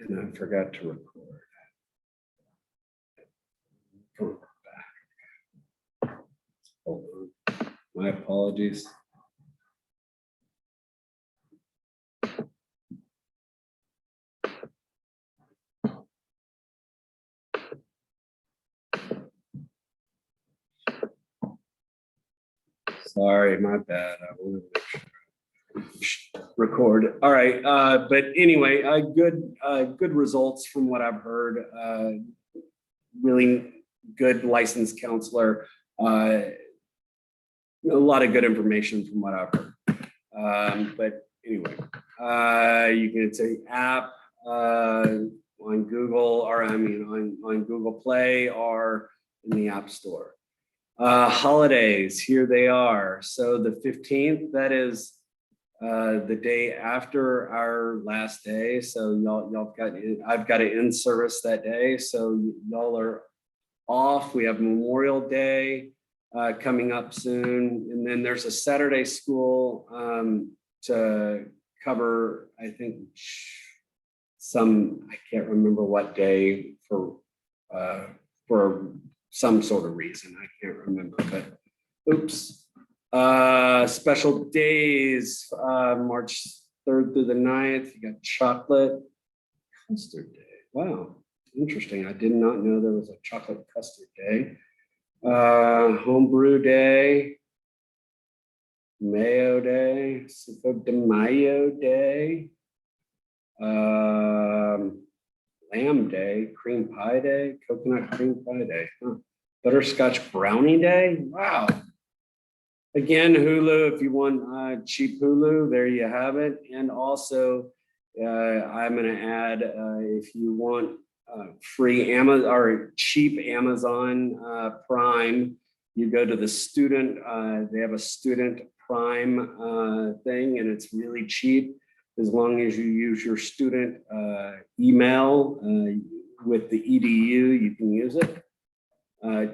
And I forgot to record. Come back. Hold on. My apologies. Sorry, my bad. I wanted to make sure. Record. All right. But anyway, good results from what I've heard. Really good licensed counselor. A lot of good information from what I've heard. But anyway, you can say app on Google, or I mean on Google Play or in the App Store. Holidays, here they are. So the 15th, that is the day after our last day. So y'all got, I've got an in service that day. So y'all are off. We have Memorial Day coming up soon. And then there's a Saturday school to cover, I think, I can't remember what day for some sort of reason. I can't remember, but oops. Special days, March 3rd through the 9th. You got chocolate custard day. Wow, interesting. I did not know there was a chocolate custard day. Homebrew day, Mayo Day, Cinco de Mayo Day, Lamb Day, Cream Pie Day, Coconut Cream Pie Day, Butterscotch Brownie Day. Wow. Again, Hulu, if you want cheap Hulu, there you have it. And also, I'm going to add, if you want free Amazon or cheap Amazon Prime, you go to the student, they have a student Prime thing, and it's really cheap. As long as you use your student email with the EDU, you can use it.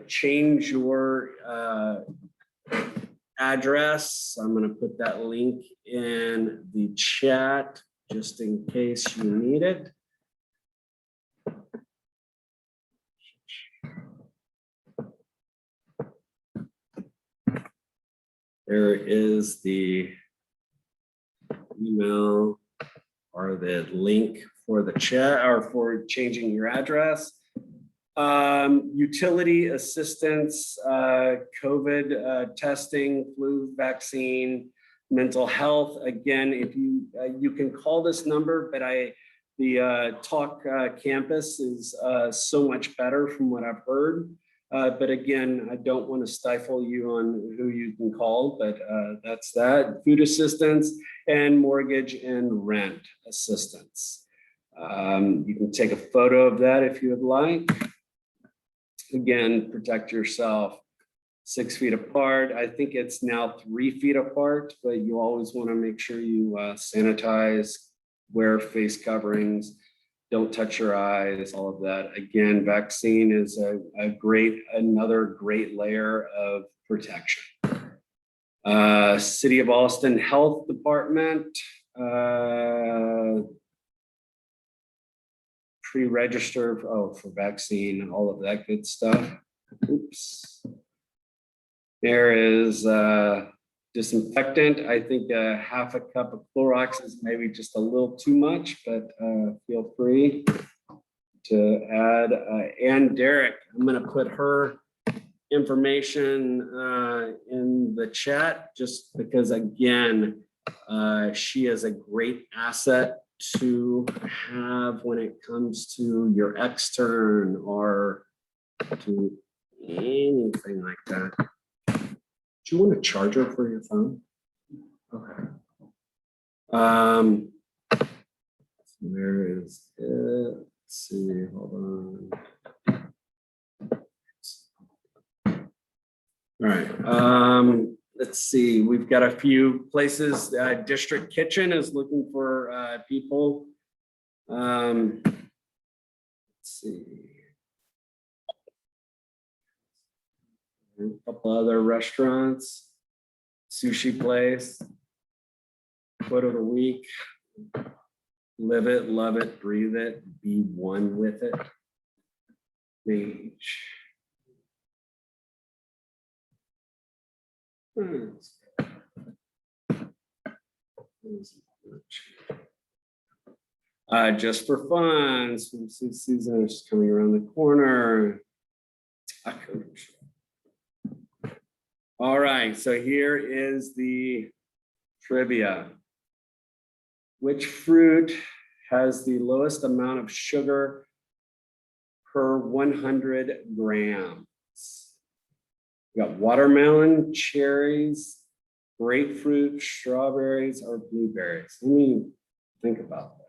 Change your address. I'm going to put that link in the chat just in case you need it. There is the email or the link for the chat or for changing your address. Utility assistance, COVID testing, flu vaccine, mental health. Again, if you can call this number, but the Talk Campus is so much better from what I've heard. But again, I don't want to stifle you on who you can call, but that's that. Food assistance and mortgage and rent assistance. You can take a photo of that if you would like. Again, protect yourself 6 feet apart. I think it's now 3 feet apart, but you always want to make sure you sanitize, wear face coverings, don't touch your eyes, all of that. Again, vaccine is another great layer of protection. City of Austin Health Department, pre-register for vaccine, all of that good stuff. Oops. There is disinfectant. I think half a cup of Clorox is maybe just a little too much, but feel free to add. Ann Derrick, I'm going to put her information in the chat just because, again, she is a great asset to have when it comes to your extern or to anything like that. Do you want a charger for your phone? Okay. Where is it? Let's see, hold on. All right, let's see, we've got a few places. District Kitchen is looking for people. Let's see. A couple other restaurants, sushi place, quote of the week. Live it, love it, breathe it, be one with it. Beige. Just for fun, swimsuit season is coming around the corner. All right, so here is the trivia. Which fruit has the lowest amount of sugar per 100 grams? We got watermelon, cherries, grapefruit, strawberries, or blueberries. Let me think about that.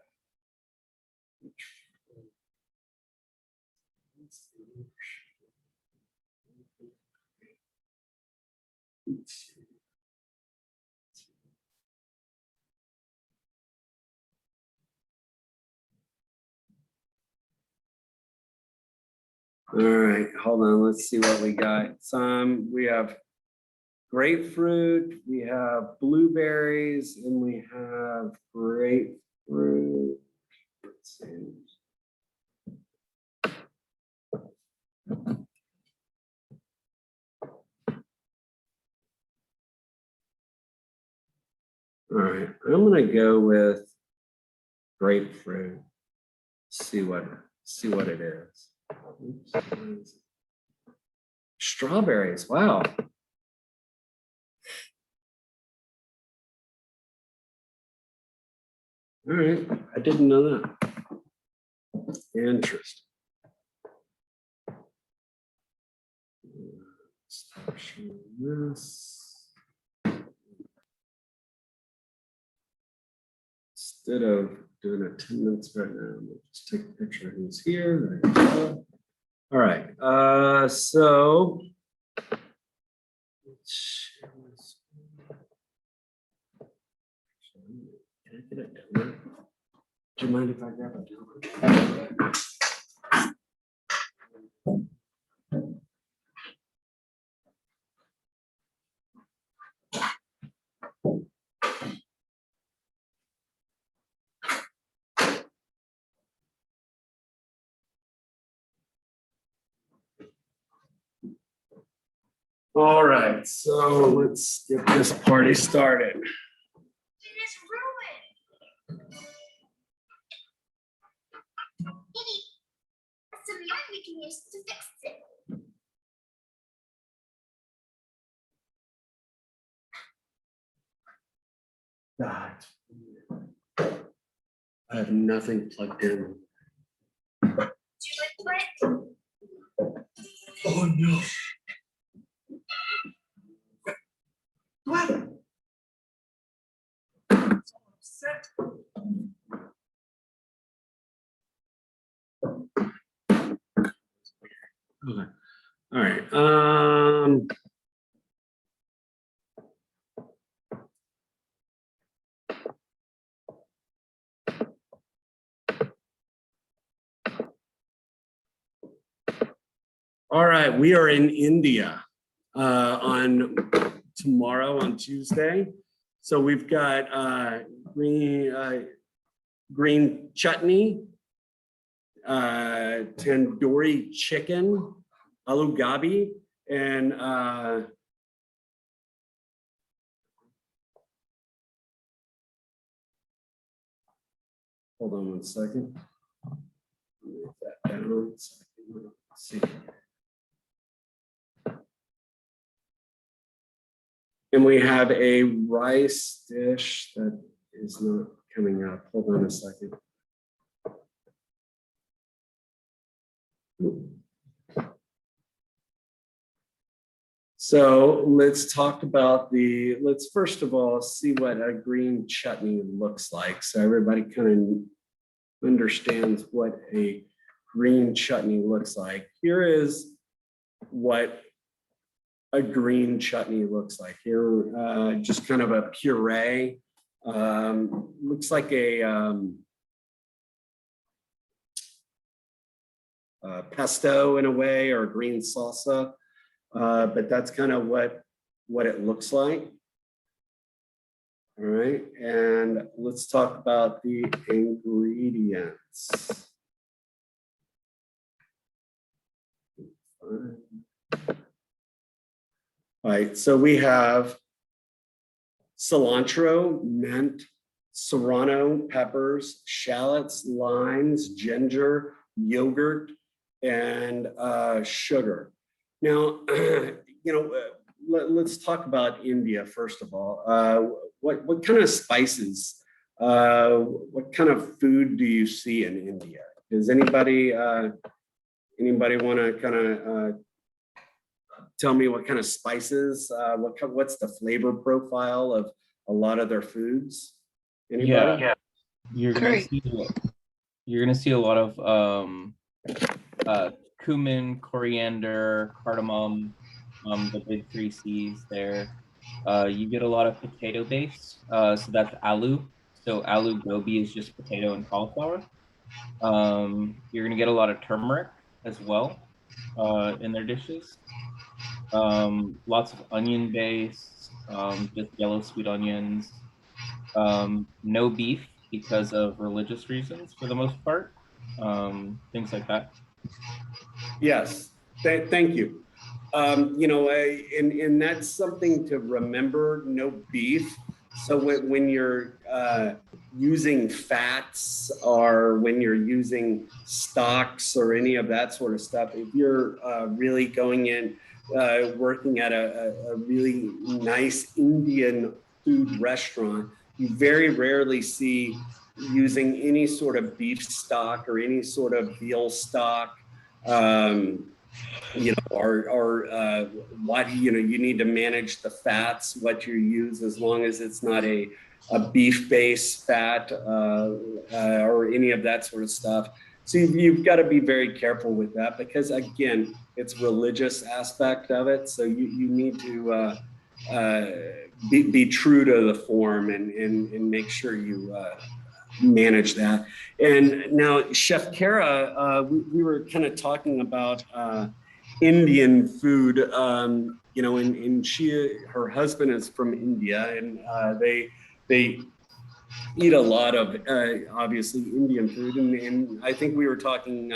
All right, hold on. Let's see what we got. We have grapefruit, we have blueberries, and we have grapefruit. Let's see. All right, I'm gonna go with grapefruit. See what it is. Oops. Strawberries, wow. All right, I didn't know that. Interesting. Stop showing this. Instead of doing attendance right now, we'll just take a picture of who's here. There you go. All right, so let's share this. Can I get a donut? Do you mind if I grab a donut? All right, so let's get this party started. It is ruined. Maybe some money we can use to fix it. God, I have nothing plugged in. Do you like it? Oh no. What? Upset. Okay. All right. All right, we are in India on tomorrow on Tuesday. So we've got green chutney, tandoori chicken, aloo gobi, and hold on one second. Move that down so I can see. And we have a rice dish that is not coming up. Hold on a second. So let's talk about let's first of all see what a green chutney looks like. So everybody kind of understands what a green chutney looks like. Here is what a green chutney looks like. Here, just kind of a puree. Looks like a pesto in a way, or green salsa. But that's kind of what it looks like. All right, and let's talk about the ingredients. All right, so we have cilantro, mint, serrano peppers, shallots, limes, ginger, yogurt, and sugar. Now, let's talk about India first of all. What kind of spices, what kind of food do you see in India? Does anybody want to kind of tell me what kind of spices, what's the flavor profile of a lot of their foods? Anybody? Yeah, Great. you're gonna see a lot of cumin, coriander, cardamom, the big three C's there. You get a lot of potato base, so that's aloo. So aloo gobi is just potato and cauliflower. You're gonna get a lot of turmeric as well in their dishes. Lots of onion base, just yellow sweet onions. No beef because of religious reasons for the most part. Things like that. Yes, thank you. And that's something to remember, no beef. So when you're using fats or when you're using stocks or any of that sort of stuff, if you're really going in, working at a really nice Indian food restaurant, you very rarely see using any sort of beef stock or any sort of veal stock. Or what, you need to manage the fats, what you use, as long as it's not a beef-based fat or any of that sort of stuff. So you've got to be very careful with that because, again, it's religious aspect of it. So you need to be true to the form and make sure you manage that. And now, Chef Kara, we were kind of talking about Indian food, and her husband is from India, and they eat a lot of obviously Indian food, and I think we were talking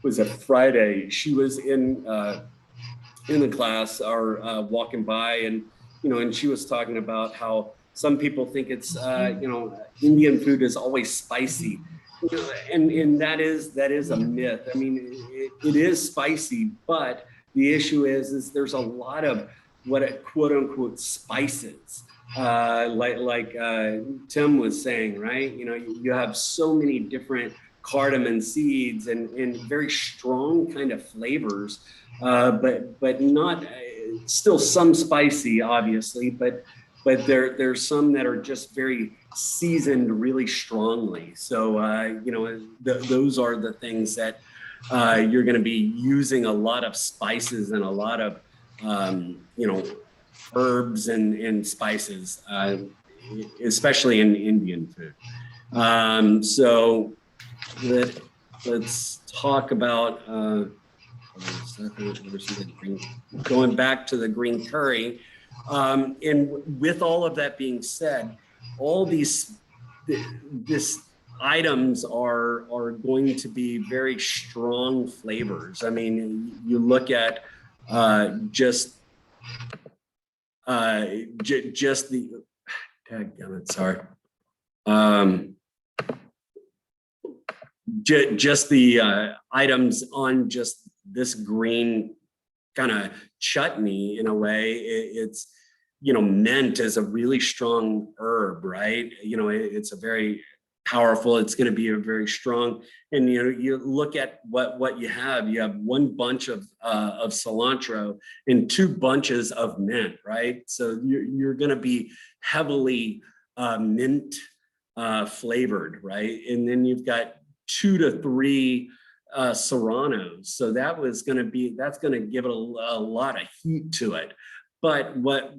was it Friday? She was in the class or walking by, and and she was talking about how some people think it's Indian food is always spicy. And that is a myth. I mean, it is spicy, but the issue is there's a lot of what quote unquote spices, like Tim was saying, right? You have so many different cardamom seeds and very strong kind of flavors, but not still some spicy, obviously, but there's some that are just very seasoned really strongly. So, those are the things that you're going to be using a lot of spices and a lot of, herbs and spices, especially in Indian food. So let's talk about going back to the green curry. And with all of that being said, all these items are going to be very strong flavors. I mean, you look at just the just the items on just this green kind of chutney. In a way, it's mint is a really strong herb, right? It's a very powerful, it's going to be a very strong, and you look at what you have one bunch of cilantro and two bunches of mint, right? So you're going to be heavily mint flavored, right? And then you've got 2 to 3 serranos, so that's going to give it a lot of heat to it. But what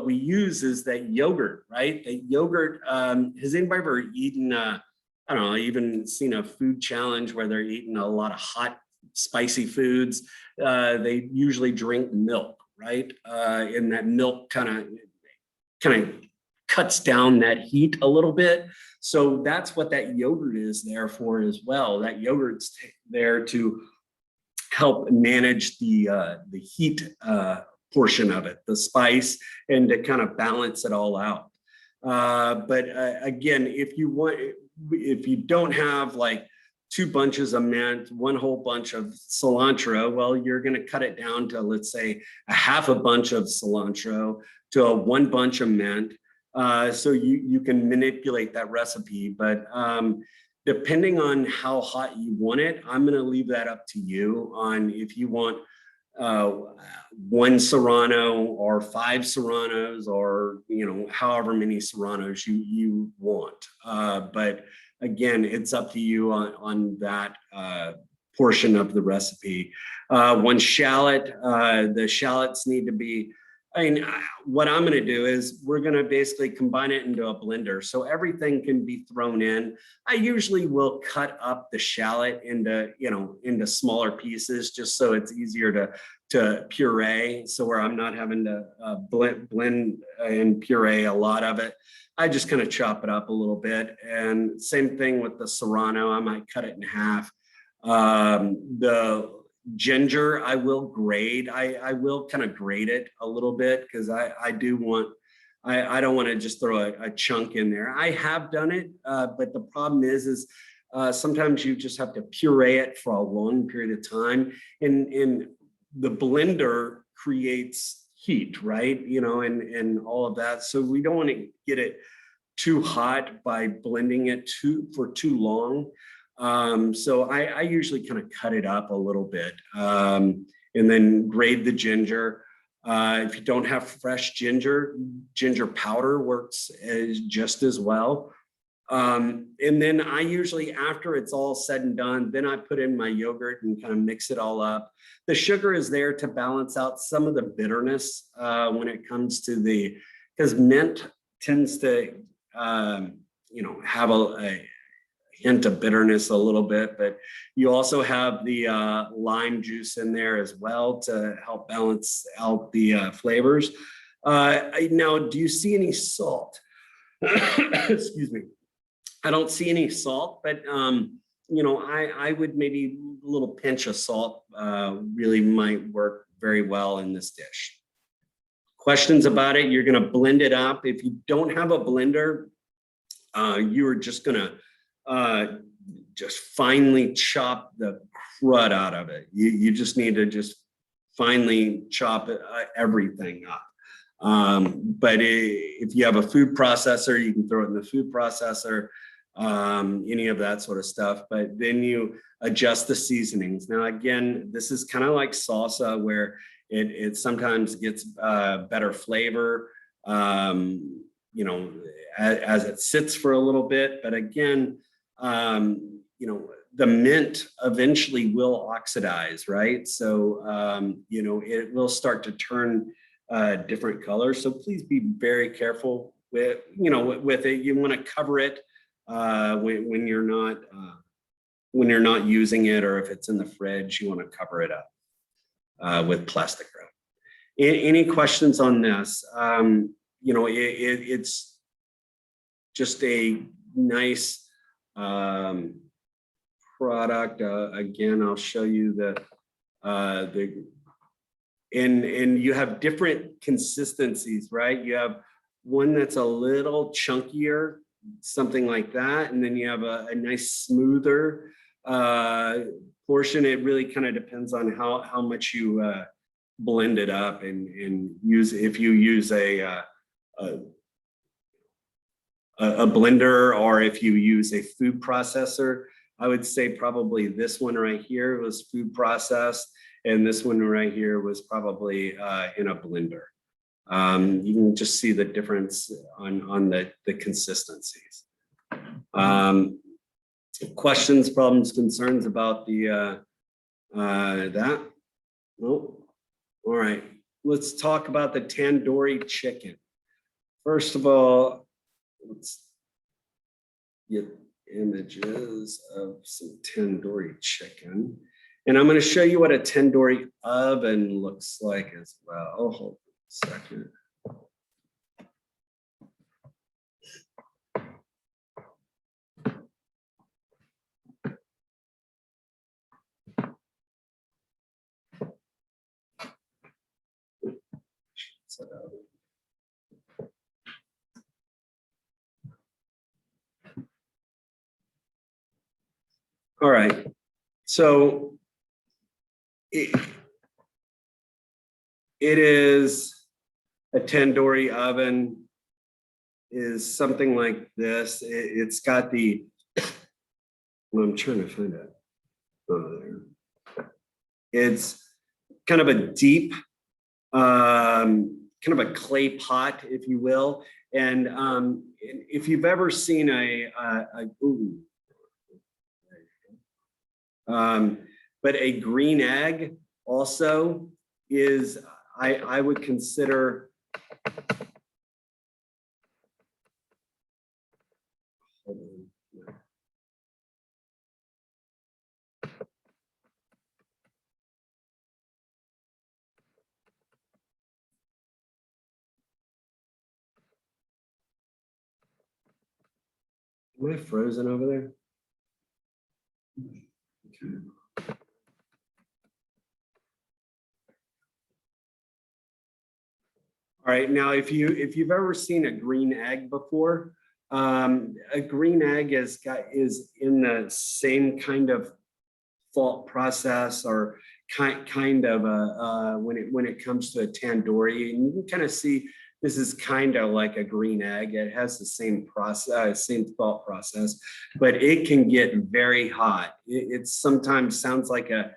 we use is that yogurt, right? That yogurt. Has anybody ever eaten? I don't know. Even seen a food challenge where they're eating a lot of hot, spicy foods. They usually drink milk, right? And that milk kind of cuts down that heat a little bit. So that's what that yogurt is there for as well. That yogurt's there to help manage the heat portion of it, the spice, and to kind of balance it all out. But again, if you don't have like 2 bunches of mint, 1 whole bunch of cilantro, well, you're going to cut it down to, let's say, a half a bunch of cilantro to a 1 bunch of mint. So you can manipulate that recipe. But depending on how hot you want it, I'm going to leave that up to you on if you want 1 serrano or 5 serranos, or however many serranos you want. But again, it's up to you on that portion of the recipe. 1 shallot, the shallots need to be, what I'm going to do is we're going to basically combine it into a blender. So everything can be thrown in. I usually will cut up the shallot into smaller pieces, just so it's easier to puree. So where I'm not having to blend and puree a lot of it, I just kind of chop it up a little bit. And same thing with the serrano, I might cut it in half. The ginger, I will grate. I will kind of grate it a little bit, because I don't want to just throw a chunk in there. I have done it, but the problem is sometimes you just have to puree it for a long period of time. And the blender creates heat, right? And all of that. So we don't want to get it too hot by blending it for too long. So I usually kind of cut it up a little bit, and then grate the ginger. If you don't have fresh ginger powder works just as well. And then I usually, after it's all said and done, then I put in my yogurt and kind of mix it all up. The sugar is there to balance out some of the bitterness when it comes to because mint tends to, have a hint of bitterness a little bit, but you also have the lime juice in there as well to help balance out the flavors. Now, do you see any salt? Excuse me. I don't see any salt, but I would maybe a little pinch of salt really might work very well in this dish. Questions about it? You're going to blend it up. If you don't have a blender, you are just going to just finely chop the crud out of it. You just need to just finely chop everything up. But if you have a food processor, you can throw it in the food processor, any of that sort of stuff. But then you adjust the seasonings. Now, again, this is kind of like salsa, where it sometimes gets better flavor, as it sits for a little bit. But again, the mint eventually will oxidize, right? So, it will start to turn different colors. So please be very careful with it. You want to cover it when you're not using it, or if it's in the fridge, you want to cover it up with plastic wrap. Any questions on this? It's just a nice product. Again, I'll show you and you have different consistencies, right? You have one that's a little chunkier, something like that, and then you have a nice smoother portion. It really kind of depends on how much you blend it up and use. If you use a blender, or if you use a food processor, I would say probably this one right here was food processed, and this one right here was probably in a blender. You can just see the difference on the consistencies. Questions, problems, concerns about that? Nope. All right, let's talk about the tandoori chicken. First of all, let's get images of some tandoori chicken. And I'm going to show you what a tandoori oven looks like as well. Hold on a second. All right, so it is a tandoori oven, is something like this. It's got the, well, I'm trying to find it. Oh, there. It's kind of a deep, kind of a clay pot, if you will. And if you've ever seen ooh, but a green egg also is, I would consider, hold on. Am I frozen over there? Okay. All right, now if you've ever seen a green egg before, a green egg is in the same kind of thought process, or kind of when it comes to a tandoori, and you can kind of see this is kind of like a green egg. It has the same process, same thought process, but it can get very hot. It sometimes sounds like a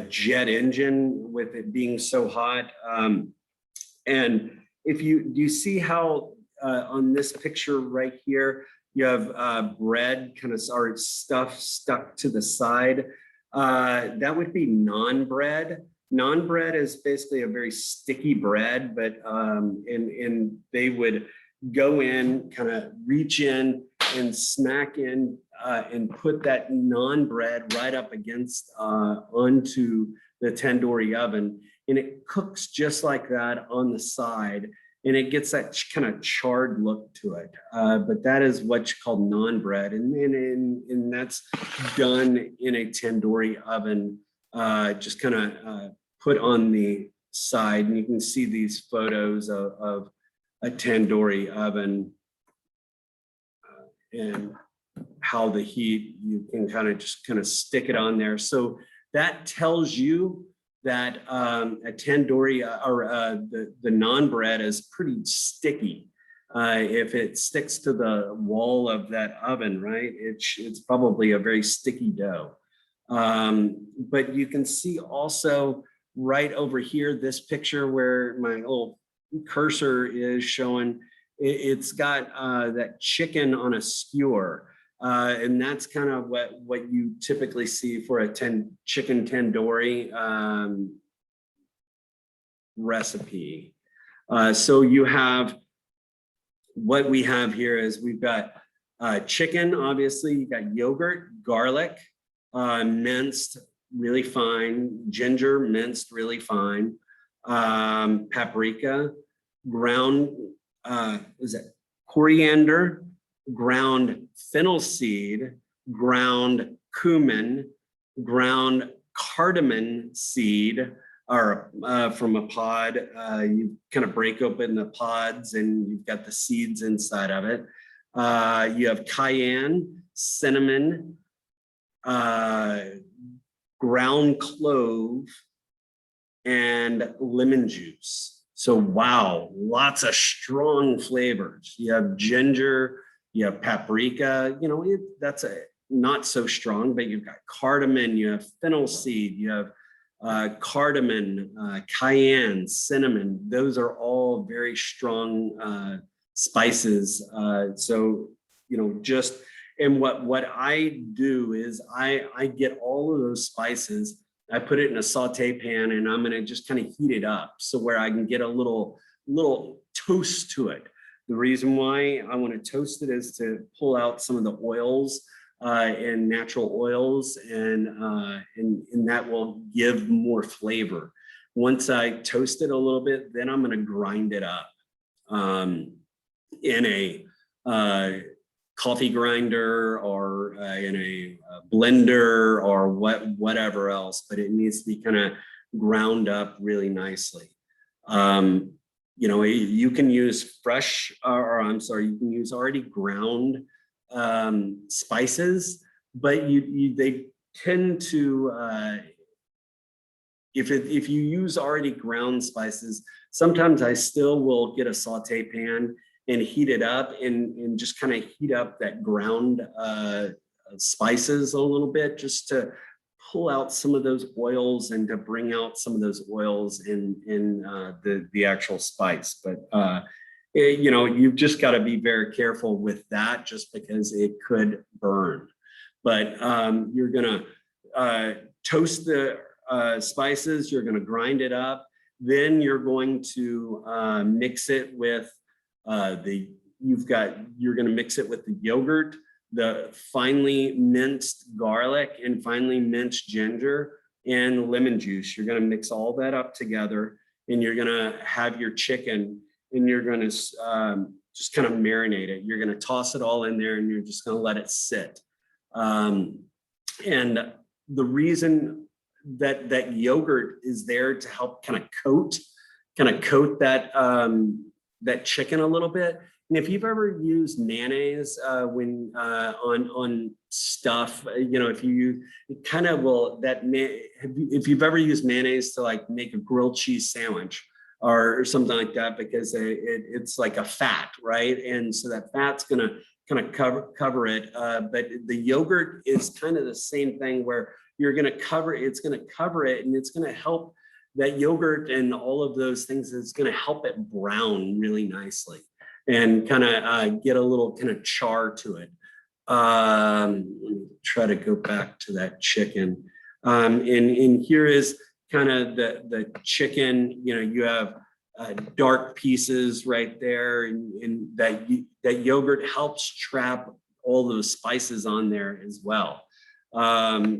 jet engine with it being so hot. And if do you see how on this picture right here, you have bread kind of, or stuff stuck to the side? That would be naan bread. Naan bread is basically a very sticky bread, but and they would go in, kind of reach in and smack in and put that naan bread right up against onto the tandoori oven, and it cooks just like that on the side, and it gets that kind of charred look to it. But that is what's called naan bread, and that's done in a tandoori oven, just kind of put on the side. And you can see these photos of a tandoori oven and how the heat, you can kind of just kind of stick it on there. So that tells you that a tandoori or the naan bread is pretty sticky. If it sticks to the wall of that oven, right, it's probably a very sticky dough. But you can see also right over here, this picture where my little cursor is showing, it's got that chicken on a skewer. And that's kind of what you typically see for a chicken tandoori recipe. So you have, what we have here is we've got chicken, obviously, you got yogurt, garlic, minced really fine, ginger minced really fine, paprika, ground, is it coriander, ground fennel seed, ground cumin, ground cardamom seed, or from a pod. You kind of break open the pods and you've got the seeds inside of it. You have cayenne, cinnamon, ground clove, and lemon juice. So wow, lots of strong flavors. You have ginger, you have paprika, that's not so strong, but you've got cardamom, you have fennel seed, you have cardamom, cayenne, cinnamon. Those are all very strong spices. So, just, and what I do is I get all of those spices, I put it in a saute pan, and I'm gonna just kind of heat it up so where I can get a little toast to it. The reason why I want to toast it is to pull out some of the oils and natural oils, and that will give more flavor. Once I toast it a little bit, then I'm going to grind it up in a coffee grinder, or in a blender, or whatever else, but it needs to be kind of ground up really nicely. you can use fresh, or I'm sorry, you can use already ground spices, but they tend to, if you use already ground spices, sometimes I still will get a saute pan and heat it up and just kind of heat up that ground spices a little bit, just to pull out some of those oils and to bring out some of those oils in the actual spice. But you've just got to be very careful with that, just because it could burn. But you're gonna toast the spices, you're gonna grind it up, then you're going to mix it with you're gonna mix it with the yogurt, the finely minced garlic and finely minced ginger and lemon juice. You're going to mix all that up together, and you're going to have your chicken, and you're going to just kind of marinate it. You're going to toss it all in there, and you're just going to let it sit. And the reason that yogurt is there to help kind of coat that chicken a little bit. And if you've ever used mayonnaise on stuff, if you kind of will if you've ever used mayonnaise to like make a grilled cheese sandwich or something like that, because it's like a fat, right? And so that fat's gonna kind of cover it. But the yogurt is kind of the same thing, where it's gonna cover it, and it's gonna help that yogurt and all of those things. It's gonna help it brown really nicely and kind of get a little kind of char to it. Let me try to go back to that chicken. And here is kind of the chicken. You have dark pieces right there, and that yogurt helps trap all those spices on there as well.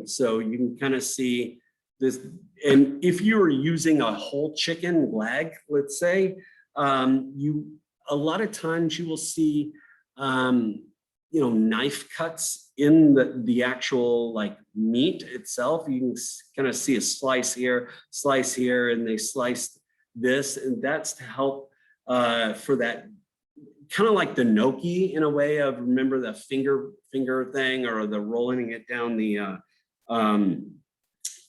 So you can kind of see this. And if you were using a whole chicken leg, let's say, a lot of times you will see, knife cuts in the actual like meat itself. You can kind of see a slice here, and they slice this, and that's to help for that kind of like the gnocchi in a way of, remember the finger thing, or the rolling it down the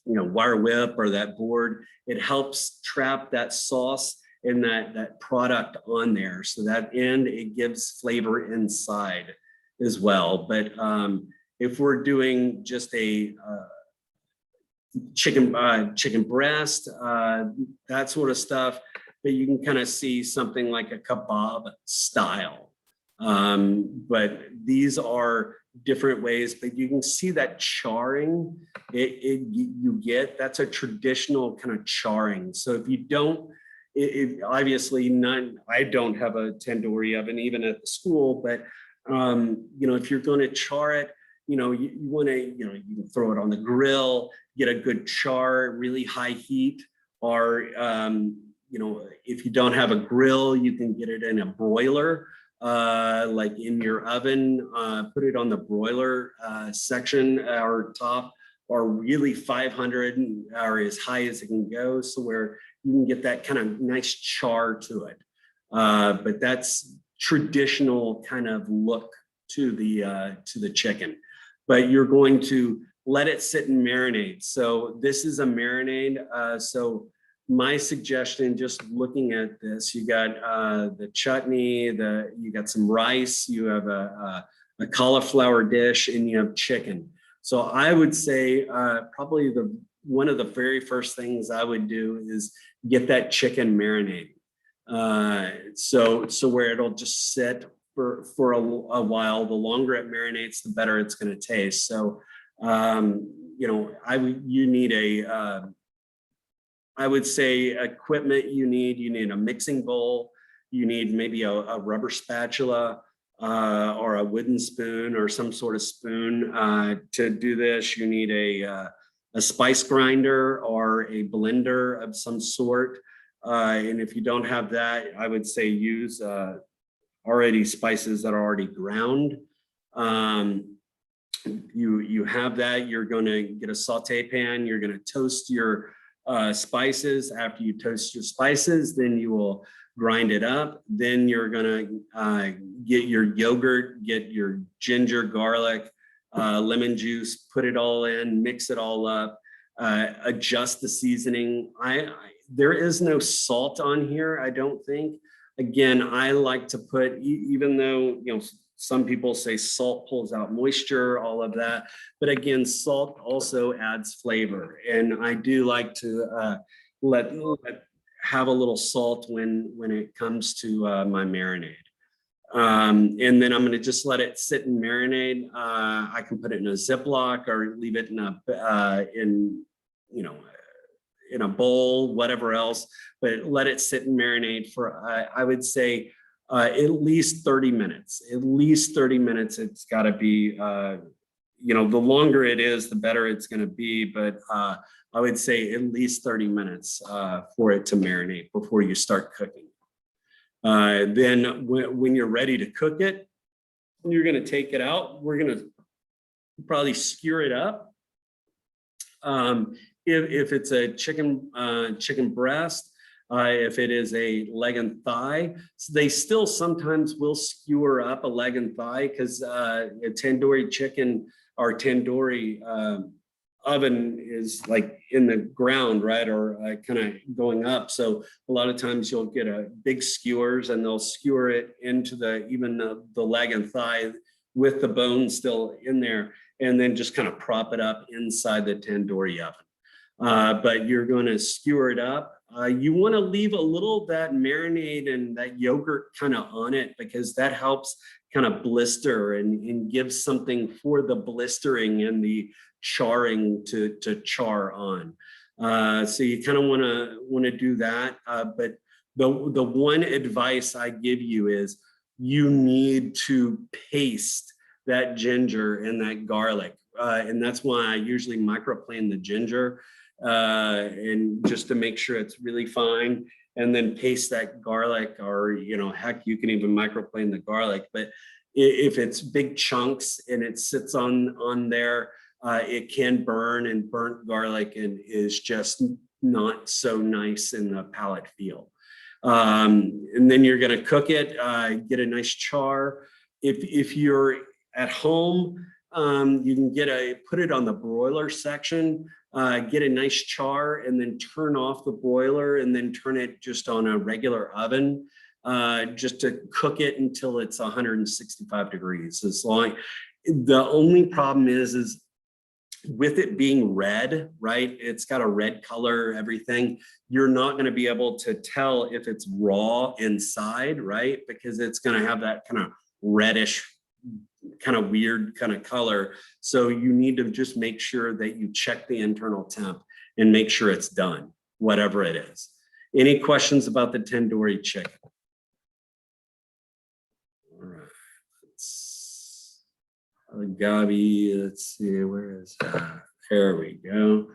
wire whip or that board. It helps trap that sauce and that product on there, so that it gives flavor inside as well. But if we're doing just a chicken breast, that sort of stuff, but you can kind of see something like a kebab style. But these are different ways, but you can see that charring you get. That's a traditional kind of charring. So if you don't, obviously I don't have a tandoori oven even at the school, but if you're going to char it, you want to, you can throw it on the grill, get a good char, really high heat, or if you don't have a grill, you can get it in a broiler, like in your oven, put it on the broiler section or top, or really 500 or as high as it can go, so where you can get that kind of nice char to it. But that's traditional kind of look to the chicken. But you're going to let it sit and marinate. So this is a marinade. So my suggestion, just looking at this, you got the chutney, you got some rice, you have a cauliflower dish, and you have chicken. So I would say probably one of the very first things I would do is get that chicken marinated. So where it'll just sit for a while. The longer it marinates, the better it's going to taste. So you need I would say equipment you need a mixing bowl, you need maybe a rubber spatula, or a wooden spoon or some sort of spoon to do this. You need a spice grinder or a blender of some sort. And if you don't have that, I would say use already spices that are already ground. You have that, you're going to get a saute pan, you're going to toast your spices. After you toast your spices, then you will grind it up. Then you're gonna get your yogurt, get your ginger, garlic, lemon juice, put it all in, mix it all up, adjust the seasoning. There is no salt on here, I don't think. Again, I like to put, even though, some people say salt pulls out moisture, all of that. But again, salt also adds flavor. And I do like to have a little salt when it comes to my marinade. And then I'm going to just let it sit and marinate. I can put it in a Ziploc or leave it in in a bowl, whatever else, but let it sit and marinate for, I would say, at least 30 minutes. At least 30 minutes. It's got to be, the longer it is, the better it's going to be. But I would say at least 30 minutes for it to marinate before you start cooking. Then when you're ready to cook it, you're going to take it out. We're going to probably skewer it up. If it's a chicken breast, if it is a leg and thigh, so they still sometimes will skewer up a leg and thigh because a tandoori chicken or tandoori oven is like in the ground, right? Or kind of going up. So a lot of times you'll get a big skewers and they'll skewer it into even the leg and thigh with the bone still in there, and then just kind of prop it up inside the tandoori oven. But you're going to skewer it up. You want to leave a little of that marinade and that yogurt kind of on it because that helps kind of blister and gives something for the blistering and the charring to char on. So you kind of want to do that. But the one advice I give you is you need to paste that ginger and that garlic. And that's why I usually microplane the ginger and just to make sure it's really fine, and then paste that garlic, or heck, you can even microplane the garlic. But if it's big chunks and it sits on there, it can burn, and burnt garlic and is just not so nice in the palate feel. And then you're going to cook it, get a nice char. If you're at home, you can put it on the broiler section, get a nice char, and then turn off the broiler and then turn it just on a regular oven, just to cook it until it's 165 degrees. The only problem is with it being red, right? It's got a red color, everything. You're not going to be able to tell if it's raw inside, right? Because it's going to have that kind of reddish, kind of weird kind of color. So you need to just make sure that you check the internal temp and make sure it's done, whatever it is. Any questions about the tandoori chicken? All right, Gabi, let's see, where is that? There we go.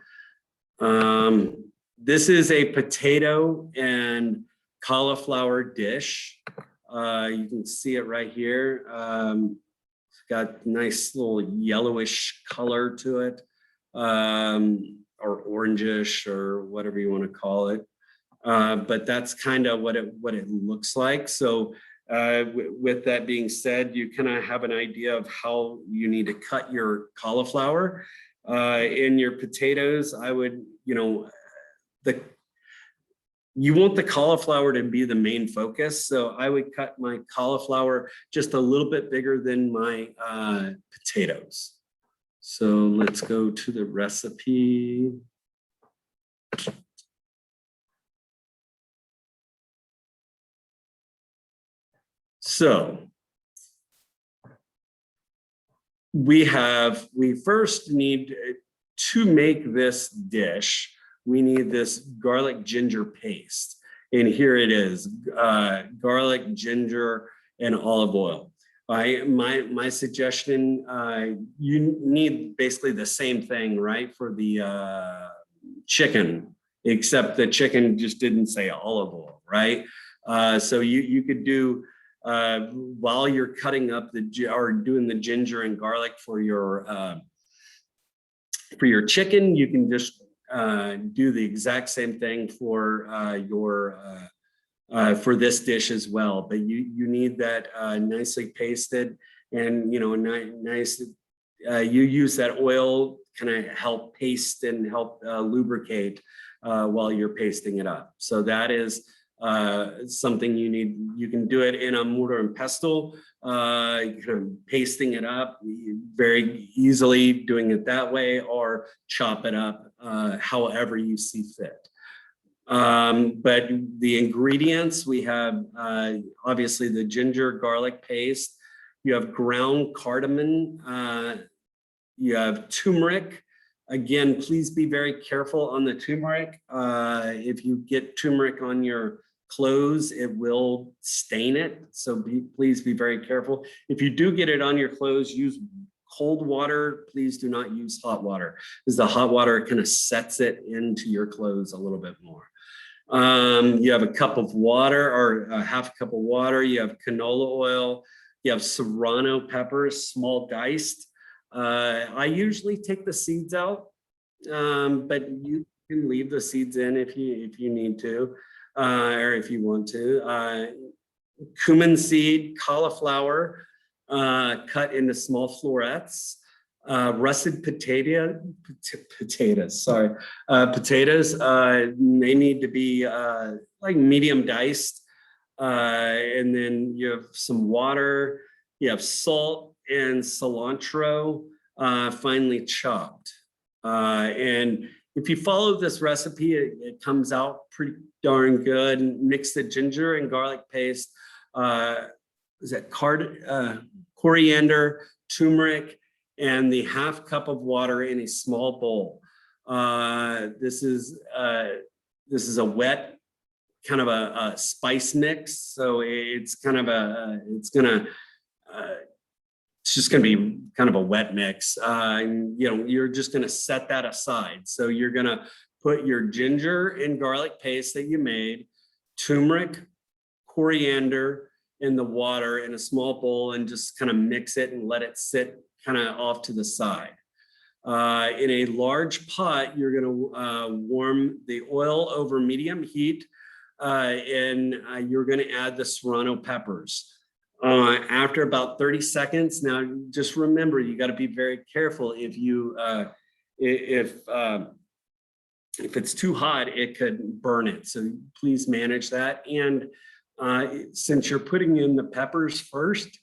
This is a potato and cauliflower dish. You can see it right here. It's got nice little yellowish color to it, or orangish, or whatever you want to call it. But that's kind of what it looks like. So with that being said, you kind of have an idea of how you need to cut your cauliflower. In your potatoes, I would, you want the cauliflower to be the main focus. So I would cut my cauliflower just a little bit bigger than my potatoes. So let's go to the recipe. So we first need to make this dish. We need this garlic ginger paste. And here it is, garlic, ginger, and olive oil. My suggestion, you need basically the same thing, right? For the chicken, except the chicken just didn't say olive oil, right? So you could do, while you're cutting up or doing the ginger and garlic for your chicken, you can just do the exact same thing for your for this dish as well. But you need that nicely pasted, and nice. You use that oil kind of help paste and help lubricate while you're pasting it up. So that is something you need. You can do it in a mortar and pestle, kind of pasting it up very easily, doing it that way, or chop it up however you see fit. But the ingredients, we have obviously the ginger garlic paste, you have ground cardamom, you have turmeric. Again, please be very careful on the turmeric. If you get turmeric on your clothes, it will stain it. So please be very careful. If you do get it on your clothes, use cold water. Please do not use hot water, because the hot water kind of sets it into your clothes a little bit more. You have a cup of water, or a half a cup of water. You have canola oil. You have serrano peppers, small diced. I usually take the seeds out, but you can leave the seeds in if you need to, or if you want to. Cumin seed, cauliflower, cut into small florets. Russet potatoes. Potatoes. They need to be like medium diced. And then you have some water. You have salt and cilantro, finely chopped. And if you follow this recipe, it comes out pretty darn good. Mix the ginger and garlic paste. Is that coriander, turmeric, and the half cup of water in a small bowl. This is a wet kind of a spice mix. So it's kind of it's just going to be kind of a wet mix. You're just going to set that aside. So you're going to put your ginger and garlic paste that you made, turmeric, coriander in the water in a small bowl, and just kind of mix it and let it sit kind of off to the side. In a large pot, you're going to warm the oil over medium heat, and you're going to add the serrano peppers. After about 30 seconds, now just remember, you got to be very careful. If it's too hot, it could burn it. So please manage that. And since you're putting in the peppers first,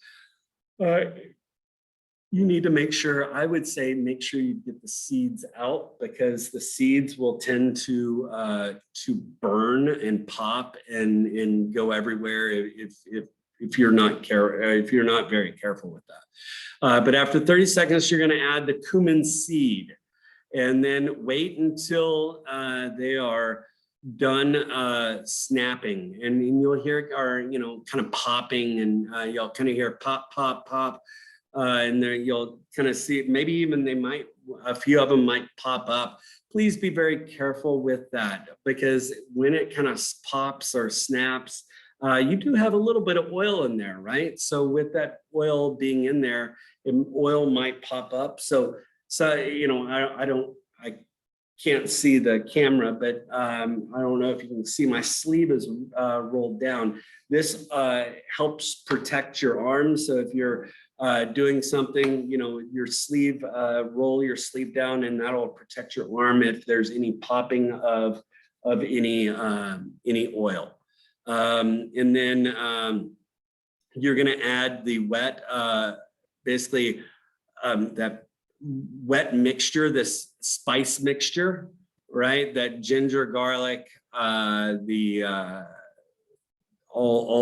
you need to make sure, I would say, make sure you get the seeds out, because the seeds will tend to burn and pop and go everywhere if you're not very careful with that. But after 30 seconds, you're going to add the cumin seed, and then wait until they are done snapping, and you'll hear kind of popping, and you'll kind of hear pop, pop, pop. And there you'll kind of see, maybe even a few of them might pop up. Please be very careful with that, because when it kind of pops or snaps, you do have a little bit of oil in there, right? So with that oil being in there, oil might pop up. So I can't see the camera, but I don't know if you can see my sleeve is rolled down. This helps protect your arms. So if you're doing something, your sleeve, roll your sleeve down, and that'll protect your arm if there's any popping of any oil. And then you're going to add the wet, basically that wet mixture, this spice mixture, right? That ginger, garlic, all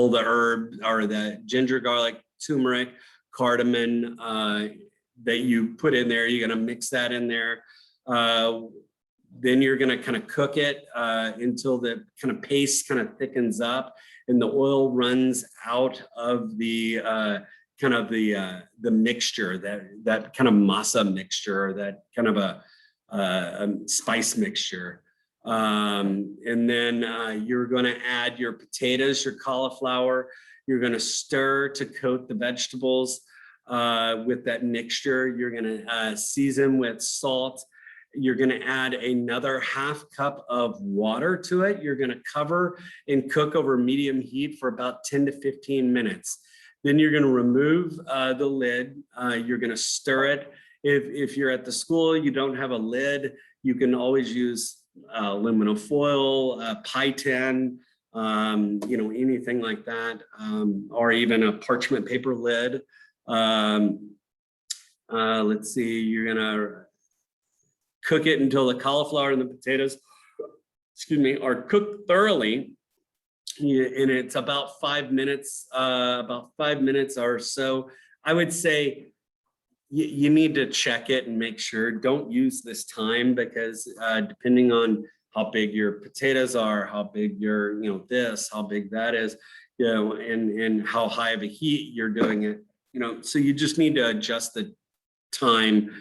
the herb, or the ginger, garlic, turmeric, cardamom that you put in there. You're going to mix that in there. Then you're going to kind of cook it until the kind of paste kind of thickens up and the oil runs out of the kind of the mixture, that kind of masa mixture, that kind of a spice mixture. And then you're going to add your potatoes, your cauliflower. You're going to stir to coat the vegetables with that mixture. You're going to season with salt You're going to add another half cup of water to it. You're going to cover and cook over medium heat for about 10 to 15 minutes. Then you're going to remove the lid. You're going to stir it. If you're at the school, you don't have a lid, you can always use aluminum foil, pie tin, anything like that, or even a parchment paper lid. Let's see, you're gonna cook it until the cauliflower and the potatoes, are cooked thoroughly. And it's about 5 minutes, or so. I would say you need to check it and make sure. Don't use this time because depending on how big your potatoes are, how big your, how big that is, and how high of a heat you're doing it, so you just need to adjust the time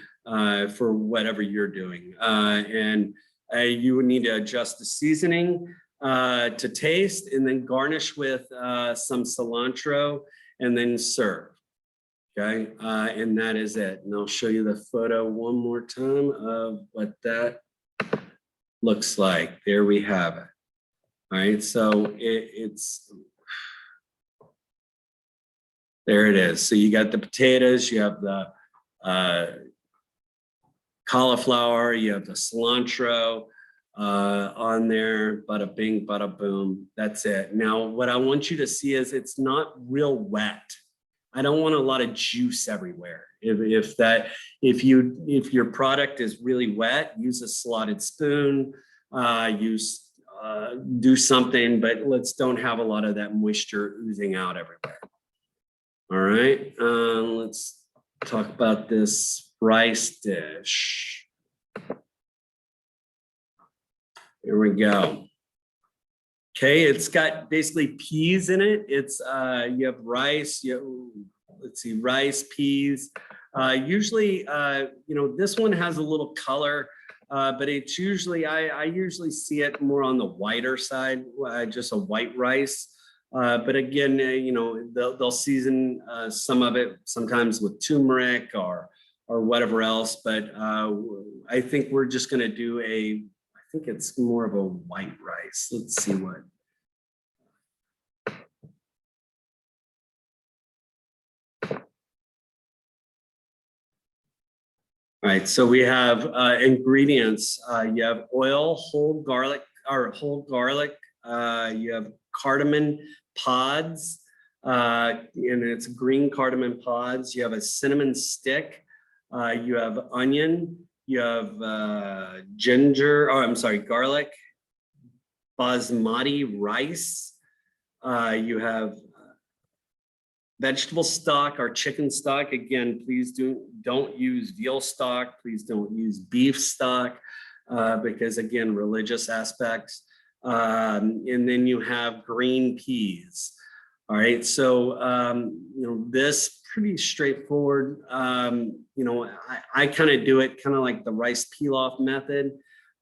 for whatever you're doing. And you would need to adjust the seasoning to taste, and then garnish with some cilantro and then serve. Okay, and that is it. And I'll show you the photo one more time of what that looks like. There we have it. All right, so it's there it is. So you got the potatoes, you have the cauliflower, you have the cilantro on there, bada bing, bada boom. That's it. Now, what I want you to see is it's not real wet. I don't want a lot of juice everywhere. If your product is really wet, use a slotted spoon, do something, but don't have a lot of that moisture oozing out everywhere. All right, let's talk about this rice dish. Here we go. Okay, it's got basically peas in it. It's you have rice, rice, peas. Usually, this one has a little color, but it's usually, I usually see it more on the whiter side, just a white rice. But again, they'll season some of it sometimes with turmeric or whatever else. But I think we're just going to do I think it's more of a white rice. Let's see what. All right, so we have ingredients. You have oil, whole garlic. You have cardamom pods, and it's green cardamom pods. You have a cinnamon stick. You have onion. You have garlic, basmati rice. You have vegetable stock or chicken stock. Again, please don't use veal stock. Please don't use beef stock because, again, religious aspects. And then you have green peas. All right, so this pretty straightforward. I kind of do it kind of like the rice pilaf method.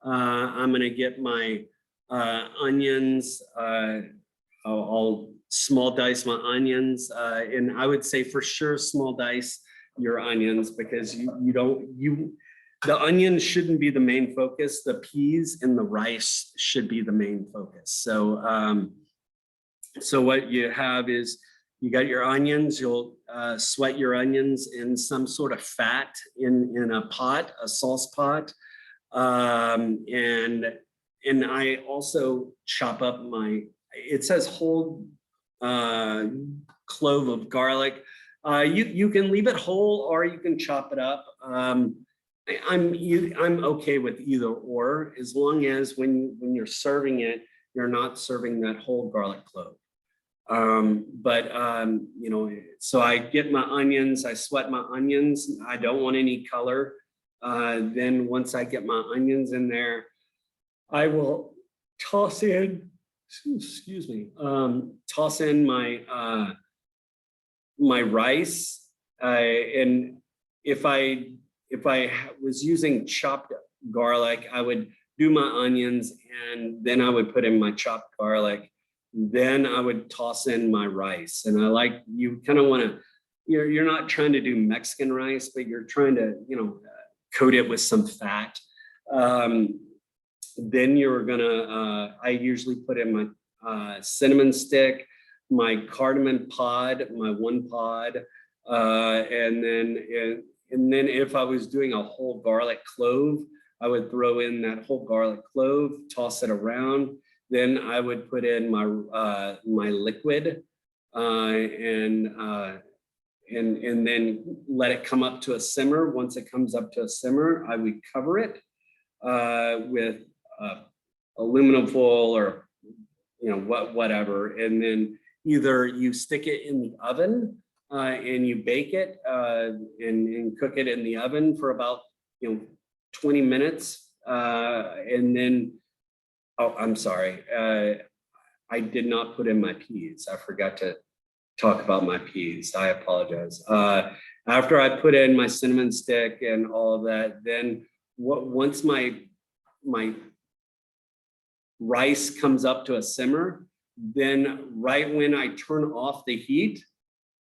I'm going to get my onions. I'll small dice my onions, and I would say for sure small dice your onions because the onions shouldn't be the main focus. The peas and the rice should be the main focus. So so what you have is you got your onions. You'll sweat your onions in some sort of fat in a pot, a sauce pot, and I also chop up it says whole clove of garlic. You can leave it whole or you can chop it up. I'm okay with either or, as long as when you're serving it, you're not serving that whole garlic clove. So I get my onions, I sweat my onions. I don't want any color. Then once I get my onions in there, I will toss in my my rice. And if I was using chopped garlic, I would do my onions and then I would put in my chopped garlic. Then I would toss in my rice. And you kind of want to, you're not trying to do Mexican rice, but you're trying to, coat it with some fat. Then you're gonna, I usually put in my cinnamon stick, my cardamom pod, my 1 pod, and then if I was doing a whole garlic clove, I would throw in that whole garlic clove, toss it around. Then I would put in my my liquid, and then let it come up to a simmer. Once it comes up to a simmer, I would cover it with aluminum foil or whatever, and then either you stick it in the oven and you bake it and cook it in the oven for about 20 minutes, and then I'm sorry, I did not put in my peas. I forgot to talk about my peas. I apologize. After I put in my cinnamon stick and all of that, then once my rice comes up to a simmer, then right when I turn off the heat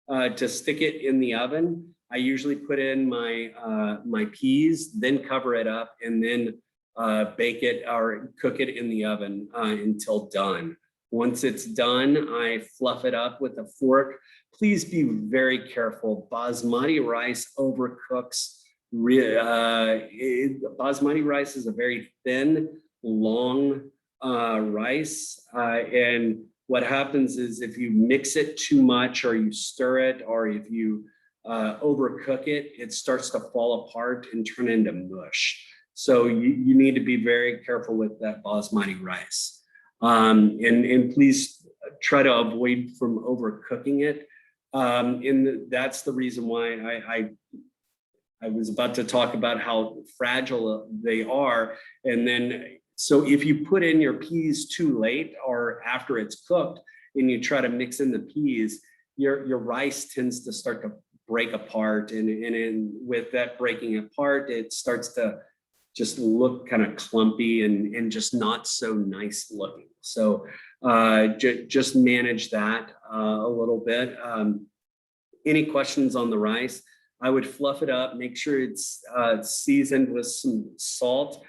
to stick it in the oven, I usually put in my peas, then cover it up, and then bake it or cook it in the oven until done. Once it's done, I fluff it up with a fork. Please be very careful. Basmati rice overcooks. Basmati rice is a very thin, long rice. And what happens is if you mix it too much or you stir it or if you overcook it, it starts to fall apart and turn into mush. So you need to be very careful with that basmati rice. And please try to avoid from overcooking it. And that's the reason why I was about to talk about how fragile they are. And then, so if you put in your peas too late or after it's cooked and you try to mix in the peas, your rice tends to start to break apart. And with that breaking apart, it starts to just look kind of clumpy and just not so nice looking. So just manage that a little bit. Any questions on the rice? I would fluff it up, make sure it's seasoned with some salt,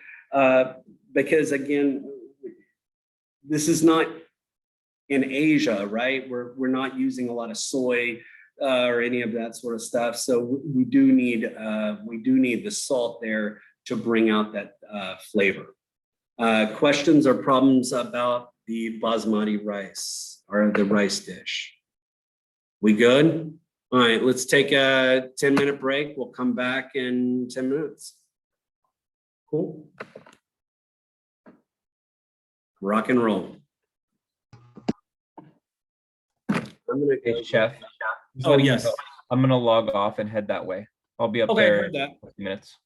because again, this is not in Asia, right? We're not using a lot of soy or any of that sort of stuff. So we do need the salt there to bring out that flavor. Questions or problems about the basmati rice or the rice dish? We good? All right, let's take a 10-minute break. We'll come back in 10 minutes. Cool. Rock and roll. I'm gonna Hey, go. Chef. Oh, yes. I'm gonna log off and head that way. I'll be up Okay, there heard that. in a few minutes.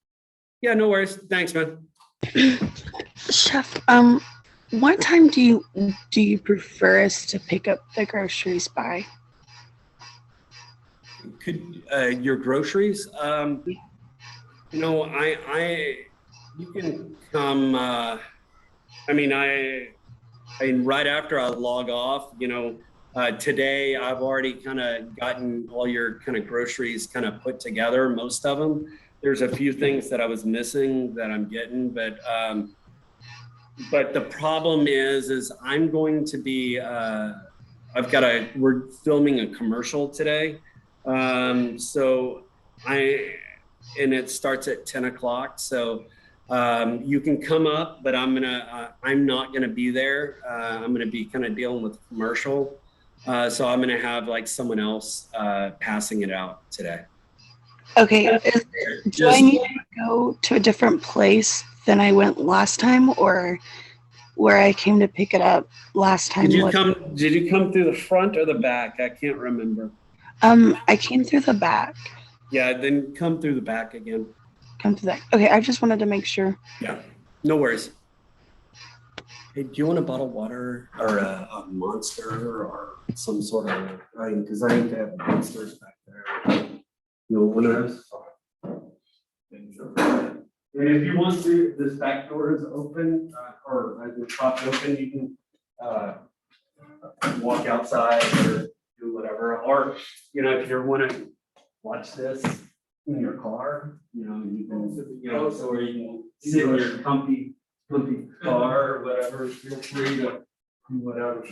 Yeah, no worries. Thanks, man. Chef, what time do you prefer us to pick up the groceries by? Could your groceries? You can come. I mean, right after I log off, today I've already kind of gotten all your kind of groceries kind of put together, most of them. There's a few things that I was missing that I'm getting, but the problem is I'm going to be, we're filming a commercial today. And it starts at 10 o'clock. So you can come up, but I'm not gonna be there. I'm gonna be kind of dealing with commercial. So I'm gonna have like someone else passing it out today. Okay, do I need to go to a different place than I went last time, or where I came to pick it up last time? Did you come through the front or the back? I can't remember. I came through the back. Yeah, then come through the back again. Come to that. Okay, I just wanted to make sure. Yeah, no worries. Hey, do you want a bottle of water or a Monster or some sort of, because I need to have Monsters back there. One of those. And if you want to, this back door is open or the top open, you can walk outside or do whatever. Or, if you want to watch this, in your car, you can, so where you can sit in your comfy car or whatever, feel free to do whatever.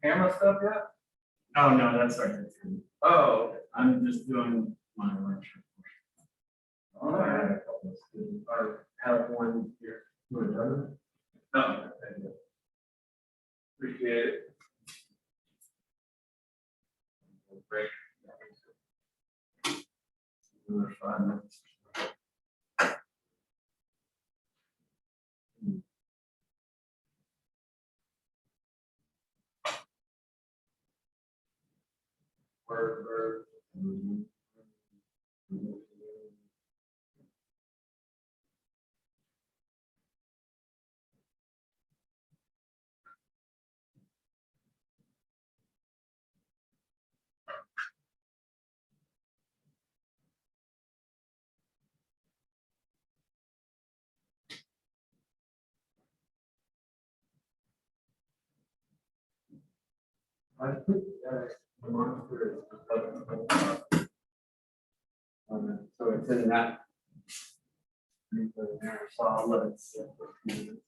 Camera stuff yet? Oh, no, that's right. Oh, I'm just doing my lecture. All right. Or have one here. You want another? No. Okay. Appreciate it. Break. Another 5 minutes. Word. I think the monster is so it's in that. So I'll let it sit for a few minutes.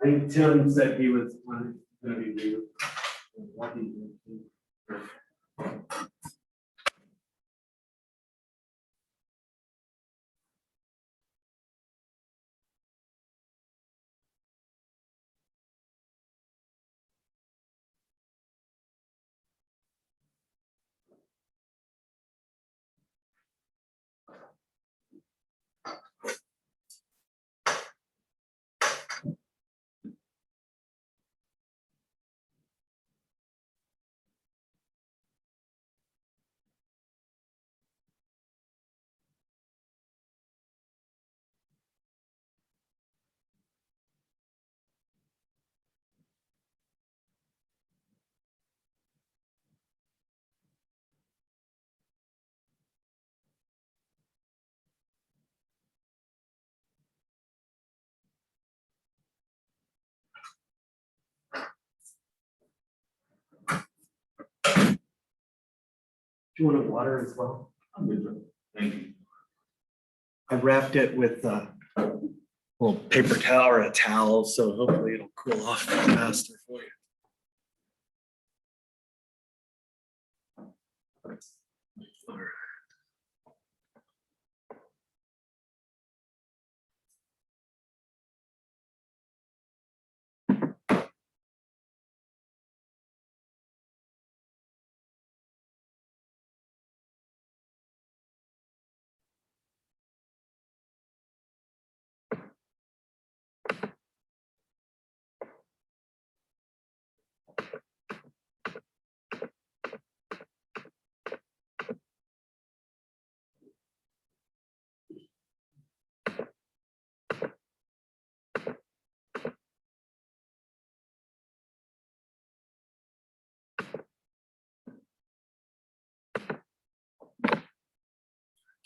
I think Tim said he was going to be new. Do you want a water as well? I'm good. Thank you. I wrapped it with a little paper towel or a towel, so hopefully it'll cool off faster for you. All right.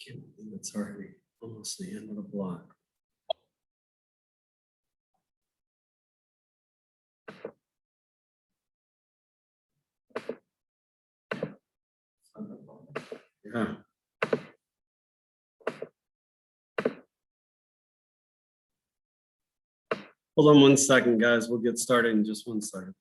Can't believe it's already almost the end of the block. Yeah. Hold on 1 second, guys. We'll get started in just 1 second.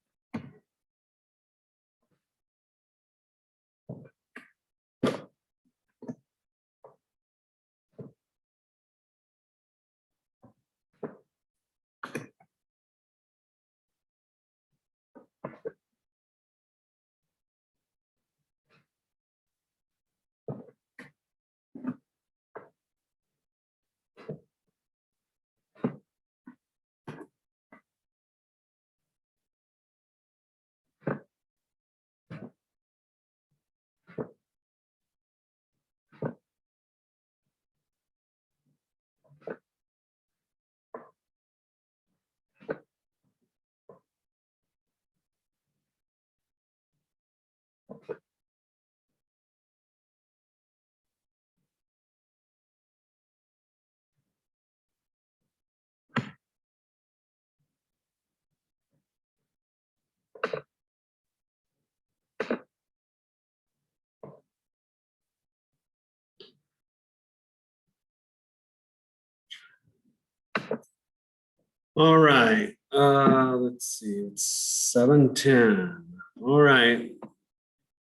All right, let's see, it's 7:10. All right.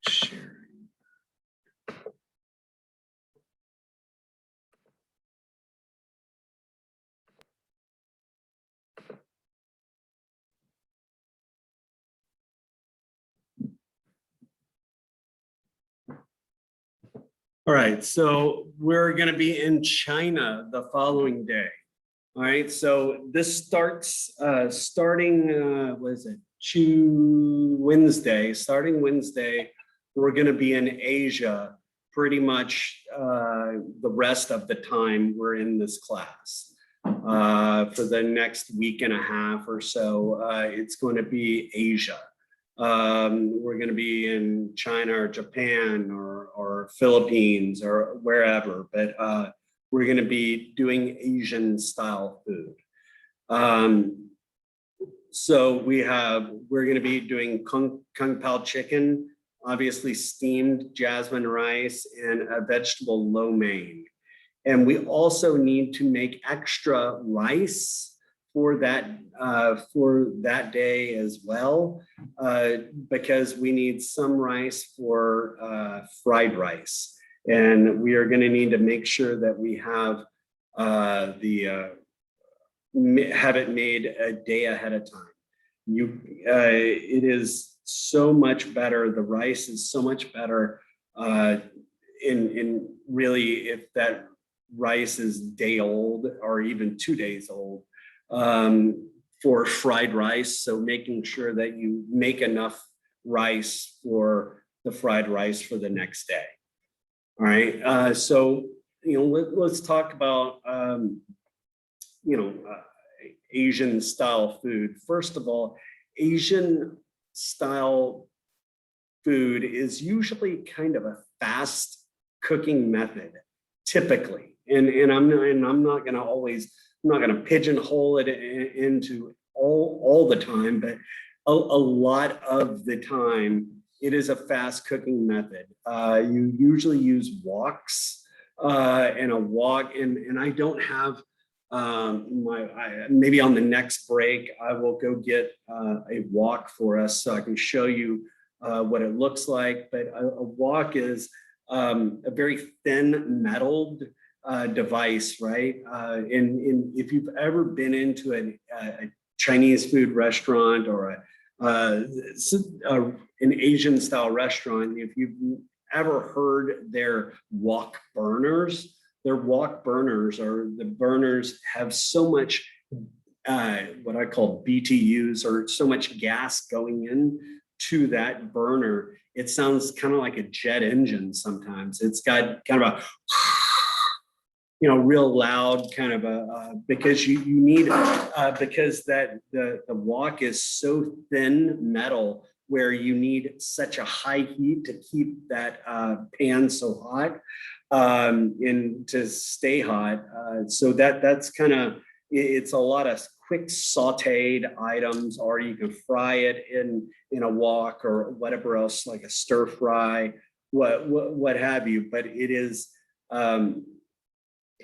Sharing. All right, so we're gonna be in China the following day. All right, so this starts starting what is it? Wednesday, starting Wednesday, we're gonna be in Asia pretty much the rest of the time we're in this class. For the next week and a half or so, it's going to be Asia. We're going to be in China or Japan or Philippines or wherever, but we're going to be doing Asian style food. So we're going to be doing kung pao chicken, obviously steamed jasmine rice, and a vegetable lo mein. And we also need to make extra rice for that day as well, because we need some rice for fried rice. And we are going to need to make sure that we have have it made a day ahead of time. It is so much better. The rice is so much better in really if that rice is day old or even 2 days old for fried rice. So making sure that you make enough rice for the fried rice for the next day. All right. So, let's talk about, Asian style food. First of all, Asian style food is usually kind of a fast cooking method, typically. And I'm not going to pigeonhole it into all the time, but a lot of the time it is a fast cooking method. You usually use woks and a wok, and I don't have maybe on the next break I will go get a wok for us so I can show you what it looks like. But a wok is a very thin metalled device, right? And if you've ever been into a Chinese food restaurant or an Asian style restaurant, if you've ever heard their wok burners or the burners have so much what I call BTUs, or so much gas going in to that burner. It sounds kind of like a jet engine sometimes. It's got kind of a real loud kind of because you need because the wok is so thin metal where you need such a high heat to keep that pan so hot and to stay hot. So that's kind of, it's a lot of quick sauteed items, or you can fry it in a wok or whatever else, like a stir fry, what have you. But it is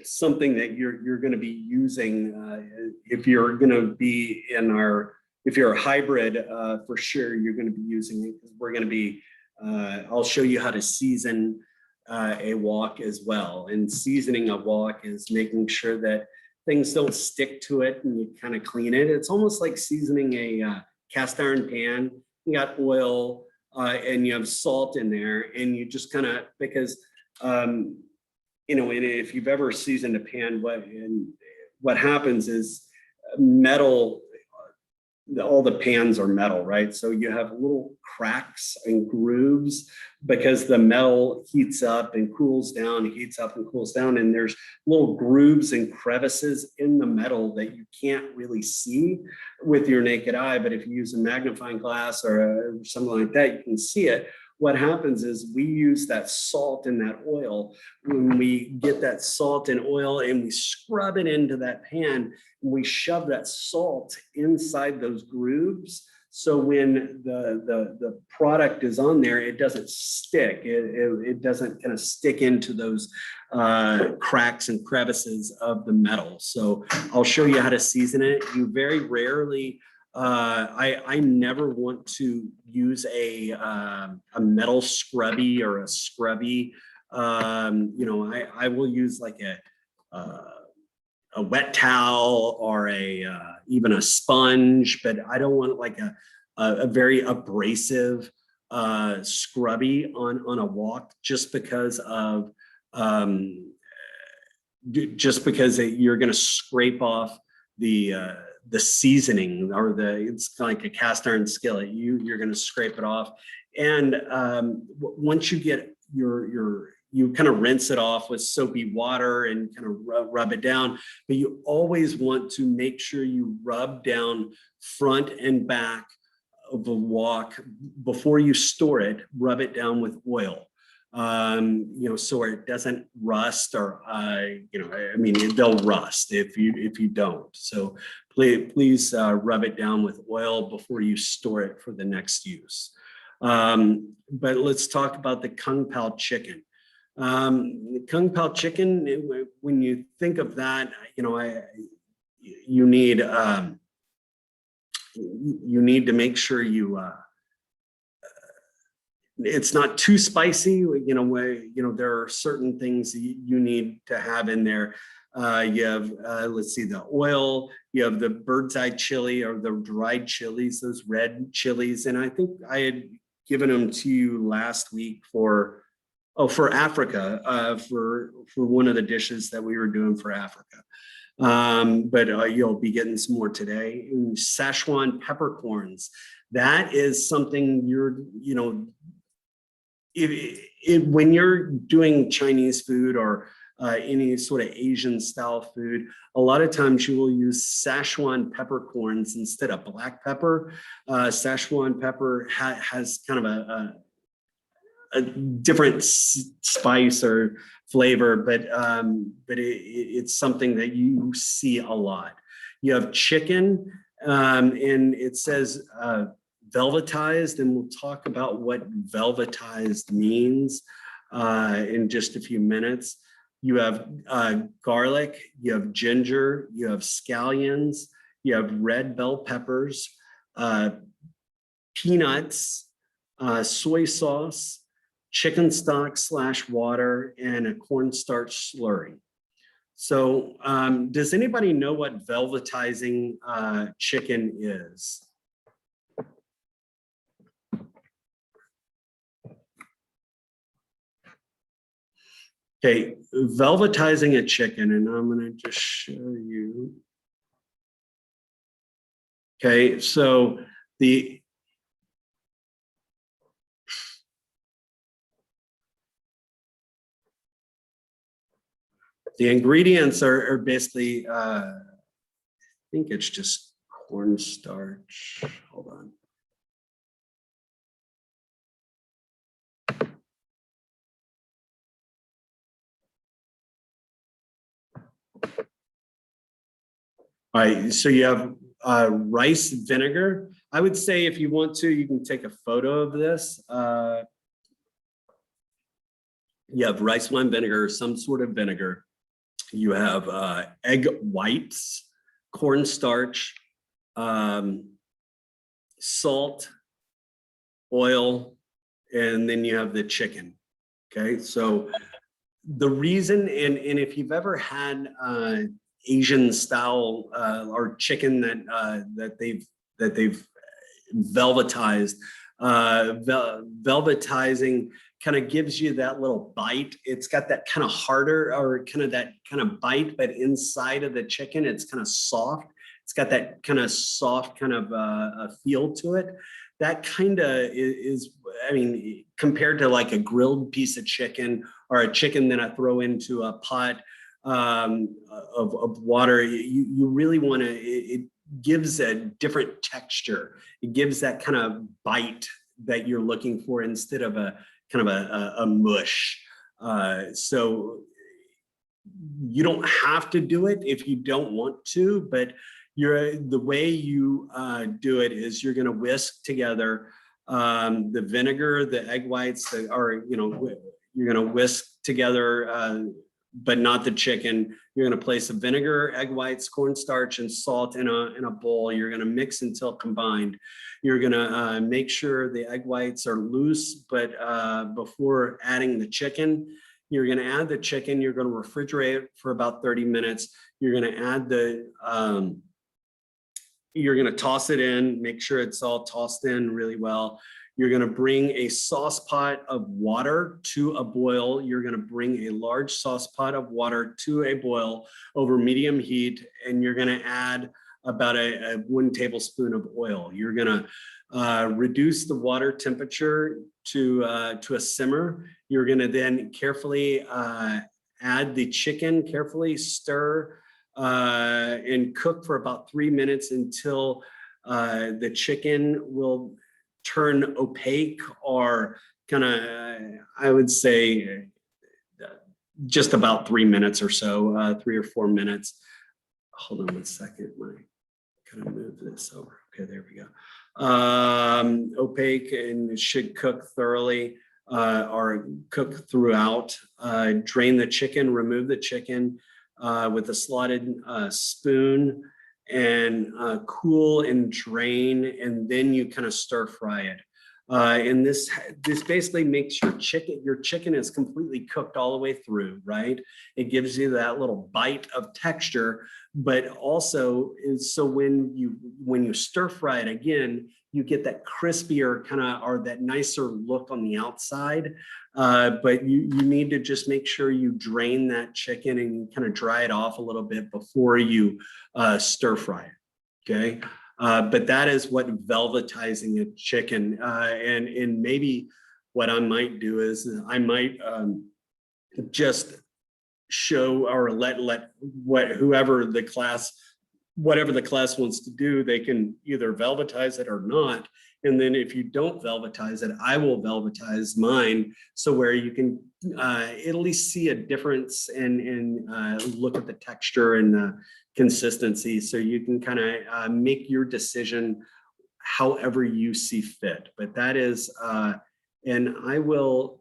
something that you're going to be using if you're going to be if you're a hybrid, for sure you're going to be using it, because we're going to be I'll show you how to season a wok as well. And seasoning a wok is making sure that things don't stick to it and you kind of clean it. It's almost like seasoning a cast iron pan. You got oil and you have salt in there, and you just kind of, because and if you've ever seasoned a pan, what happens is metal, all the pans are metal, right? So you have little cracks and grooves because the metal heats up and cools down, heats up and cools down, and there's little grooves and crevices in the metal that you can't really see with your naked eye. But if you use a magnifying glass or something like that, you can see it. What happens is we use that salt and that oil. When we get that salt and oil and we scrub it into that pan, and we shove that salt inside those grooves So when the product is on there, it doesn't stick. It doesn't kind of stick into those cracks and crevices of the metal. So I'll show you how to season it. You very rarely, I never want to use a metal scrubby or a scrubby. You know, I will use like a wet towel or even a sponge, but I don't want like a very abrasive scrubby on a wok just because of you're going to scrape off the seasoning or it's like a cast iron skillet. You're going to scrape it off, and once you get you kind of rinse it off with soapy water and kind of rub it down, but you always want to make sure you rub down front and back of the wok before you store it. Rub it down with oil, you know, so it doesn't rust or you know, I mean, they'll rust if you don't. So please rub it down with oil before you store it for the next use. But let's talk about the Kung Pao chicken. Kung Pao chicken, when you think of that, you know, you need to make sure it's not too spicy. You know, there are certain things you need to have in there. You have, let's see, the oil, you have the bird's eye chili or the dried chilies, those red chilies. And I think I had given them to you last week for Africa, for one of the dishes that we were doing for Africa. But you'll be getting some more today. And Szechuan peppercorns. That is something you know, when you're doing Chinese food or any sort of Asian style food, a lot of times you will use Szechuan peppercorns instead of black pepper. Szechuan pepper has kind of a different spice or flavor, but it's something that you see a lot. You have chicken, and it says velvetized, and we'll talk about what velvetized means in just a few minutes. You have garlic, you have ginger, you have scallions, you have red bell peppers, peanuts, soy sauce, chicken stock / water, and a cornstarch slurry. So does anybody know what velvetizing chicken is? Okay, velvetizing a chicken, and I'm going to just show you. Okay, so the ingredients are basically, I think it's just cornstarch. Hold on. All right, so you have rice vinegar. I would say if you want to, you can take a photo of this. You have rice wine vinegar or some sort of vinegar. You have egg whites, cornstarch, salt, oil, and then you have the chicken. Okay, so the reason, and if you've ever had Asian style or chicken that they've velvetized, velvetizing kind of gives you that little bite. It's got that kind of harder or kind of that kind of bite, but inside of the chicken, it's kind of soft. It's got that kind of soft kind of a feel to it. That kind of is, I mean, compared to like a grilled piece of chicken or a chicken that I throw into a pot of water, you really want to, it gives a different texture. It gives that kind of bite that you're looking for instead of a kind of a mush. So you don't have to do it if you don't want to, but the way you do it is you're going to whisk together the vinegar, the egg whites, you're going to whisk together, but not the chicken. You're going to place the vinegar, egg whites, cornstarch, and salt in a bowl. You're going to mix until combined. You're going to make sure the egg whites are loose, but before adding the chicken, you're going to add the chicken. You're going to refrigerate it for about 30 minutes. You're going to add you're going to toss it in, make sure it's all tossed in really well. You're going to bring a sauce pot of water to a boil. You're going to bring a large sauce pot of water to a boil over medium heat, and you're going to add about a 1 tablespoon of oil. You're going to reduce the water temperature to a simmer. You're going to then carefully add the chicken, carefully stir and cook for about 3 minutes until the chicken will turn opaque, or kind of, I would say, just about 3 minutes or so, 3 or 4 minutes. Hold on one second. Kind of move this over. Okay, there we go. Opaque, and it should cook thoroughly or cook throughout. Drain the chicken, remove the chicken with a slotted spoon, and cool and drain, and then you kind of stir fry it. And this basically makes your chicken is completely cooked all the way through, right? It gives you that little bite of texture, but also is so when you stir fry it again, you get that crispier kind of, or that nicer look on the outside. But you need to just make sure you drain that chicken and kind of dry it off a little bit before you stir fry it. Okay. But that is what velvetizing a chicken, and maybe what I might do is I might just show or let whatever the class wants to do, they can either velvetize it or not. And then if you don't velvetize it, I will velvetize mine, so where you can at least see a difference and look at the texture and the consistency, so you can kind of make your decision however you see fit. But that is, and I will,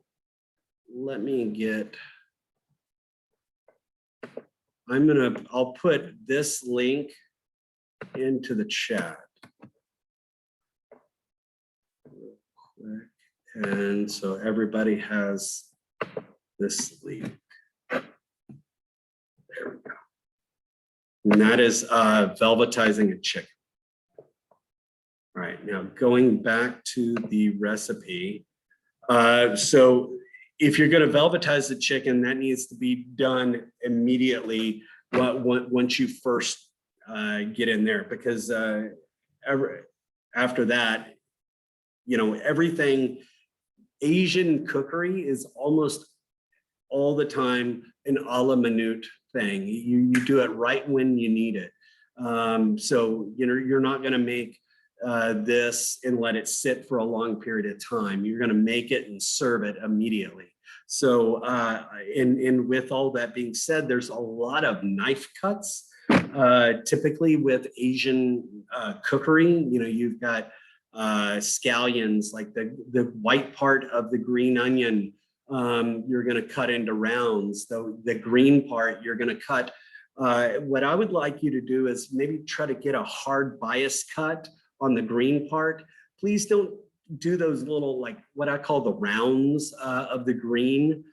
I'll put this link into the chat. And so everybody has this link. There we go. And that is velvetizing a chicken. All right, now going back to the recipe. So if you're going to velvetize the chicken, that needs to be done immediately once you first get in there, because after that, everything Asian cookery is almost all the time an a la minute thing. You do it right when you need it. So you're not going to make this and let it sit for a long period of time. You're going to make it and serve it immediately. So and with all that being said, there's a lot of knife cuts typically with Asian cookery. You've got scallions, like the white part of the green onion, you're going to cut into rounds. The green part you're going to cut. What I would like you to do is maybe try to get a hard bias cut on the green part. Please don't do those little, like what I call the rounds of the green,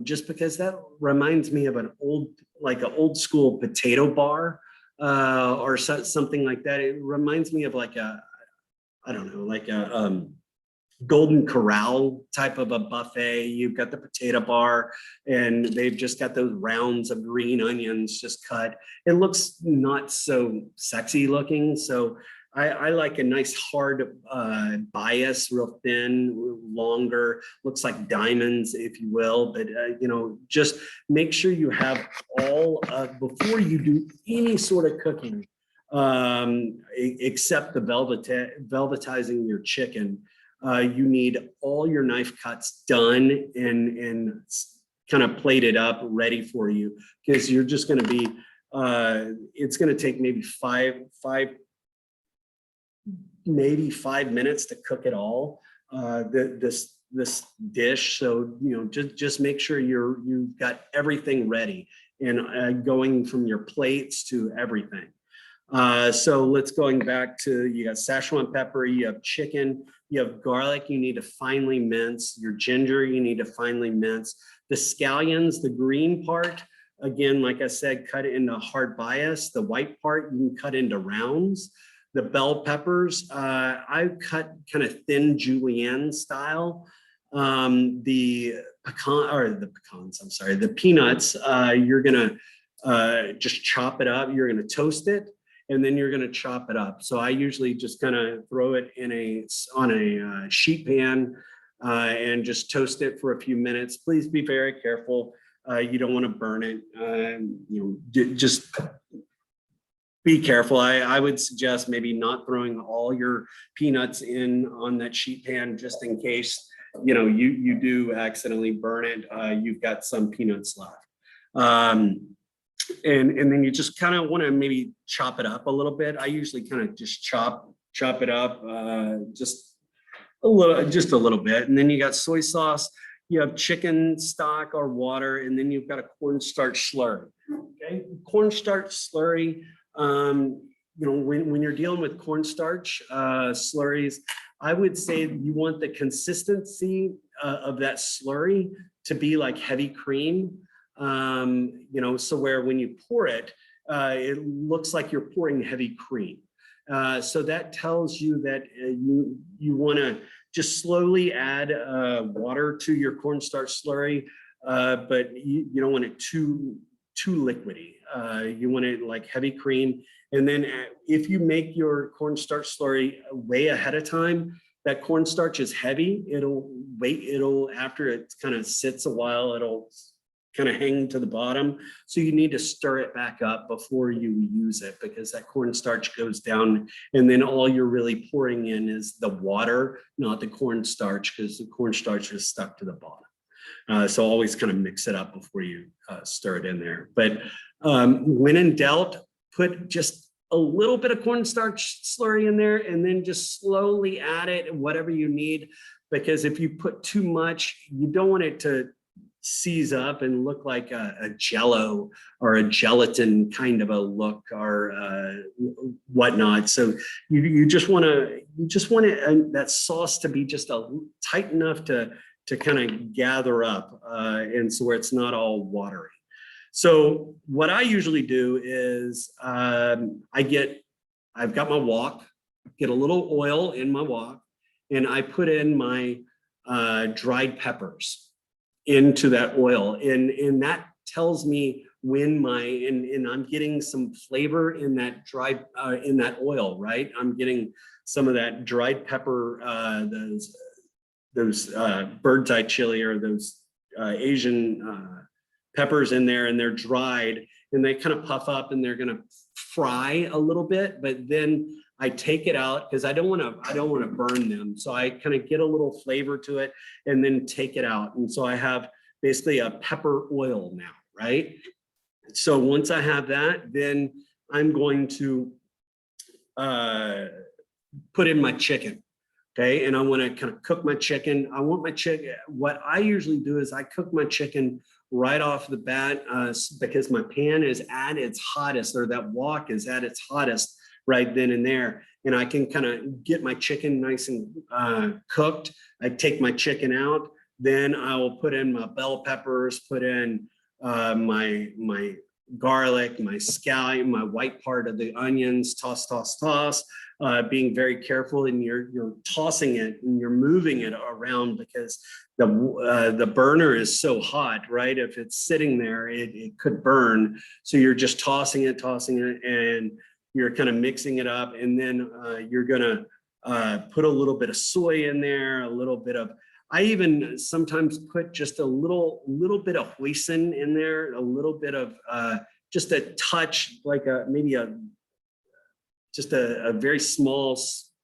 just because that reminds me of an old school potato bar or something like that. It reminds me of like a Golden Corral type of a buffet. You've got the potato bar and they've just got those rounds of green onions just cut. It looks not so sexy looking. So I like a nice hard bias, real thin, longer, looks like diamonds, if you will. But, just make sure you have all, before you do any sort of cooking, except the velvetizing your chicken, you need all your knife cuts done and kind of plated up, ready for you, because you're just going to be It's going to take maybe maybe 5 minutes to cook it all. This dish. So, just make sure you've got everything ready and going from your plates to everything. So let's going back to, you got Szechuan pepper, you have chicken, you have garlic, you need to finely mince, your ginger, you need to finely mince. The scallions, the green part, again, like I said, cut it into hard bias. The white part, you can cut into rounds. The bell peppers, I cut kind of thin julienne style. The peanuts, you're gonna just chop it up. You're gonna toast it, and then you're gonna chop it up. So I usually just kind of throw it on a sheet pan and just toast it for a few minutes. Please be very careful. You don't want to burn it. Just be careful. I would suggest maybe not throwing all your peanuts in on that sheet pan, just in case you do accidentally burn it. You've got some peanuts left. And then you just kind of want to maybe chop it up a little bit. I usually kind of just chop it up just a little bit. And then you got soy sauce, you have chicken stock or water, and then you've got a cornstarch slurry. Okay, cornstarch slurry. When you're dealing with cornstarch slurries, I would say you want the consistency of that slurry to be like heavy cream. So where when you pour it, it looks like you're pouring heavy cream. So that tells you that you want to just slowly add water to your cornstarch slurry, but you don't want it too liquidy. You want it like heavy cream. And then if you make your cornstarch slurry way ahead of time, that cornstarch is heavy. After it kind of sits a while, it'll kind of hang to the bottom. So you need to stir it back up before you use it, because that cornstarch goes down, and then all you're really pouring in is the water, not the cornstarch, because the cornstarch is stuck to the bottom. So always kind of mix it up before you stir it in there. But when in doubt, put just a little bit of cornstarch slurry in there, and then just slowly add it, whatever you need, because if you put too much, you don't want it to seize up and look like a jello or a gelatin kind of a look or whatnot. So you just want that sauce to be just tight enough to kind of gather up, and so where it's not all watery. So what I usually do is I've got my wok, get a little oil in my wok, and I put in my dried peppers into that oil. And that tells me when and I'm getting some flavor in that in that oil, right? I'm getting some of that dried pepper, those bird's eye chili, or those Asian peppers in there, and they're dried, and they kind of puff up, and they're going to fry a little bit, but then I take it out because I don't want to burn them. So I kind of get a little flavor to it and then take it out. And so I have basically a pepper oil now, right? So once I have that, then I'm going to put in my chicken. Okay, and I want to kind of cook my chicken. What I usually do is I cook my chicken right off the bat because my pan is at its hottest, or that wok is at its hottest right then and there. And I can kind of get my chicken nice and cooked. I take my chicken out, then I will put in my bell peppers, put in my garlic, my scallion, my white part of the onions, toss, being very careful, and you're tossing it and you're moving it around because the burner is so hot, right? If it's sitting there, it could burn. So you're just tossing it, and you're kind of mixing it up. And then you're gonna put a little bit of soy in there, a little bit of, I even sometimes put just a little bit of hoisin in there, a little bit of just a touch, like just a very small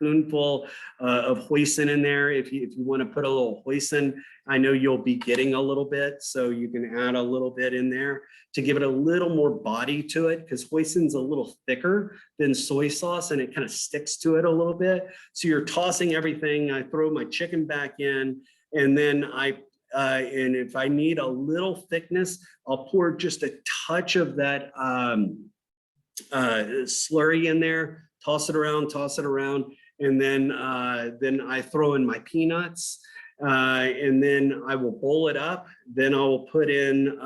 spoonful of hoisin in there. If you want to put a little hoisin, I know you'll be getting a little bit, so you can add a little bit in there to give it a little more body to it, because hoisin's a little thicker than soy sauce and it kind of sticks to it a little bit. So you're tossing everything. I throw my chicken back in, and then and if I need a little thickness, I'll pour just a touch of that slurry in there, toss it around, and then I throw in my peanuts, and then I will bowl it up. Then I will put in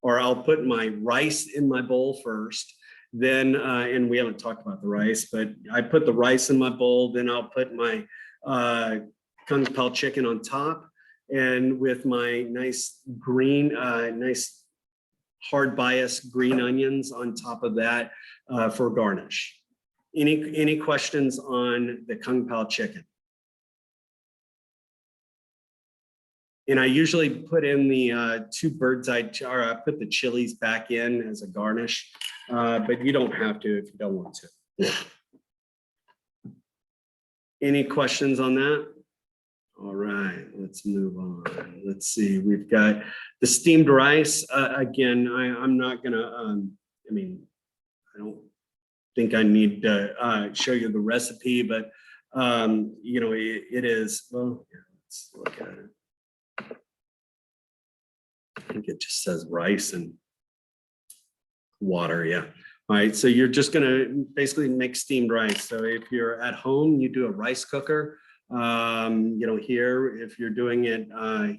I'll put my rice in my bowl first. Then, and we haven't talked about the rice, but I put the rice in my bowl. Then I'll put my Kung Pao chicken on top, and with my nice green, nice hard bias green onions on top of that for garnish. Any questions on the Kung Pao chicken? And I usually put in the 2 bird's eye, or I put the chilies back in as a garnish, but you don't have to if you don't want to. Any questions on that? All right, let's move on. Let's see, we've got the steamed rice. Again, I'm not gonna, I mean, I don't think I need to show you the recipe, but you know, it is, well, here, let's look at it. I think it just says rice and water, yeah. All right, so you're just gonna basically make steamed rice. So if you're at home, you do a rice cooker. You know, here, if you're doing it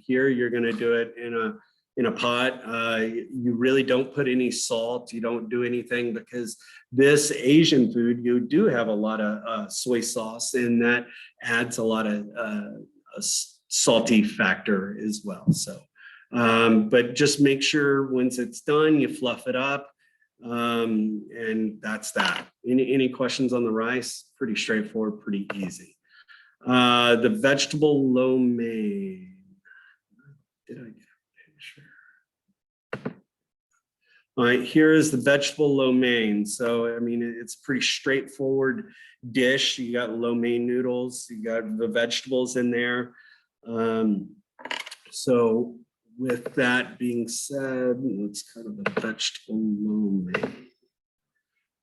here, you're gonna do it in a pot. You really don't put any salt. You don't do anything, because this Asian food, you do have a lot of soy sauce, and that adds a lot of salty factor as well. So, but just make sure once it's done, you fluff it up. And that's that. Any questions on the rice? Pretty straightforward, pretty easy. The vegetable lo mein. Did I get a picture? All right, here is the vegetable lo mein. So, I mean, it's a pretty straightforward dish. You got lo mein noodles, you got the vegetables in there. So with that being said, let's cut the vegetable lo mein.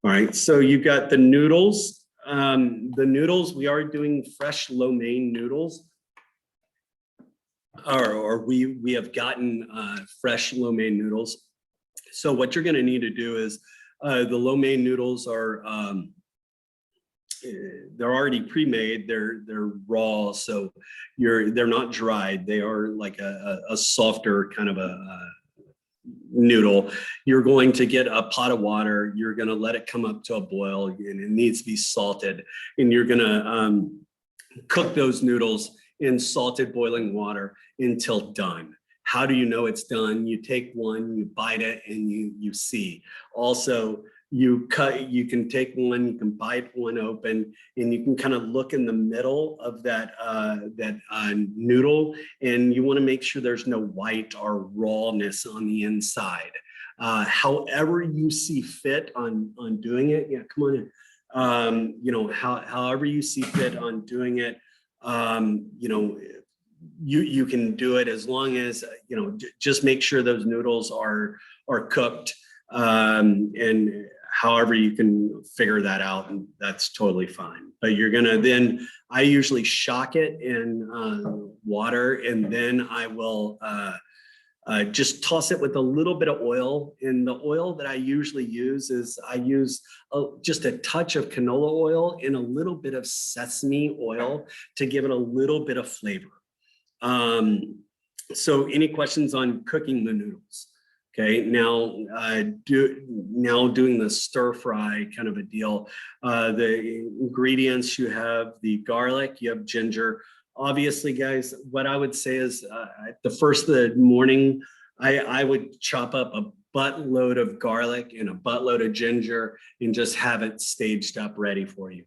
All right, so you've got the noodles. The noodles, we are doing fresh lo mein noodles, or we have gotten fresh lo mein noodles. So what you're going to need to do is the lo mein noodles are they're already pre-made. They're raw, so they're not dried. They are like a softer kind of a noodle. You're going to get a pot of water. You're going to let it come up to a boil, and it needs to be salted. And you're going to cook those noodles in salted boiling water until done. How do you know it's done? You take one, you bite it, and you see. Also, you can take one, you can bite one open, and you can kind of look in the middle of that noodle, and you want to make sure there's no white or rawness on the inside. However you see fit on doing it. Yeah, come on in. You know, however you see fit on doing it. You know, you can do it as long as, you know, just make sure those noodles are cooked, and however you can figure that out, and that's totally fine. But you're gonna then, I usually shock it in water, and then I will just toss it with a little bit of oil. And the oil that I usually use is I use just a touch of canola oil and a little bit of sesame oil to give it a little bit of flavor. So any questions on cooking the noodles? Okay, now doing the stir fry kind of a deal. The ingredients, you have the garlic, you have ginger. Obviously, guys, what I would say is the first of the morning, I would chop up a buttload of garlic and a buttload of ginger and just have it staged up ready for you.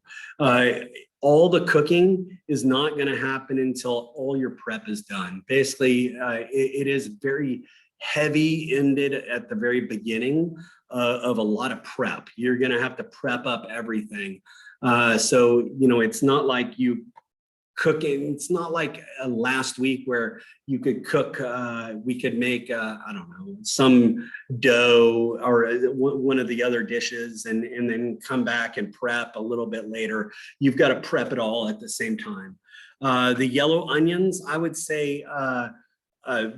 All the cooking is not going to happen until all your prep is done. Basically, it is very heavy-ended at the very beginning of a lot of prep. You're going to have to prep up everything. So, it's not like you cooking. It's not like last week where you could cook, we could make, I don't know, some dough or one of the other dishes and then come back and prep a little bit later. You've got to prep it all at the same time. The yellow onions, I would say,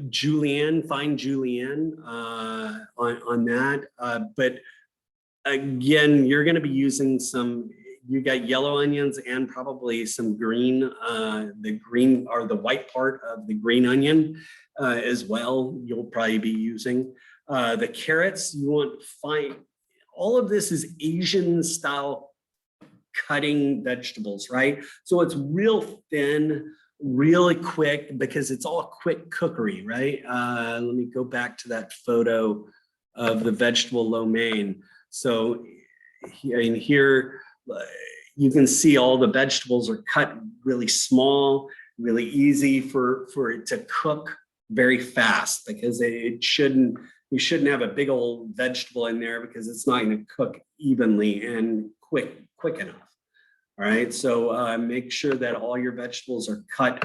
julienne, fine julienne on that. But again, you're going to be using you got yellow onions and probably some green, the green or the white part of the green onion as well. You'll probably be using the carrots. You want fine. All of this is Asian style cutting vegetables, right? So it's real thin, really quick because it's all quick cookery, right? Let me go back to that photo of the vegetable lo mein. So here you can see all the vegetables are cut really small, really easy for it to cook very fast because you shouldn't have a big old vegetable in there because it's not going to cook evenly and quick enough. All right, so make sure that all your vegetables are cut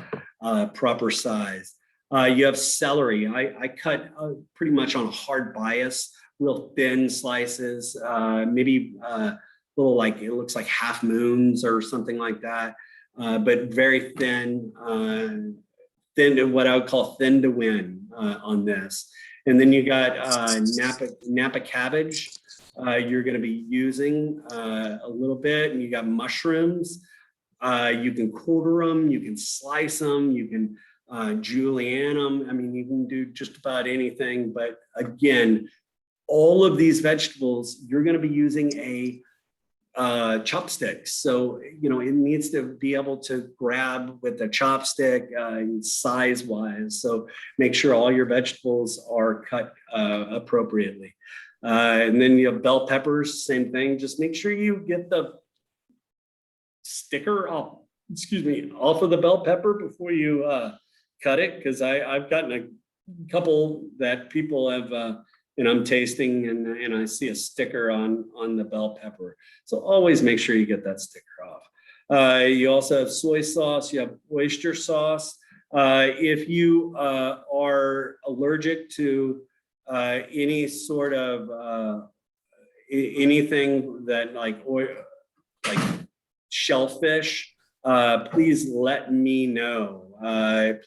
proper size. You have celery. I cut pretty much on a hard bias, real thin slices, maybe little like it looks like half moons or something like that, but very thin, thin to what I would call thin to win on this. And then you got Napa cabbage. You're going to be using a little bit, and you got mushrooms. You can quarter them, you can slice them, you can julienne them. I mean, you can do just about anything. But again, all of these vegetables, you're going to be using a chopsticks. So, it needs to be able to grab with a chopstick size wise. So make sure all your vegetables are cut appropriately. And then you have bell peppers, same thing. Just make sure you get the sticker off of the bell pepper before you cut it. Cause I've gotten a couple that people have, and I'm tasting and I see a sticker on the bell pepper. So always make sure you get that sticker off. You also have soy sauce, you have oyster sauce. If you are allergic to any sort of anything that like shellfish, please let me know.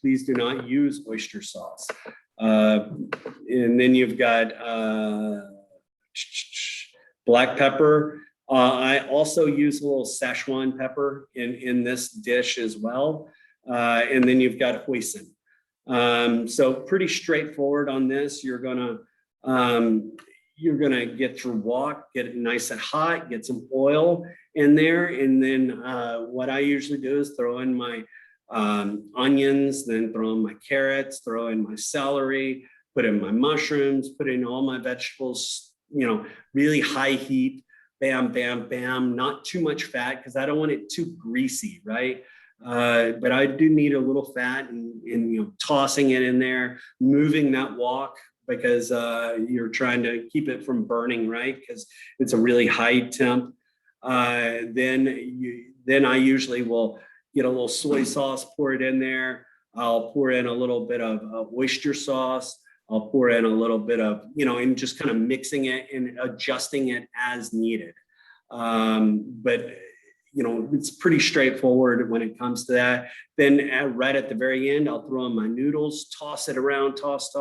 Please do not use oyster sauce. And then you've got black pepper. I also use a little Szechuan pepper in this dish as well. And then you've got hoisin. So pretty straightforward on this. You're gonna get your wok, get it nice and hot, get some oil in there, and then what I usually do is throw in my onions, then throw in my carrots, throw in my celery, put in my mushrooms, put in all my vegetables, really high heat, bam, bam, bam, not too much fat because I don't want it too greasy, right? But I do need a little fat and tossing it in there, moving that wok because you're trying to keep it from burning, right? Because it's a really high temp. Then I usually will get a little soy sauce, pour it in there. I'll pour in a little bit of oyster sauce. I'll pour in a little bit of, and just kind of mixing it and adjusting it as needed. But it's pretty straightforward when it comes to that. Then right at the very end, I'll throw in my noodles, toss it around, toss,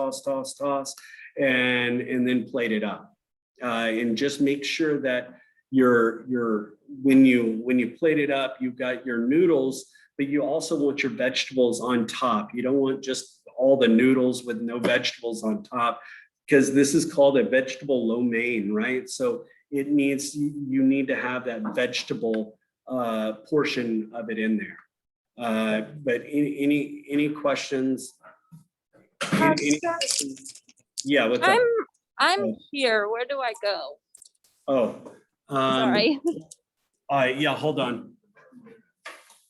and then plate it up. And just make sure that when you plate it up, you've got your noodles, but you also want your vegetables on top. You don't want just all the noodles with no vegetables on top, because this is called a vegetable lo mein, right? So you need to have that vegetable portion of it in there. But any questions? Any questions? Yeah, what's up? I'm here. Where do I go? Oh, Sorry. yeah, hold on.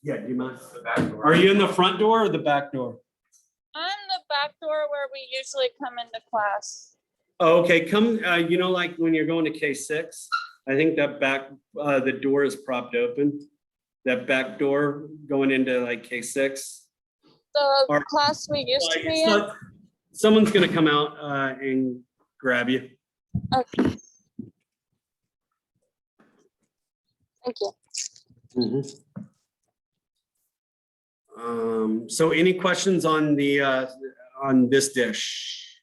Yeah, do you mind? Are you in the front door or the back door? I'm the back door where we usually come into class. Oh, okay, come, like when you're going to K6, I think that back, the door is propped open. That back door going into like K6. The Or- class we used to be in? So- Someone's gonna come out and grab you. Okay, thank you. So any questions on on this dish?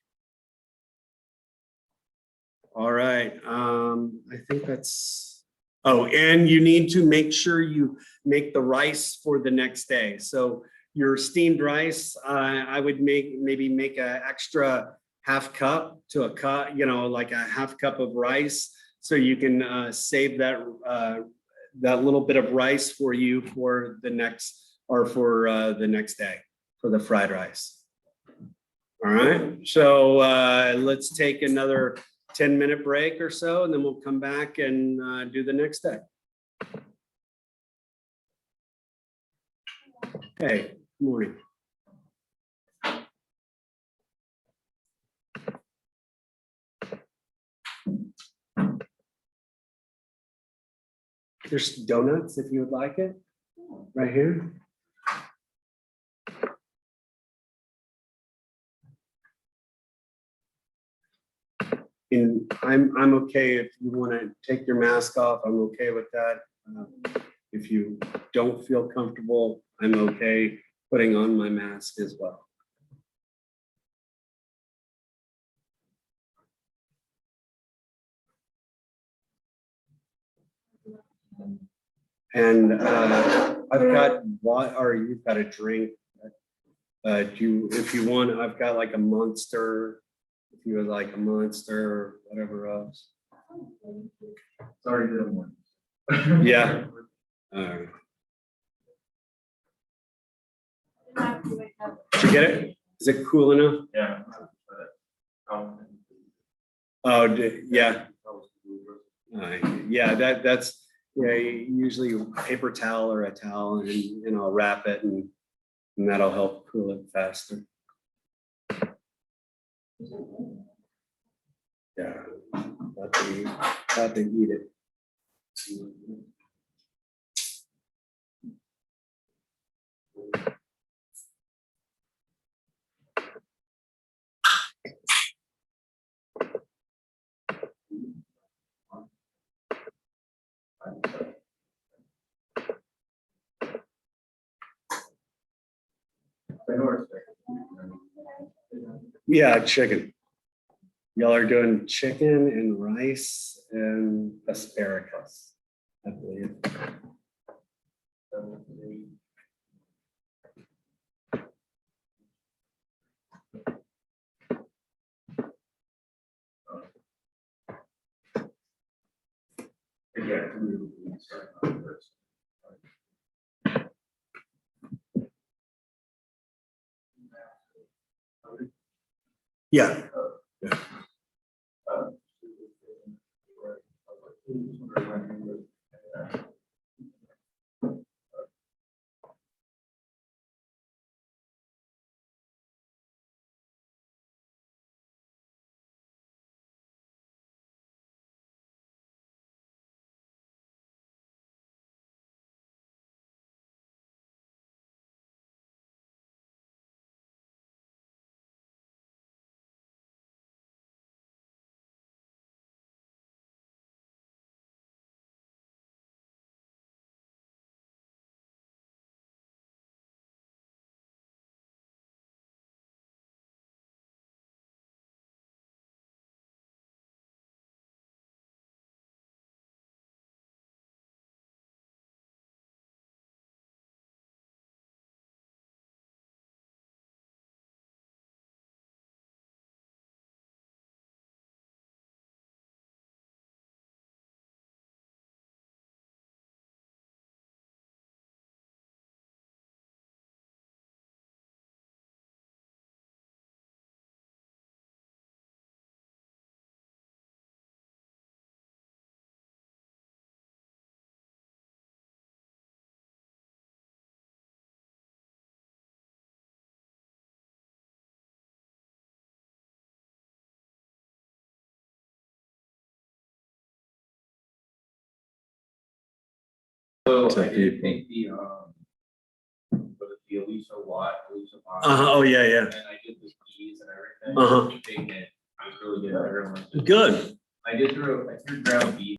All right, I think that's, oh, and you need to make sure you make the rice for the next day. So your steamed rice, I would maybe make an extra half cup to a cup, like a half cup of rice. So you can save that little bit of rice for you for the next, or for the next day, for the fried rice. All right, so let's take another 10-minute break or so, and then we'll come back and do the next day. Okay, good morning. There's donuts if you would like it, right here. And I'm okay if you want to take your mask off, I'm okay with that. If you don't feel comfortable, I'm okay putting on my mask as well. And I've got what, or you've got a drink. If you want, I've got like a Monster. If you would like a Monster or whatever else. Sorry, the other one. Yeah. All right. Did you get it? Is it cool enough? Yeah. Oh, yeah. Yeah, that's, yeah, usually paper towel or a towel, and I'll wrap it, and that'll help cool it faster. Yeah, about to eat it. Yeah, chicken. Y'all are doing chicken and rice and asparagus, I believe. Yeah. So to I did people. take the Alicia Watt, Alicia Watt. Oh, yeah, yeah. And I did the keys and everything. Uh-huh. Taking it, I was really good at everyone. Good. I threw ground beef.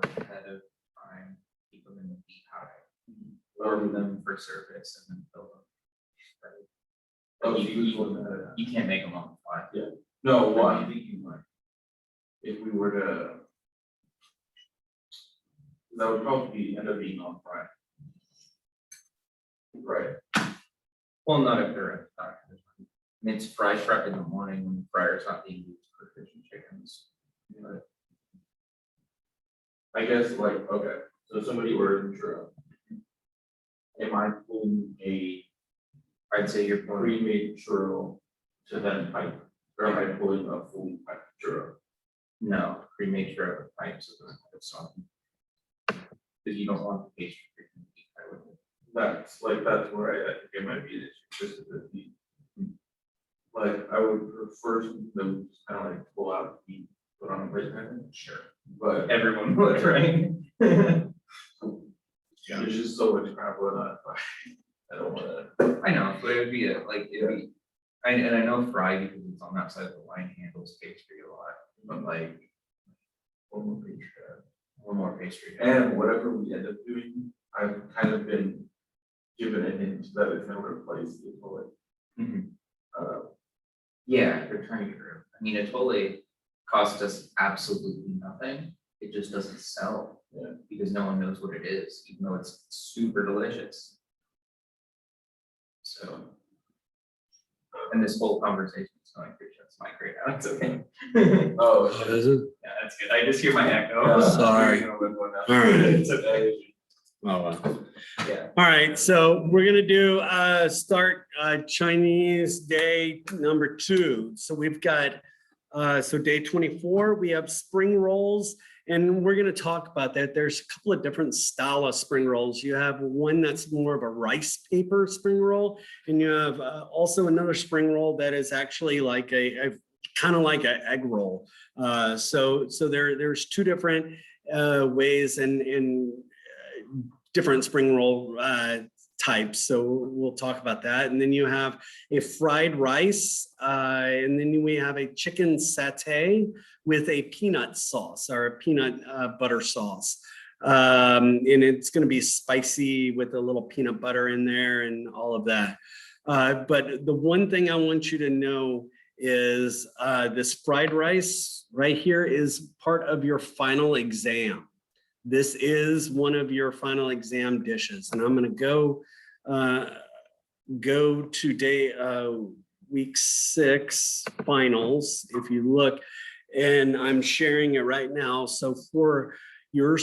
Ahead of time, keep them in the feet high. Order them for service and then fill them. Oh, you can't make them on the fly. Yeah. No, what I'm thinking like, if we were to That would probably end up being on Friday. Right. Well, not if they're at the doctor's. I mean, it's fry prep in the morning when the fryer's not being used for fish and chickens. But I guess like, okay, so somebody orders a churro. Am I pulling I'd say your pre-made churro to then pipe, or am I pulling a fully piped churro? No, pre-made churro pipes is it's something. Because you don't want the pastry. That's where I think it might be an issue, just the heat. Like, I would prefer them just kind of like pull out the heat, put on a plate kind of. Sure. But everyone would, right? Yeah. There's just so much crap going on. I don't wanna. I know, but it would be and I know fry because it's on that side of the line handles pastry a lot, but like. One more pastry. And whatever we end up doing, I've kind of been given a hint that it's gonna replace the toilet. Yeah, they're trying to get rid of. I mean, a toilet cost us absolutely nothing. It just doesn't sell. Yeah. Because no one knows what it is, even though it's super delicious. So. And this whole conversation is going through just my great out. It's okay. Oh, Is it? yeah, that's good. I just hear my echo. Sorry. All right. It's okay. Oh, well. Yeah. All right, so we're gonna do start Chinese day number 2. So we've got so day 24, we have spring rolls, and we're gonna talk about that. There's a couple of different style of spring rolls. You have one that's more of a rice paper spring roll, and you have also another spring roll that is actually like a kind of like an egg roll. So there's 2 different ways and different spring roll types. So we'll talk about that. And then you have a fried rice, and then we have a chicken satay with a peanut sauce or a peanut butter sauce. And it's going to be spicy with a little peanut butter in there and all of that. But the one thing I want you to know is this fried rice right here is part of your final exam. This is one of your final exam dishes, and I'm going to go to day week 6 finals. If you look, and I'm sharing it right now. So for your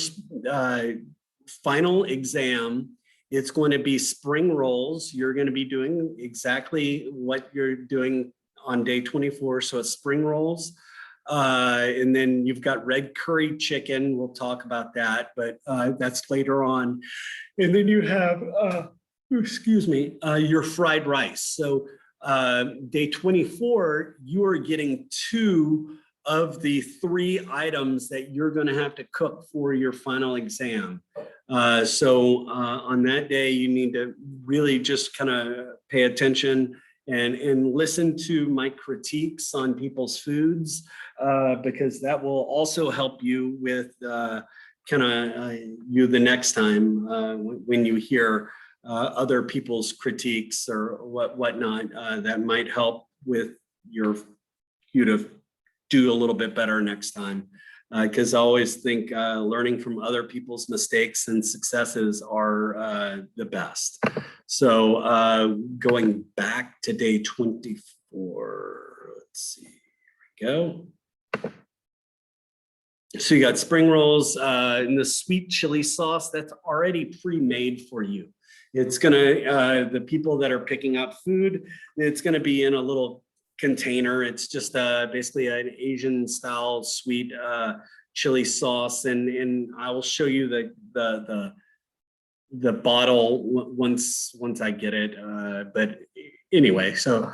final exam, it's going to be spring rolls. You're going to be doing exactly what you're doing on day 24. So it's spring rolls. And then you've got red curry chicken. We'll talk about that, but that's later on. And then you have, your fried rice. So day 24, you are getting 2 of the 3 items that you're going to have to cook for your final exam. So on that day, you need to really just kind of pay attention and listen to my critiques on people's foods, because that will also help you with you the next time when you hear other people's critiques or whatnot, that might help with you to do a little bit better next time. Because I always think learning from other people's mistakes and successes are the best. So going back to day 24, let's see, here we go. So you got spring rolls and the sweet chili sauce that's already pre-made for you. It's gonna, the people that are picking up food, it's gonna be in a little container. It's just basically an Asian style sweet chili sauce, and I will show you the bottle once I get it. But anyway, so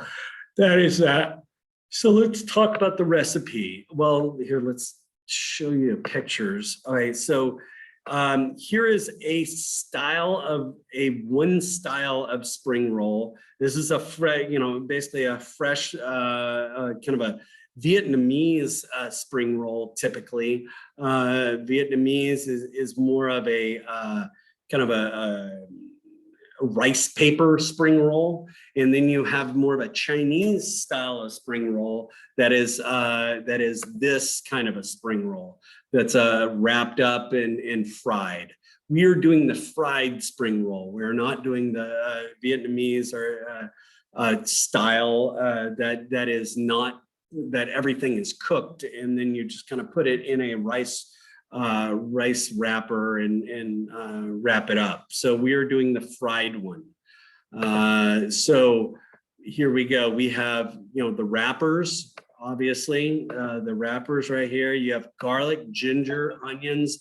that is that. So let's talk about the recipe. Well, here, let's show you pictures. All right, so here is a one style of spring roll. This is a fresh, basically a fresh kind of a Vietnamese spring roll. Typically, Vietnamese is more of a kind of a rice paper spring roll, and then you have more of a Chinese style of spring roll that is this kind of a spring roll that's wrapped up and fried. We are doing the fried spring roll. We're not doing the Vietnamese or style that is not, that everything is cooked and then you just kind of put it in a rice wrapper and wrap it up. So we are doing the fried one. So here we go. We have, the wrappers, obviously, the wrappers right here. You have garlic, ginger, onions,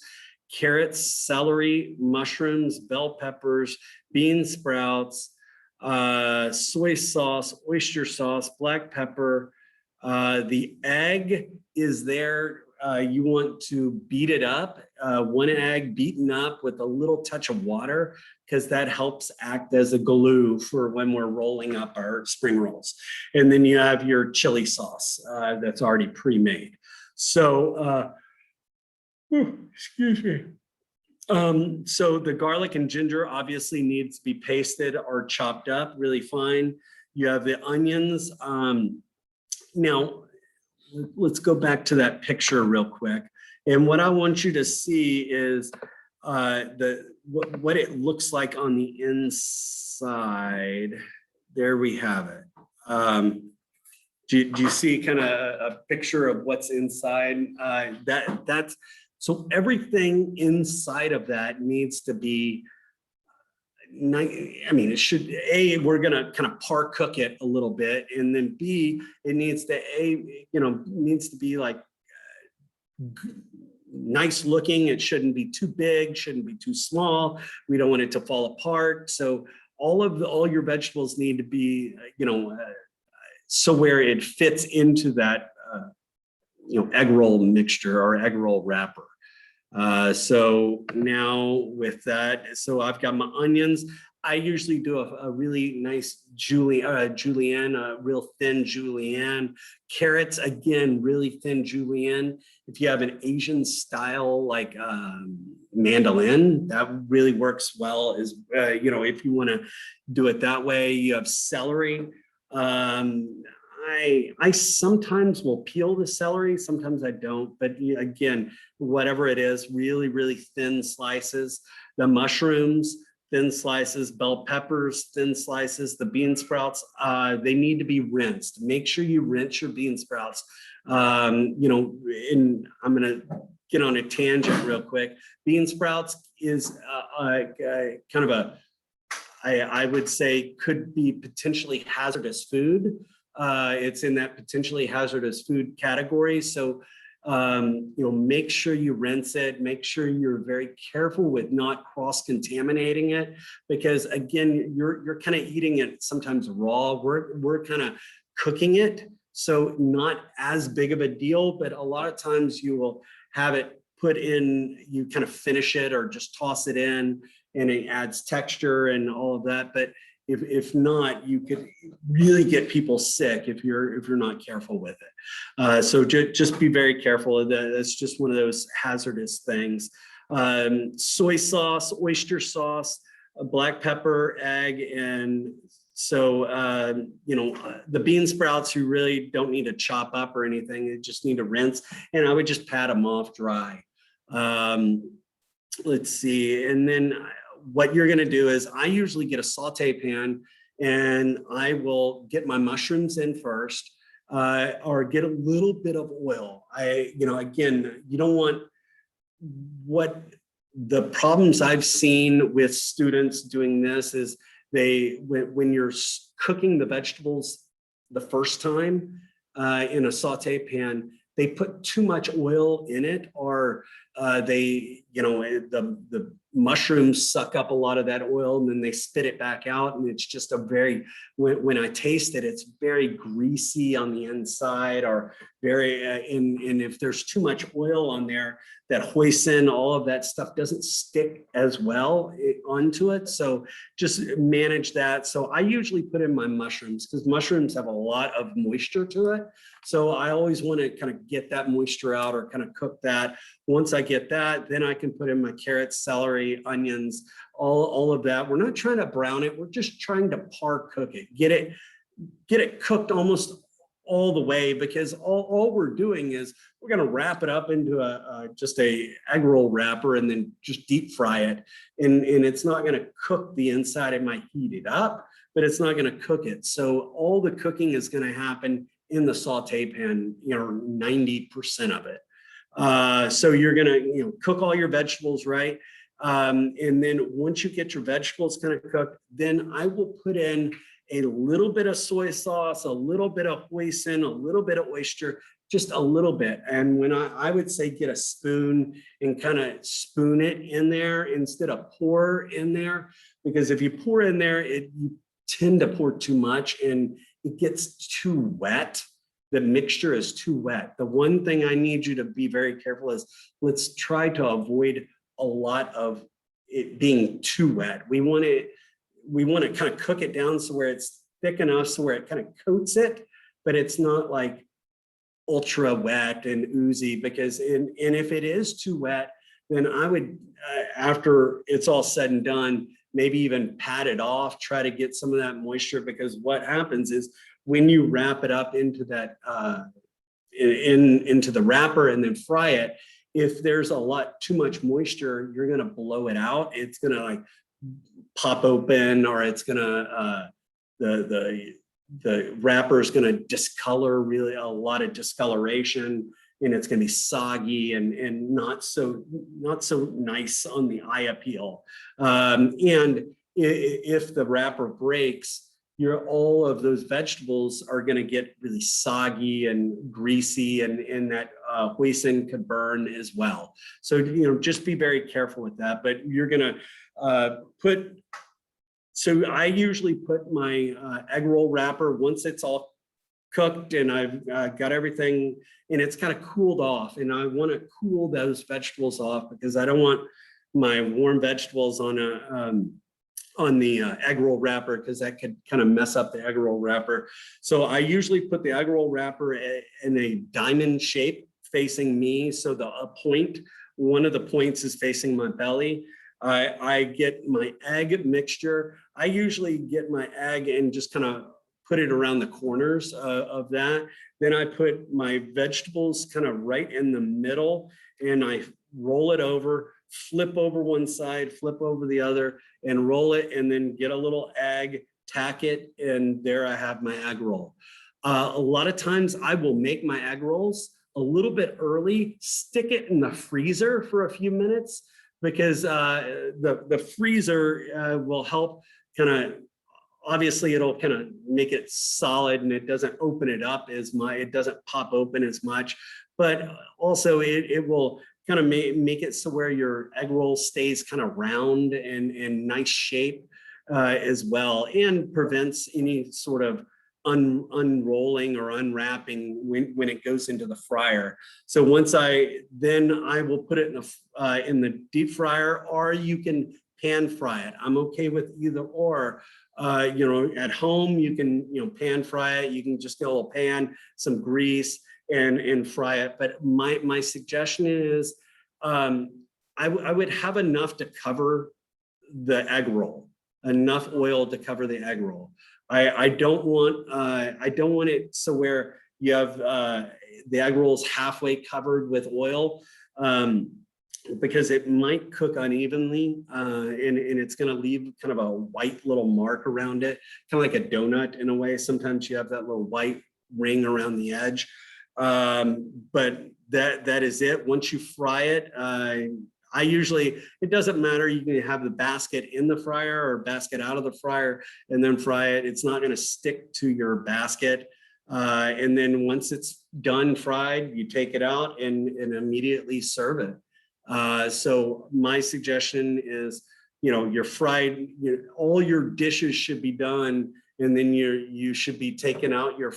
carrots, celery, mushrooms, bell peppers, bean sprouts, soy sauce, oyster sauce, black pepper. The egg is there. You want to beat it up, one egg beaten up with a little touch of water, because that helps act as a glue for when we're rolling up our spring rolls. And then you have your chili sauce that's already pre-made. So, excuse me. So the garlic and ginger obviously needs to be pasted or chopped up really fine. You have the onions. Now, let's go back to that picture real quick. And what I want you to see is what it looks like on the inside. There we have it. Do you see kind of a picture of what's inside? That's so everything inside of that needs to be, I mean, it should, A, we're gonna kind of par cook it a little bit, and then B, it needs to, needs to be like nice looking. It shouldn't be too big, shouldn't be too small. We don't want it to fall apart. So all your vegetables need to be, so where it fits into that, egg roll mixture or egg roll wrapper. So now with that, so I've got my onions. I usually do a really nice julienne, a real thin julienne. Carrots, again, really thin julienne. If you have an Asian style like mandolin, that really works well. As if you want to do it that way. You have celery. I sometimes will peel the celery, sometimes I don't, but again, whatever it is, really, really thin slices. The mushrooms, thin slices, bell peppers, thin slices, the bean sprouts, they need to be rinsed. Make sure you rinse your bean sprouts. And I'm gonna get on a tangent real quick. Bean sprouts is kind of I would say could be potentially hazardous food. It's in that potentially hazardous food category. So, make sure you rinse it, make sure you're very careful with not cross-contaminating it, because again, you're kind of eating it sometimes raw. We're kind of cooking it. So not as big of a deal, but a lot of times you will have it put in, you kind of finish it or just toss it in and it adds texture and all of that. But if not, you could really get people sick if you're not careful with it. So just be very careful. That's just one of those hazardous things. Soy sauce, oyster sauce, black pepper, egg, and so the bean sprouts you really don't need to chop up or anything. You just need to rinse, and I would just pat them off dry. Let's see, and then what you're going to do is I usually get a saute pan and I will get my mushrooms in first, or get a little bit of oil. Again, you don't want what the problems I've seen with students doing this is when you're cooking the vegetables the first time in a saute pan, they put too much oil in it, or the mushrooms suck up a lot of that oil and then they spit it back out. And it's just when I taste it, it's very greasy on the inside, or very, and if there's too much oil on there, that hoisin, all of that stuff doesn't stick as well onto it. So just manage that. So I usually put in my mushrooms because mushrooms have a lot of moisture to it. So I always want to kind of get that moisture out or kind of cook that. Once I get that, then I can can put in my carrots, celery, onions, all of that. We're not trying to brown it. We're just trying to par cook it, get it cooked almost all the way, because all we're doing is we're going to wrap it up into just a egg roll wrapper and then just deep fry it. And it's not going to cook the inside. It might heat it up, but it's not going to cook it. So all the cooking is going to happen in the saute pan, 90% of it. So you're going to, cook all your vegetables, right? And then once you get your vegetables kind of cooked, then I will put in a little bit of soy sauce, a little bit of hoisin, a little bit of oyster, just a little bit. And when I would say get a spoon and kind of spoon it in there instead of pour in there, because if you pour in there, you tend to pour too much and it gets too wet. The mixture is too wet. The one thing I need you to be very careful is let's try to avoid a lot of it being too wet. We want to kind of cook it down so where it's thick enough so where it kind of coats it, but it's not like ultra wet and oozy, because and if it is too wet, then I would, after it's all said and done, maybe even pat it off, try to get some of that moisture, because what happens is when you wrap it up into that, into the wrapper and then fry it, if there's a lot too much moisture, you're going to blow it out. It's going to like pop open, or it's going to, the wrapper is going to discolor, really a lot of discoloration, and it's going to be soggy and not so nice on the eye appeal. And if the wrapper breaks, all of those vegetables are going to get really soggy and greasy, and that hoisin could burn as well. So just be very careful with that. But you're going to so I usually put my egg roll wrapper, once it's all cooked and I've got everything and it's kind of cooled off, and I want to cool those vegetables off because I don't want my warm vegetables on the egg roll wrapper, because that could kind of mess up the egg roll wrapper. So I usually put the egg roll wrapper in a diamond shape facing me. So one of the points is facing my belly. I get my egg mixture. I usually get my egg and just kind of put it around the corners of that. Then I put my vegetables kind of right in the middle, and I roll it over, flip over one side, flip over the other, and roll it, and then get a little egg, tack it, and there I have my egg roll. A lot of times I will make my egg rolls a little bit early, stick it in the freezer for a few minutes, because the freezer will help kind of, obviously it'll kind of make it solid and it doesn't open it up as much, it doesn't pop open as much, but also it will kind of make it so where your egg roll stays kind of round and nice shape as well, and prevents any sort of unrolling or unwrapping when it goes into the fryer. So then I will put it in the deep fryer, or you can pan fry it. I'm okay with either or. At home you can pan fry it. You can just get a little pan, some grease, and fry it. But my suggestion is I would have enough to cover the egg roll, enough oil to cover the egg roll. I don't want it so where you have the egg rolls halfway covered with oil, because it might cook unevenly, and it's going to leave kind of a white little mark around it, kind of like a donut in a way. Sometimes you have that little white ring around the edge, but that is it. Once you fry it, it doesn't matter. You can have the basket in the fryer or basket out of the fryer and then fry it. It's not going to stick to your basket. And then once it's done fried, you take it out and immediately serve it. So my suggestion is, you're fried, all your dishes should be done, and then you should be taking out your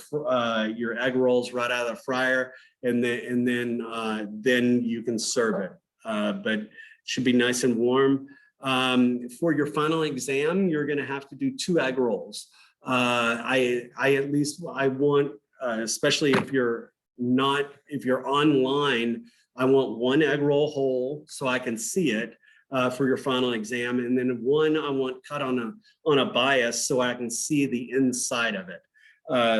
egg rolls right out of the fryer, and then you can serve it. But it should be nice and warm. For your final exam, you're going to have to do 2 egg rolls. I want, especially if you're online, I want one egg roll whole so I can see it for your final exam. And then one I want cut on a bias so I can see the inside of it.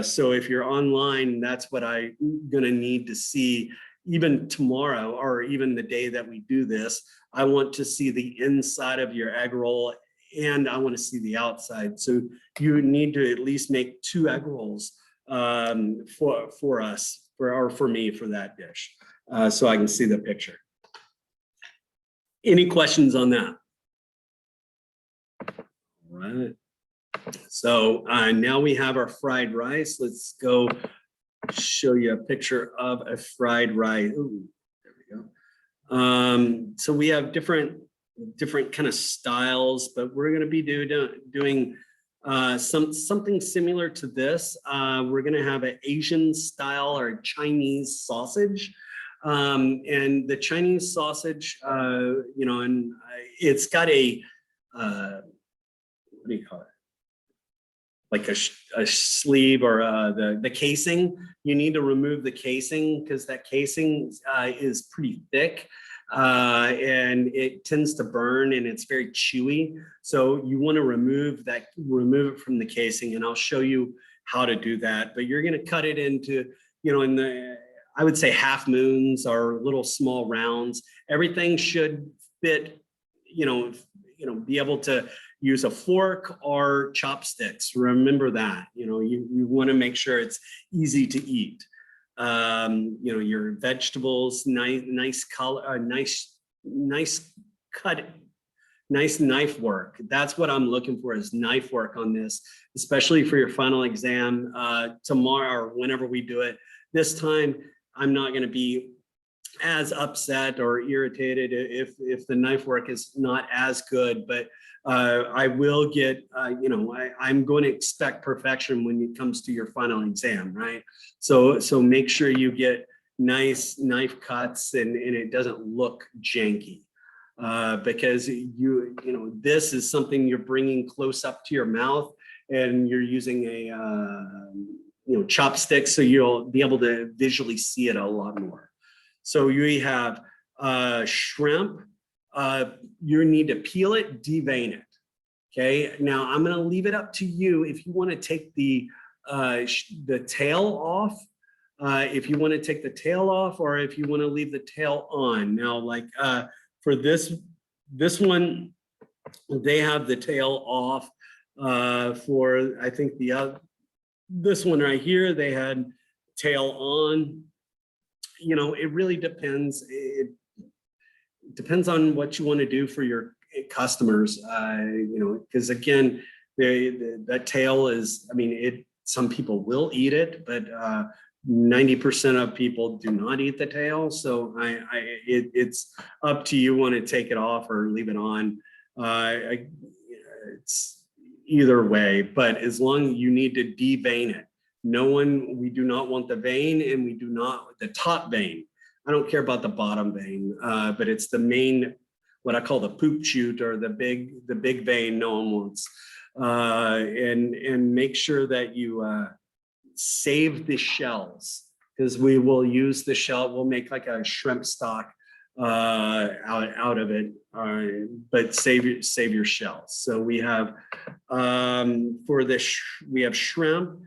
So if you're online, that's what I'm gonna need to see even tomorrow or even the day that we do this. I want to see the inside of your egg roll and I want to see the outside. So you need to at least make 2 egg rolls for us, for me, for that dish, so I can see the picture. Any questions on that? All right. So now we have our fried rice. Let's go show you a picture of a fried rice. Ooh, there we go. So we have different kind of styles, but we're going to be doing something similar to this. We're going to have an Asian style or Chinese sausage. And the Chinese sausage, you know, and it's got a, what do you call it? Like a sleeve or the casing. You need to remove the casing because that casing is pretty thick and it tends to burn and it's very chewy. So you want to remove it from the casing, and I'll show you how to do that. But you're going to cut it into, you know, I would say half moons or little small rounds. Everything should fit, you know, be able to use a fork or chopsticks. Remember that, you know, you want to make sure it's easy to eat. You know, your vegetables, nice color, nice cut, nice knife work. That's what I'm looking for, is knife work on this, especially for your final exam tomorrow or whenever we do it. This time, I'm not going to be as upset or irritated if the knife work is not as good, but I will get, you know, I'm going to expect perfection when it comes to your final exam, right? So make sure you get nice knife cuts and it doesn't look janky, because you know, this is something you're bringing close up to your mouth and you're using a, you know, chopsticks, so you'll be able to visually see it a lot more. So you have shrimp. You need to peel it, devein it. Okay. Now I'm going to leave it up to you if you want to take the tail off. If you want to take the tail off, or if you want to leave the tail on. Now, like for this one, they have the tail off. For I think this one right here, they had tail on. You know, it really depends. It depends on what you want to do for your customers. You know, because again, that tail is, I mean, some people will eat it, but 90% of people do not eat the tail. So it's up to you, want to take it off or leave it on. It's either way, but as long as you need to devein it. We do not want the vein, and we do not the top vein. I don't care about the bottom vein, but it's the main, what I call the poop chute, or the big vein no one wants. And make sure that you save the shells, because we will use the shell. We'll make like a shrimp stock out of it, but save your shells. So we have for this, we have shrimp.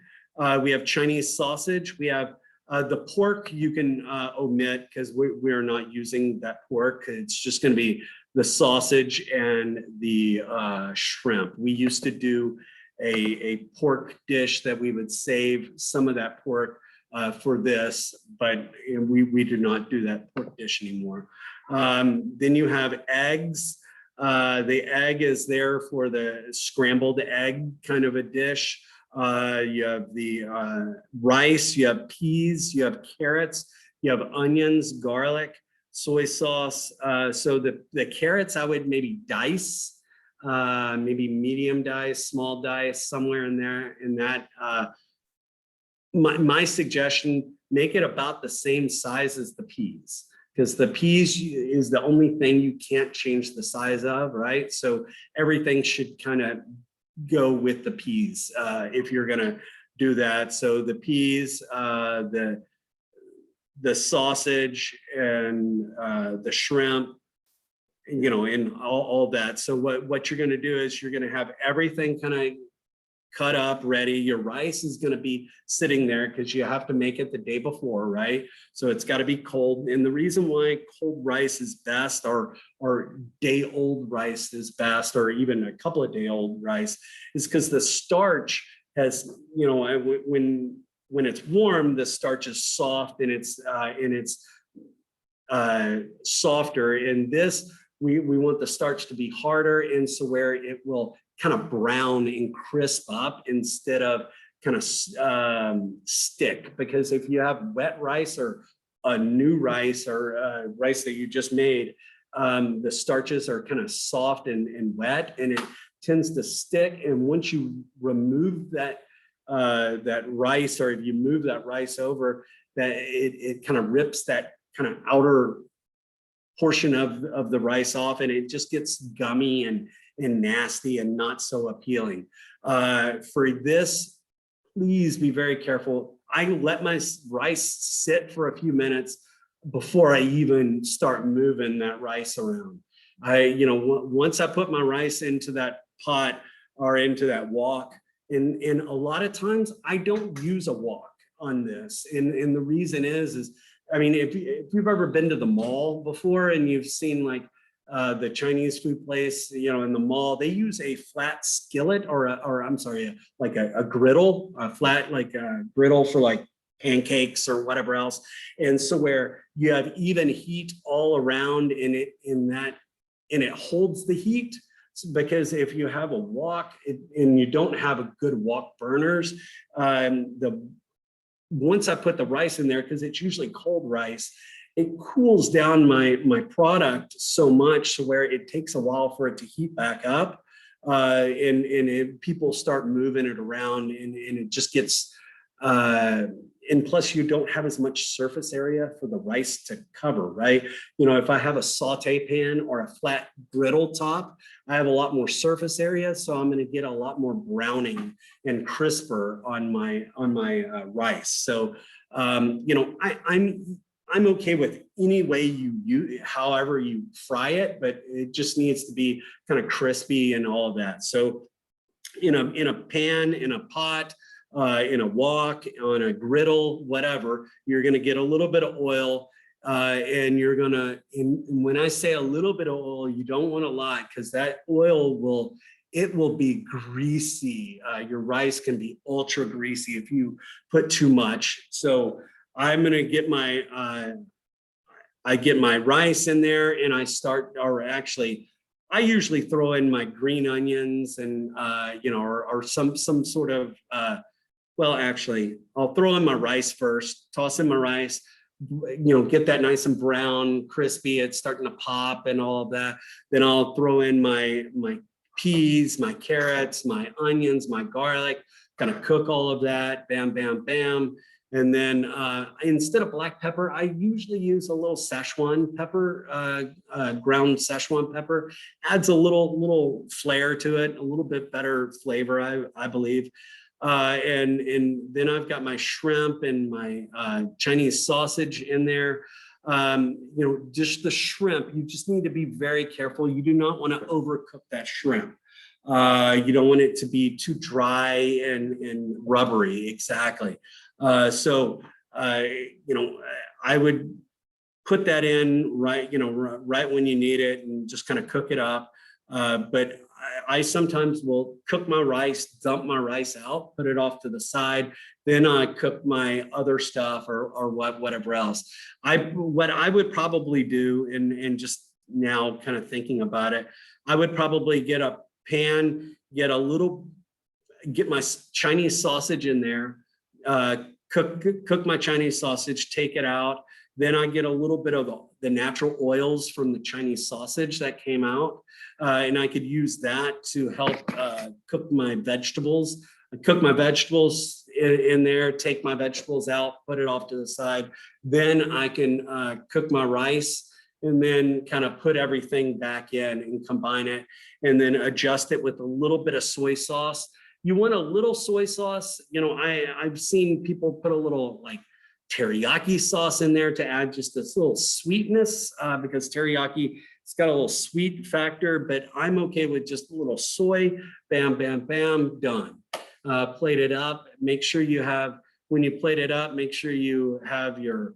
We have Chinese sausage. We have the pork. You can omit, because we are not using that pork. It's just going to be the sausage and the shrimp. We used to do a pork dish that we would save some of that pork for this, but we do not do that pork dish anymore. Then you have eggs. The egg is there for the scrambled egg kind of a dish. You have the rice, you have peas, you have carrots, you have onions, garlic, soy sauce. So the carrots I would maybe dice, maybe medium dice, small dice, somewhere in there. In that, my suggestion, make it about the same size as the peas, because the peas is the only thing you can't change the size of, right? So everything should kind of go with the peas if you're gonna do that. So the peas, the sausage and the shrimp, you know, and all that. So what you're gonna do is you're gonna have everything kind of cut up, ready. Your rice is gonna be sitting there because you have to make it the day before, right? So it's gotta be cold. And the reason why cold rice is best, or day-old rice is best, or even a couple of day-old rice, is because the starch has, you know, when it's warm, the starch is soft and it's softer. And this, we want the starch to be harder, and so where it will kind of brown and crisp up instead of kind of stick. Because if you have wet rice or a new rice or rice that you just made, the starches are kind of soft and wet, and it tends to stick. And once you remove that rice, or if you move that rice over, that it kind of rips that kind of outer portion of the rice off, and it just gets gummy and nasty and not so appealing. For this, please be very careful. I let my rice sit for a few minutes before I even start moving that rice around. Once I put my rice into that pot or into that wok, and a lot of times I don't use a wok on this. And the reason is, I mean, if you've ever been to the mall before and you've seen like the Chinese food place, you know, in the mall, they use a flat skillet or I'm sorry, like a griddle, a flat, like a griddle for like pancakes or whatever else. And so where you have even heat all around and it holds the heat. Because if you have a wok and you don't have a good wok burners, once I put the rice in there, because it's usually cold rice, it cools down my product so much to where it takes a while for it to heat back up. People start moving it around, and it just gets, and plus you don't have as much surface area for the rice to cover, right? You know, if I have a saute pan or a flat griddle top, I have a lot more surface area, so I'm going to get a lot more browning and crisper on my rice. So, I'm okay with any way you however you fry it, but it just needs to be kind of crispy and all of that. So, in a pan, in a pot, in a wok, on a griddle, whatever, you're going to get a little bit of oil. And you're gonna, and when I say a little bit of oil, you don't want a lot, because that oil will be greasy. Your rice can be ultra greasy if you put too much. So I'm gonna get I get my rice in there, and I usually throw in my green onions and or some sort of well, actually, I'll throw in my rice first, toss in my rice, get that nice and brown, crispy, it's starting to pop and all of that. Then I'll throw in my peas, my carrots, my onions, my garlic, kind of cook all of that, bam, bam, bam. And then instead of black pepper, I usually use a little Szechuan pepper, ground Szechuan pepper. Adds a little flair to it, a little bit better flavor, I believe. And then I've got my shrimp and my Chinese sausage in there. Just the shrimp, you just need to be very careful. You do not want to overcook that shrimp. You don't want it to be too dry and rubbery. Exactly. So I would put that in right when you need it, and just kind of cook it up. But I sometimes will cook my rice, dump my rice out, put it off to the side. Then I cook my other stuff or whatever else. What I would probably do, and just now kind of thinking about it, I would probably get a pan, get my Chinese sausage in there, cook my Chinese sausage, take it out. Then I get a little bit of the natural oils from the Chinese sausage that came out. And I could use that to help cook my vegetables. I cook my vegetables in there, take my vegetables out, put it off to the side. Then I can cook my rice, and then kind of put everything back in and combine it, and then adjust it with a little bit of soy sauce. You want a little soy sauce. I've seen people put a little teriyaki sauce in there to add just this little sweetness, because teriyaki, it's got a little sweet factor, but I'm okay with just a little soy, bam, bam, bam, done. Plate it up, make sure you have, when you plate it up, make sure you have your,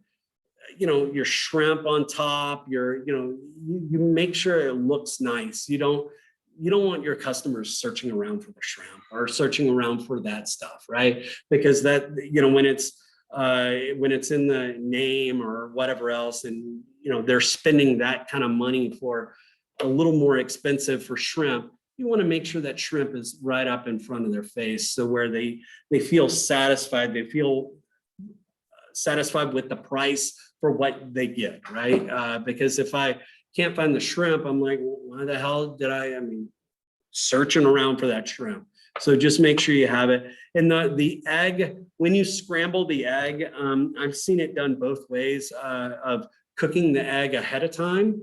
your shrimp on top, you make sure it looks nice. You don't want your customers searching around for the shrimp or searching around for that stuff, right? Because that, when it's in the name or whatever else, and they're spending that kind of money for a little more expensive for shrimp, you want to make sure that shrimp is right up in front of their face, so where they feel satisfied, they feel satisfied with the price for what they get, right? Because if I can't find the shrimp, I'm like, well, why the hell did I searching around for that shrimp. So just make sure you have it. And the egg, when you scramble the egg, I've seen it done both ways, of cooking the egg ahead of time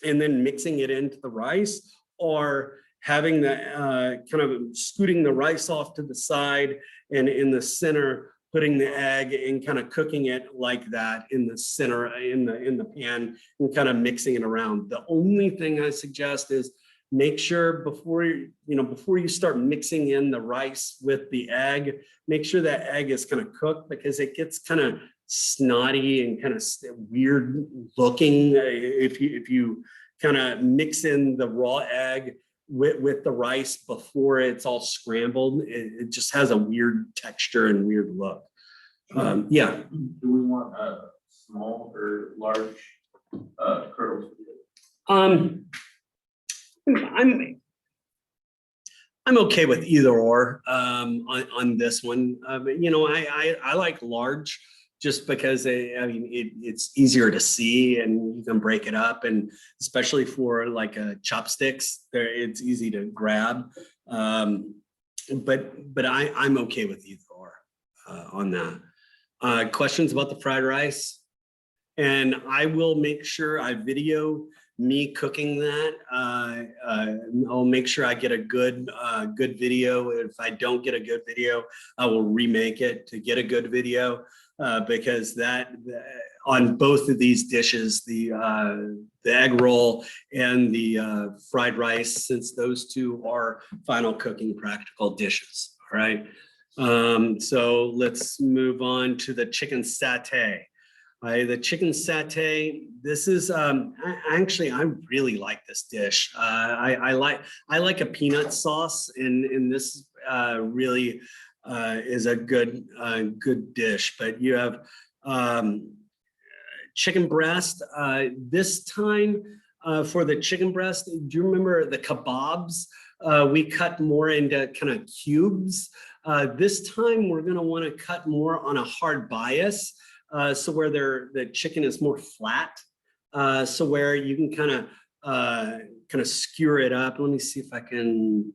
and then mixing it into the rice, or having the kind of scooting the rice off to the side, and in the center, putting the egg and kind of cooking it like that in the center, in the pan, and kind of mixing it around. The only thing I suggest is make sure before you start mixing in the rice with the egg, make sure that egg is kind of cooked, because it gets kind of snotty and kind of weird looking if you kind of mix in the raw egg with the rice before it's all scrambled. It just has a weird texture and weird look. Yeah. Do we want a small or large curdles? I'm okay with either or on this one. I like large, just because it's easier to see and you can break it up, and especially for like chopsticks, it's easy to grab. But I'm okay with either or on that. Questions about the fried rice? And I will make sure I video me cooking that. I'll make sure I get a good video. If I don't get a good video, I will remake it to get a good video, because that on both of these dishes, the egg roll and the fried rice, since those two are final cooking practical dishes. All right. So let's move on to the chicken satay. The chicken satay, this is actually, I really like this dish. I like a peanut sauce, and this really is a good dish. But you have chicken breast. This time for the chicken breast, do you remember the kebabs? We cut more into kind of cubes. This time we're going to want to cut more on a hard bias. So where the chicken is more flat, so where you can kind of skewer it up. Let me see if I can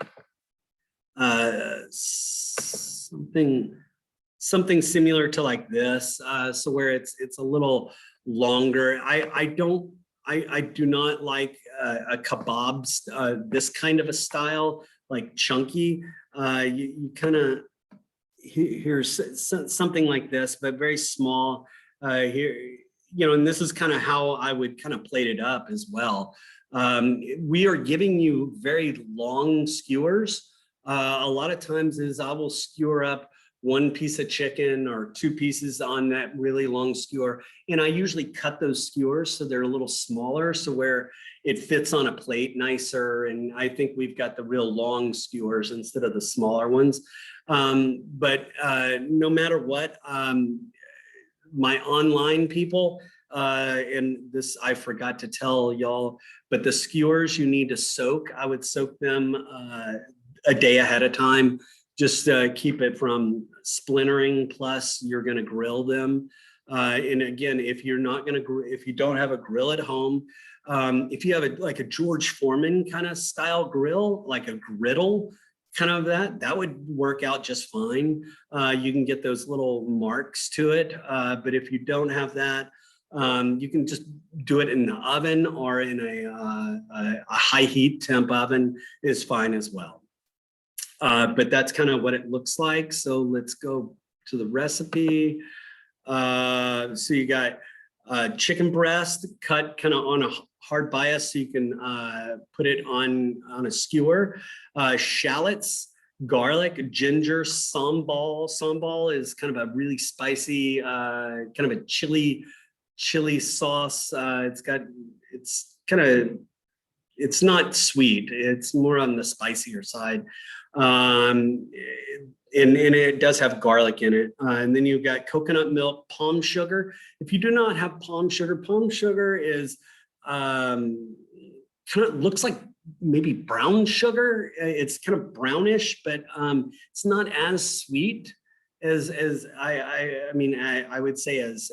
something similar to like this. So where it's a little longer. I do not like a kebabs this kind of a style, like chunky. You kind of. Here's something like this, but very small here, and this is kind of how I would kind of plate it up as well. We are giving you very long skewers. A lot of times I will skewer up one piece of chicken or two pieces on that really long skewer. And I usually cut those skewers so they're a little smaller, so where it fits on a plate nicer. And I think we've got the real long skewers instead of the smaller ones. But no matter what, my online people, and this I forgot to tell y'all, but the skewers you need to soak. I would soak them a day ahead of time, just keep it from splintering. Plus, you're going to grill them. And again, if you don't have a grill at home, if you have like a George Foreman kind of style grill, like a griddle, kind of that would work out just fine. You can get those little marks to it. But if you don't have that, you can just do it in the oven, or in a high heat temp oven is fine as well. But that's kind of what it looks like. So let's go to the recipe. So you got chicken breast cut kind of on a hard bias so you can put it on a skewer. Shallots, garlic, ginger, sambal. Sambal is kind of a really spicy, kind of a chili sauce. It's not sweet. It's more on the spicier side. And it does have garlic in it. And then you've got coconut milk, palm sugar. If you do not have palm sugar is kind of looks like maybe brown sugar. It's kind of brownish, but it's not as sweet as I would say as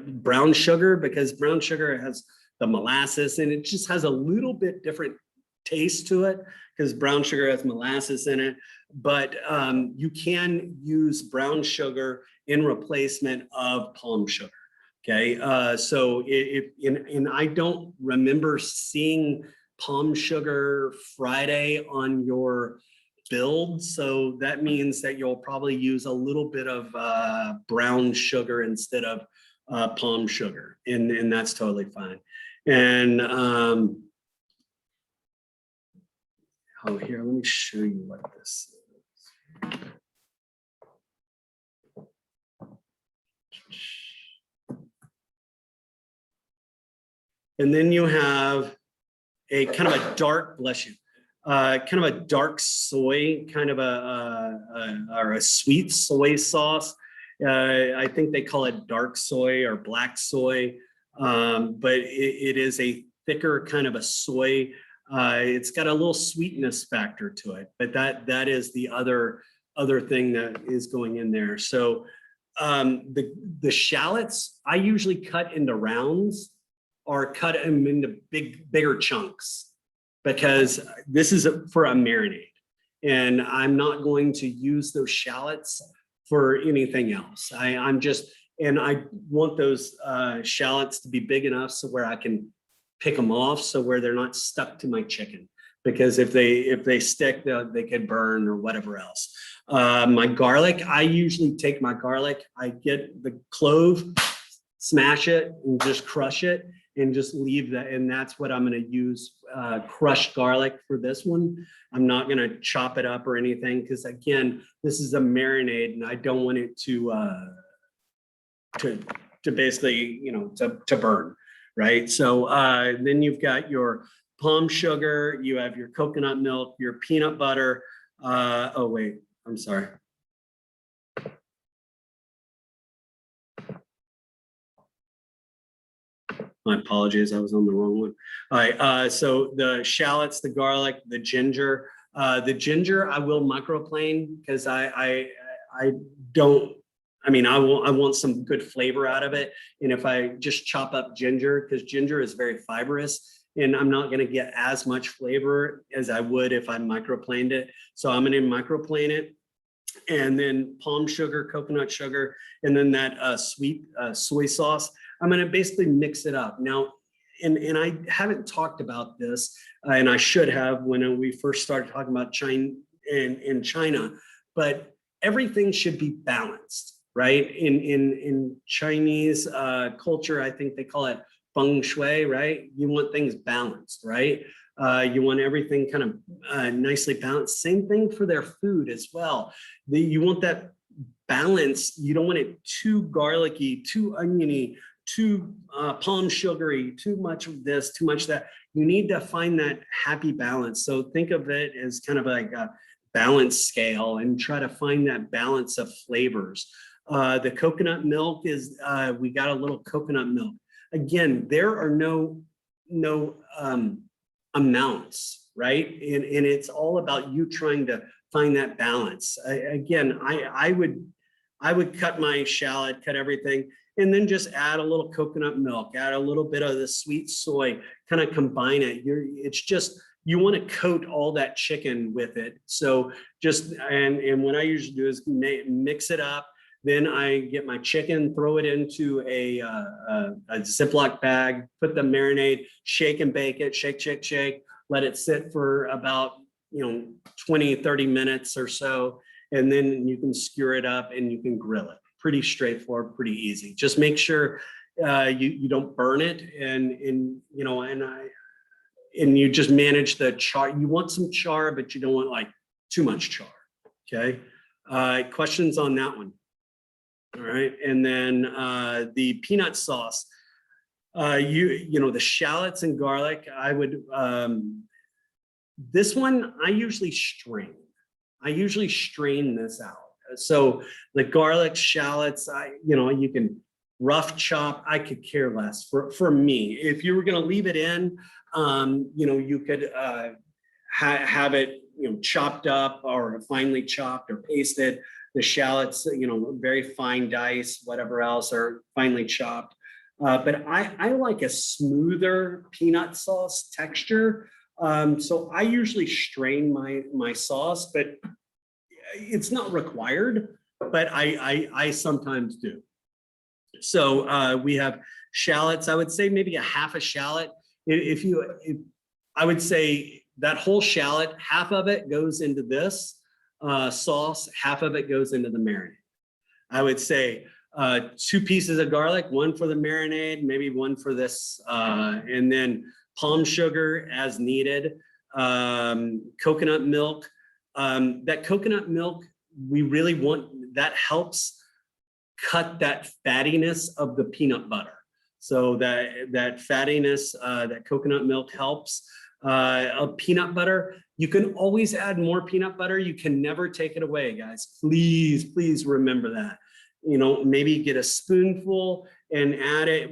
brown sugar, because brown sugar has the molasses and it just has a little bit different taste to it because brown sugar has molasses in it. But you can use brown sugar in replacement of palm sugar. Okay, so and I don't remember seeing palm sugar Friday on your build, so that means that you'll probably use a little bit of brown sugar instead of palm sugar, and that's totally fine. And here, let me show you what this is. And then you have a kind of a dark, bless you, kind of a dark soy, kind of or a sweet soy sauce. I think they call it dark soy or black soy, but it is a thicker kind of a soy. It's got a little sweetness factor to it, but that is the other thing that is going in there. So the shallots I usually cut into rounds or cut them into bigger chunks, because this is for a marinade, and I'm not going to use those shallots for anything else. I want those shallots to be big enough so where I can pick them off, so where they're not stuck to my chicken, because if they stick, they could burn or whatever else. My garlic, I usually take my garlic, I get the clove, smash it and just crush it and just leave that. And that's what I'm going to use, crushed garlic for this one. I'm not going to chop it up or anything, because again, this is a marinade and I don't want it to basically, to burn. Right. So then you've got your palm sugar, you have your coconut milk, your peanut butter. Oh, wait, I'm sorry. My apologies, I was on the wrong one. All right, so the shallots, the garlic, the ginger. The ginger I will microplane, because I want some good flavor out of it. And if I just chop up ginger, because ginger is very fibrous, and I'm not going to get as much flavor as I would if I microplaned it. So I'm going to microplane it. And then palm sugar, coconut sugar, and then that sweet soy sauce. I'm going to basically mix it up. Now, and I haven't talked about this, and I should have when we first started talking about China in China, but everything should be balanced, right? In Chinese culture, I think they call it feng shui, right? You want things balanced, right? You want everything kind of nicely balanced. Same thing for their food as well. You want that balance. You don't want it too garlicky, too oniony, too palm sugary, too much of this, too much of that. You need to find that happy balance. So think of it as kind of like a balance scale and try to find that balance of flavors. The coconut milk is, we got a little coconut milk. Again, there are no amounts, right? And it's all about you trying to find that balance. I would cut my shallot, cut everything, and then just add a little coconut milk, add a little bit of the sweet soy, kind of combine it. It's just, you want to coat all that chicken with it. So just, and what I usually do is mix it up. Then I get my chicken, throw it into a Ziploc bag, put the marinade, shake and bake it, shake, let it sit for about 20, 30 minutes or so. And then you can skewer it up and you can grill it pretty straightforward, pretty easy. Just make sure you don't burn it, and you just manage the char. You want some char, but you don't want like too much char. Okay. Questions on that one? All right. And then the peanut sauce. The shallots and garlic, I would, this one, I usually strain this out. So the garlic, shallots, you can rough chop. I could care less for me. If you were going to leave it in, you could have it, chopped up or finely chopped or pasted. The shallots, very fine dice, whatever else, are finely chopped. But I like a smoother peanut sauce texture. So I usually strain my sauce, but it's not required, but I sometimes do. So we have shallots. I would say maybe a half a shallot. I would say that whole shallot, half of it goes into this sauce, half of it goes into the marinade. I would say 2 pieces of garlic, 1 for the marinade, maybe 1 for this, and then palm sugar as needed, coconut milk. That coconut milk, we really want, that helps cut that fattiness of the peanut butter. So that fattiness, that coconut milk helps. Peanut butter, you can always add more peanut butter. You can never take it away, guys. Please remember that. Maybe get a spoonful and add it.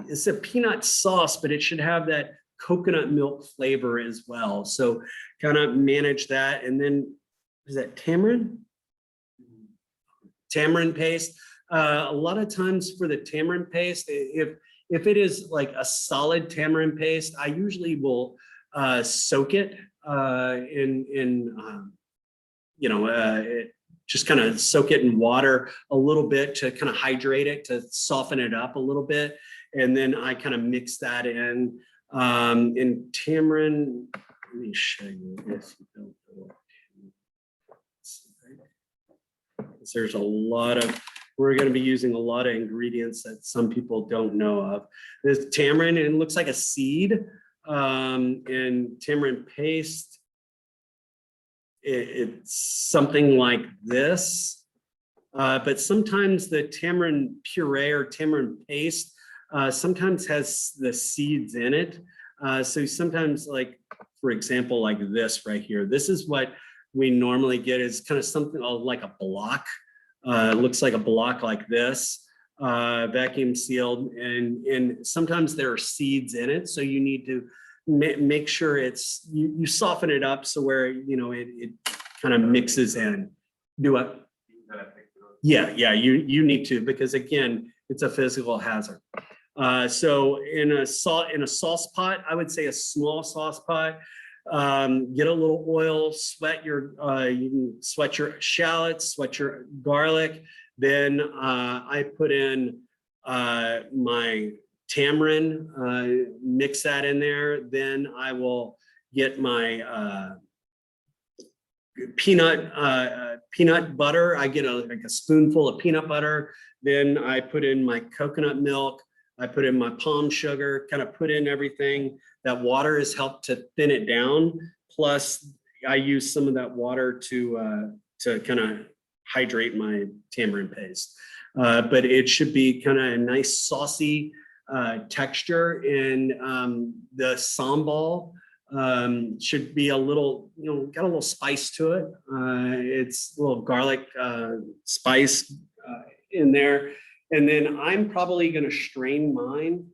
It's a peanut sauce, but it should have that coconut milk flavor as well. So kind of manage that. And then, is that tamarind? Tamarind paste. A lot of times for the tamarind paste, if it is like a solid tamarind paste, I usually will soak it just kind of soak it in water a little bit to kind of hydrate it, to soften it up a little bit. And then I kind of mix that in. In tamarind, let me show you if you don't know. There's we're going to be using a lot of ingredients that some people don't know of. There's tamarind, and it looks like a seed, and tamarind paste. It's something like this, but sometimes the tamarind puree or tamarind paste sometimes has the seeds in it. So sometimes, like, for example, like this right here, this is what we normally get, is kind of something like a block. It looks like a block like this, vacuum sealed, and sometimes there are seeds in it. So you need to make sure you soften it up so where it kind of mixes in. Do what? Yeah, you need to, because again, it's a physical hazard. So in a sauce pot, I would say a small sauce pot. Get a little oil, you can sweat your shallots, sweat your garlic. Then I put in my tamarind, mix that in there. Then I will get my peanut butter. I get like a spoonful of peanut butter. Then I put in my coconut milk. I put in my palm sugar, kind of put in everything. That water has helped to thin it down. Plus, I use some of that water to kind of hydrate my tamarind paste. But it should be kind of a nice saucy texture. And the sambal should be a little, got a little spice to it. It's a little garlic spice in there. And then I'm probably going to strain mine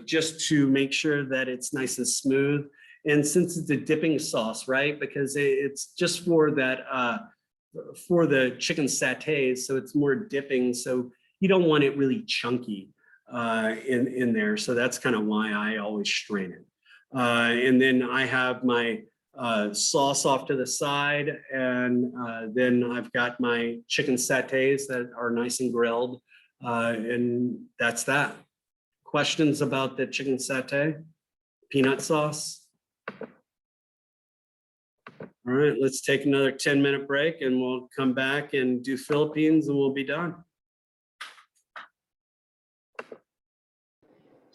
just to make sure that it's nice and smooth. And since it's a dipping sauce, right? Because it's just for that, for the chicken satays, so it's more dipping. So you don't want it really chunky in there. So that's kind of why I always strain it. And then I have my sauce off to the side, and then I've got my chicken satays that are nice and grilled. And that's that. Questions about the chicken satay, peanut sauce? All right, let's take another 10-minute break and we'll come back and do Philippines and we'll be done.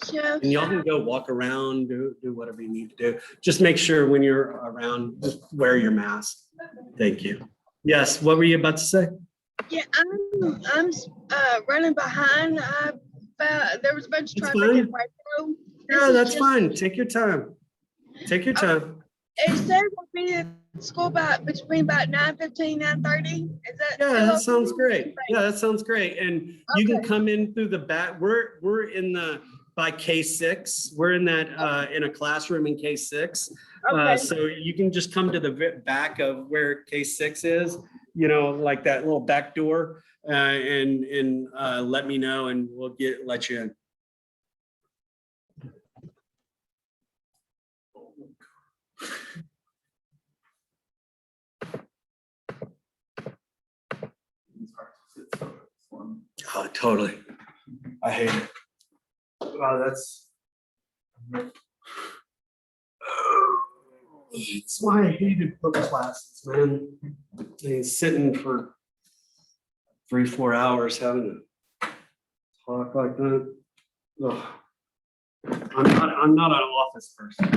Chef, And y'all can go walk around, do whatever you need to do. Just make sure when you're around, just wear your mask. Thank you. Yes, what were you about to say? yeah, I'm running behind. There was a bunch of That's traffic in fine. Waco. Yeah, that's fine. Take your time. Take your time. It says we'll be at school between about 9:15, 9:30. Is that? Yeah, still that okay? sounds great. Yeah, that sounds great. And you can Okay. come in through the back. We're in by K6. We're in that, in a classroom in K6. Okay. So you can just come to the back of where K6 is, like that little back door, and let me know and we'll let you in. Oh, totally. I hate it. Wow, it's why I hated book classes, man. Sitting for 3-4 hours having to talk like that. Ugh. I'm not an office person.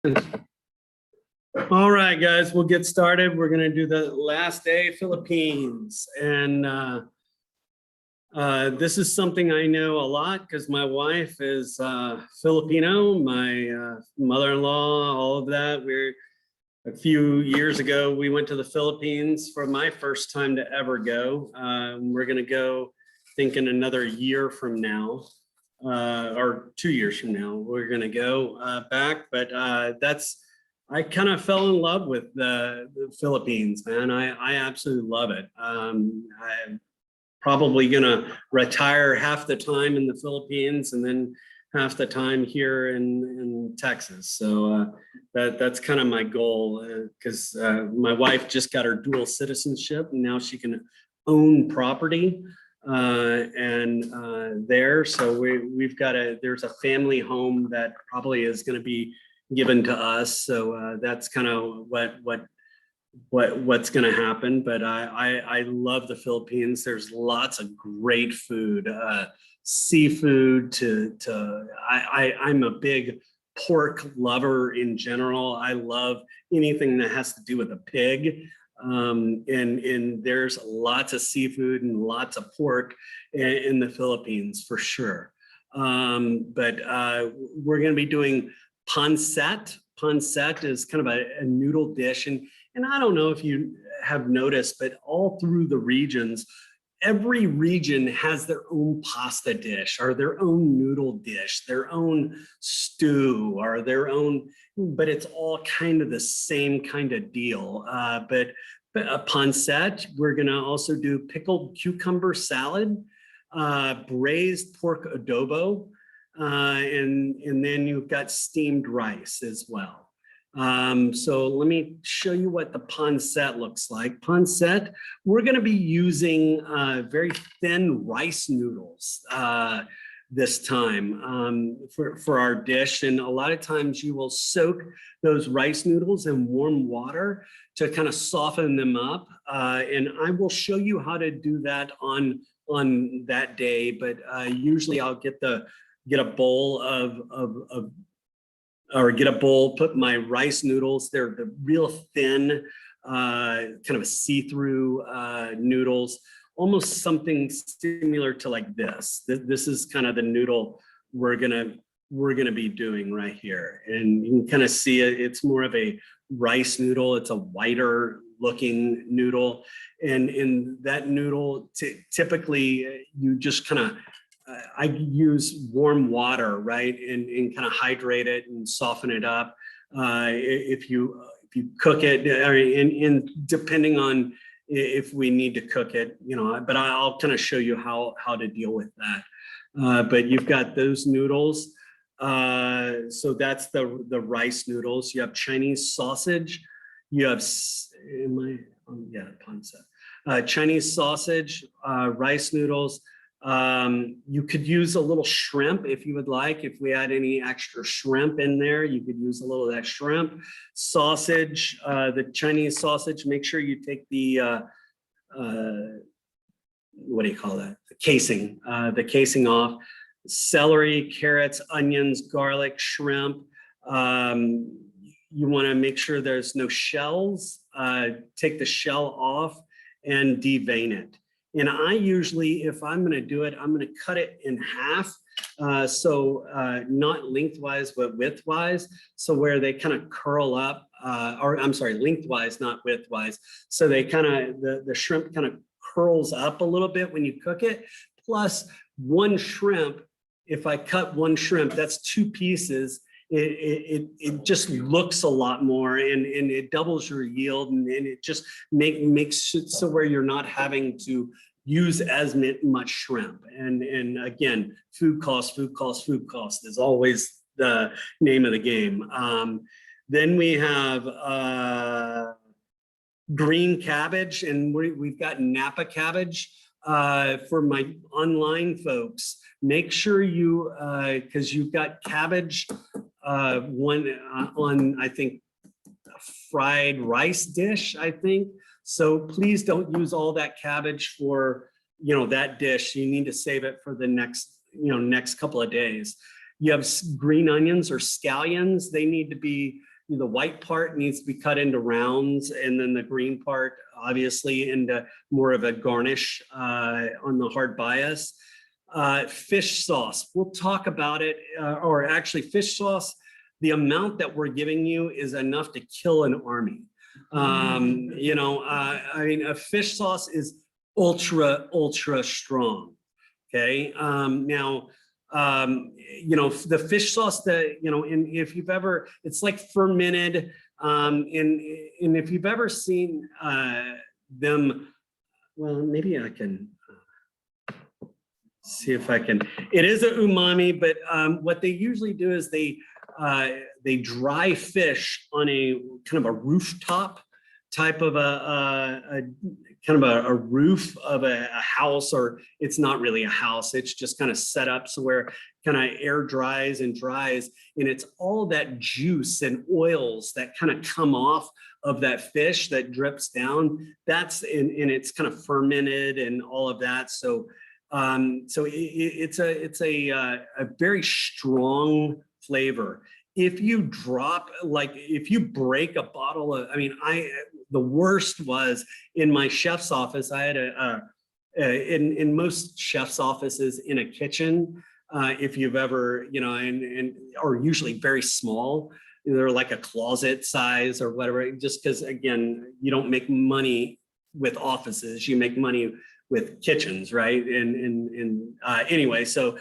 All right, guys, we'll get started. We're gonna do the last day, Philippines. And this is something I know a lot because my wife is Filipino, my mother-in-law, all of that. A few years ago, we went to the Philippines for my first time to ever go. We're gonna go, I think in another year from now, or 2 years from now, we're gonna go back. But I kind of fell in love with the Philippines, man. I absolutely love it. I'm probably gonna retire half the time in the Philippines and then half the time here in Texas. So that's kind of my goal, because my wife just got her dual citizenship and now she can own property there. So we've got there's a family home that probably is going to be given to us. So that's kind of what's going to happen. But I love the Philippines. There's lots of great food, seafood I'm a big pork lover in general. I love anything that has to do with a pig. And there's lots of seafood and lots of pork in the Philippines for sure. But we're going to be doing pancit. Pancit is kind of a noodle dish. And I don't know if you have noticed, but all through the regions, every region has their own pasta dish or their own noodle dish, their own stew or their own, but it's all kind of the same kind of deal. But a pancit, we're going to also do pickled cucumber salad, braised pork adobo, and then you've got steamed rice as well. So let me show you what the pancit looks like. Pancit, we're going to be using very thin rice noodles this time for our dish. And a lot of times you will soak those rice noodles in warm water to kind of soften them up. And I will show you how to do that on that day. But usually I'll get a bowl put my rice noodles. They're the real thin, kind of a see-through noodles, almost something similar to like this. This is kind of the noodle we're gonna be doing right here. And you can kind of see it. It's more of a rice noodle. It's a whiter looking noodle. And in that noodle, typically you just kind of, I use warm water, right, and kind of hydrate it and soften it up. If you cook it, and depending on if we need to cook it, but I'll kind of show you how to deal with that. But you've got those noodles. So that's the rice noodles. You have Chinese sausage. You have pancit. Chinese sausage, rice noodles. You could use a little shrimp if you would like. If we had any extra shrimp in there, you could use a little of that shrimp. Sausage, the Chinese sausage, make sure you take the, what do you call that? The casing off. Celery, carrots, onions, garlic, shrimp. You want to make sure there's no shells. Take the shell off and devein it. And I usually, if I'm going to do it, I'm going to cut it in half. So not lengthwise, but widthwise. So where they kind of curl up, or I'm sorry, lengthwise, not widthwise. So they kind of, the shrimp kind of curls up a little bit when you cook it. Plus one shrimp, if I cut one shrimp, that's two pieces. It just looks a lot more, and it doubles your yield, and it just makes it so where you're not having to use as much shrimp. And again, food cost is always the name of the game. Then we have green cabbage, and we've got Napa cabbage. For my online folks, make sure you, because you've got cabbage, one on, I think, a fried rice dish, I think. So please don't use all that cabbage for, that dish. You need to save it for the next couple of days. You have green onions or scallions. They need to be the white part needs to be cut into rounds, and then the green part, obviously, into more of a garnish on the hard bias. Fish sauce, we'll talk about it, or actually fish sauce, the amount that we're giving you is enough to kill an army. You know, I mean, a fish sauce is ultra strong. Okay. Now, you know, the fish sauce that, you know, and if you've ever, it's like fermented, and if you've ever seen them, well, maybe I can see if I can, it is a umami, but what they usually do is they dry fish on a kind of a rooftop type of a kind of a roof of a house, or it's not really a house, it's just kind of set up so where kind of air dries and dries, and it's all that juice and oils that kind of come off of that fish that drips down. That's and it's kind of fermented and all of that. So it's a very strong flavor. If you drop, like if you break a bottle of, I mean, the worst was in my chef's office. I had in most chef's offices in a kitchen, if you've ever, you know, and are usually very small. They're like a closet size or whatever, just because, again, you don't make money with offices, you make money with kitchens, right? And anyway, so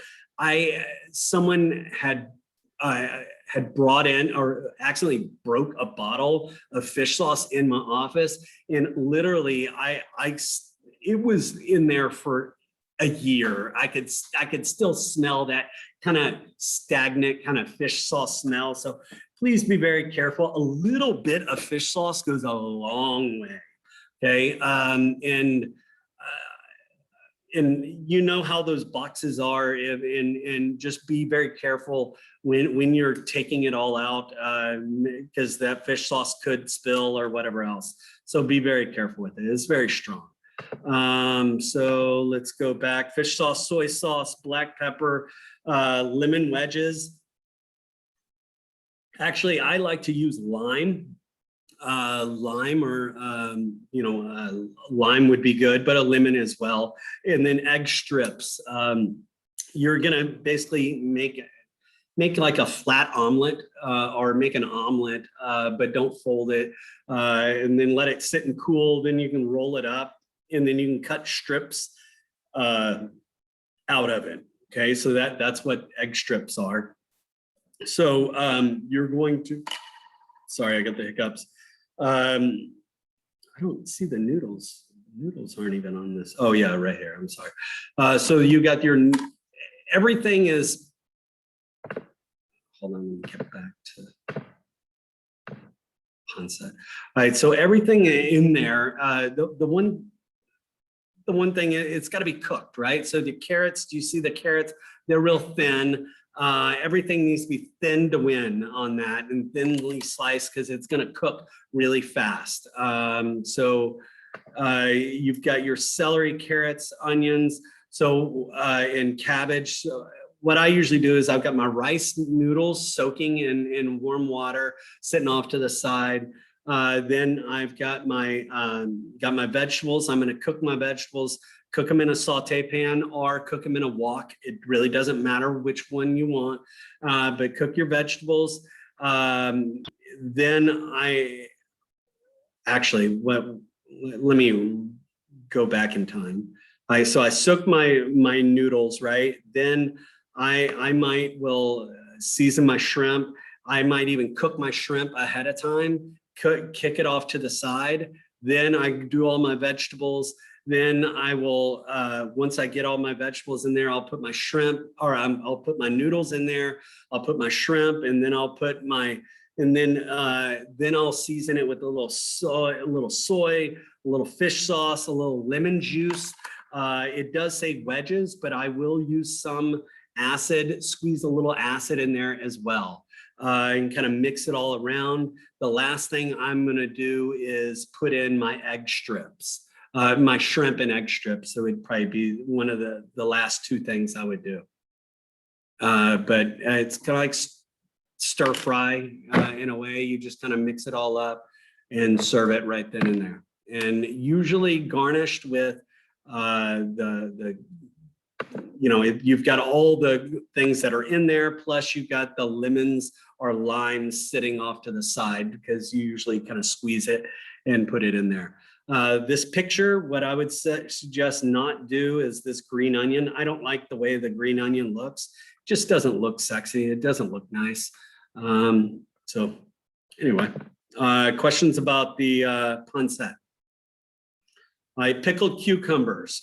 someone had brought in or accidentally broke a bottle of fish sauce in my office, and literally it was in there for a year. I could still smell that kind of stagnant kind of fish sauce smell. So please be very careful. A little bit of fish sauce goes a long way. Okay. And you know how those boxes are, and just be very careful when you're taking it all out, because that fish sauce could spill or whatever else. So be very careful with it. It's very strong. So let's go back. Fish sauce, soy sauce, black pepper, lemon wedges. Actually, I like to use lime. Lime or lime would be good, but a lemon as well. And then egg strips. You're gonna basically make like a flat omelet, or make an omelet, but don't fold it, and then let it sit and cool. Then you can roll it up, and then you can cut strips out of it. Okay, so that's what egg strips are. So you're going to, sorry, I got the hiccups. I don't see the noodles. Noodles aren't even on this. Oh yeah, right here. I'm sorry. So you got everything is, hold on, let me get back to Ponset. All right, so everything in there, the one thing, it's got to be cooked, right? So the carrots, do you see the carrots? They're real thin. Everything needs to be thin to win on that, and thinly sliced, because it's going to cook really fast. So you've got your celery, carrots, onions, so and cabbage. So what I usually do is I've got my rice noodles soaking in warm water, sitting off to the side. Then I've got my vegetables. I'm going to cook my vegetables. Cook them in a saute pan or cook them in a wok. It really doesn't matter which one you want, but cook your vegetables. Then let me go back in time. So I soak my noodles, right? Then I will season my shrimp. I might even cook my shrimp ahead of time, kick it off to the side. Then I do all my vegetables. Then I will, once I get all my vegetables in there, I'll put my shrimp, or I'll put my noodles in there. I'll put my shrimp, and then I'll put then I'll season it with a little soy, a little fish sauce, a little lemon juice. It does say wedges, but I will use some acid, squeeze a little acid in there as well, and kind of mix it all around. The last thing I'm gonna do is put in my egg strips. My shrimp and egg strips. So it'd probably be one of the last two things I would do. But it's kind of like stir fry in a way. You just kind of mix it all up and serve it right then and there. And usually garnished with the you've got all the things that are in there, plus you've got the lemons or limes sitting off to the side because you usually kind of squeeze it and put it in there. This picture, what I would suggest not do is this green onion. I don't like the way the green onion looks. It just doesn't look sexy. It doesn't look nice. So anyway, questions about the pancetta? Pickled cucumbers,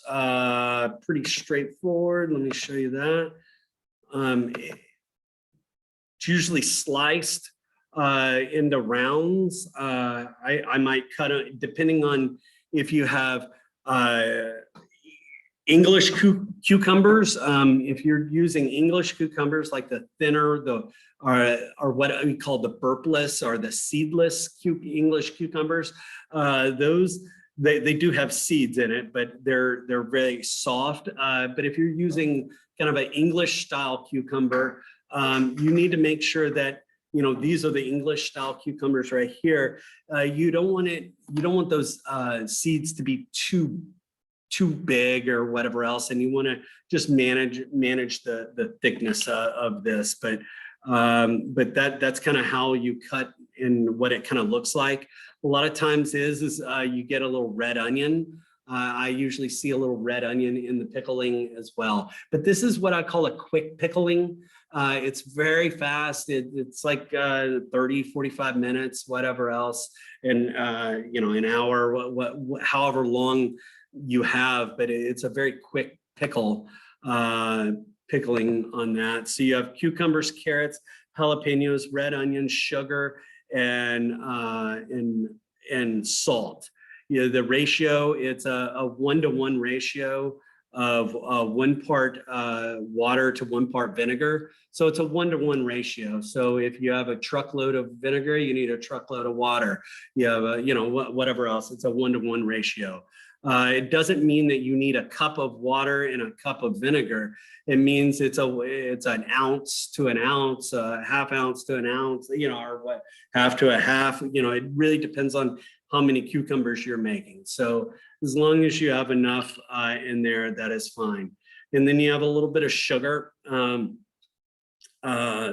pretty straightforward. Let me show you that. It's usually sliced into rounds. I might cut it depending on if you have English cucumbers. If you're using English cucumbers, like the thinner, or what we call the burpless or the seedless English cucumbers, those. They do have seeds in it, but they're very soft. But if you're using kind of an English style cucumber, you need to make sure that, these are the English style cucumbers right here. You don't want those seeds to be too big or whatever else, and you want to just manage the thickness of this. But that's kind of how you cut and what it kind of looks like. A lot of times is you get a little red onion. I usually see a little red onion in the pickling as well. But this is what I call a quick pickling. It's very fast. It's like 30, 45 minutes, whatever else, and an hour, however long you have. But it's a very quick pickling on that. So you have cucumbers, carrots, jalapenos, red onions, sugar, and salt. The ratio, it's a 1-to-1 ratio of 1 part water to 1 part vinegar. So it's a 1-to-1 ratio. So if you have a truckload of vinegar, you need a truckload of water. You have whatever else. It's a 1-to-1 ratio. It doesn't mean that you need a cup of water and a cup of vinegar. It means it's an ounce to an ounce, a half ounce to an ounce, or what, half to a half. It really depends on how many cucumbers you're making. So as long as you have enough in there, that is fine. And then you have a little bit of sugar.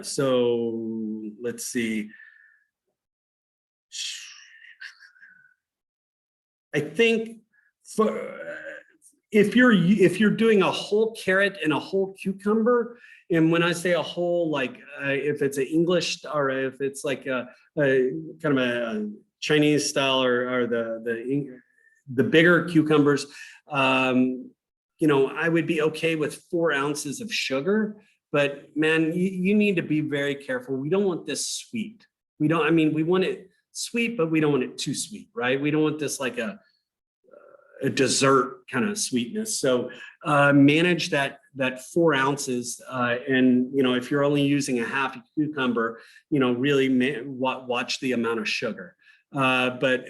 So let's see. I think if you're doing a whole carrot and a whole cucumber, and when I say a whole, like if it's an English or if it's like a kind of a Chinese style or the bigger cucumbers, I would be okay with 4 ounces of sugar. But man, you need to be very careful. We don't want this sweet. We want it sweet, but we don't want it too sweet, right? We don't want this like a dessert kind of sweetness. So manage that 4 ounces. And, if you're only using a half a cucumber, really watch the amount of sugar. But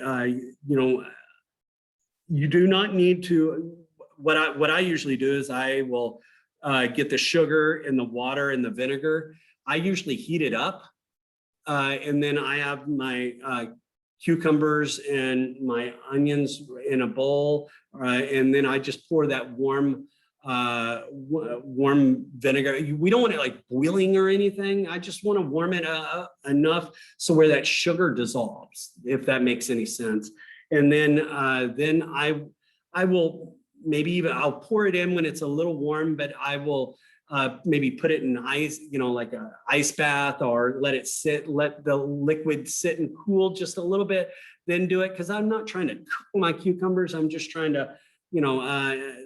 you do not need to, what I usually do is I will get the sugar and the water and the vinegar. I usually heat it up. And then I have my cucumbers and my onions in a bowl, and then I just pour that warm vinegar. We don't want it like boiling or anything. I just want to warm it up enough so where that sugar dissolves, if that makes any sense. And then I will I'll pour it in when it's a little warm, but I will maybe put it in ice, like an ice bath, or let the liquid sit and cool just a little bit, then do it. Cause I'm not trying to cook my cucumbers. I'm just trying to,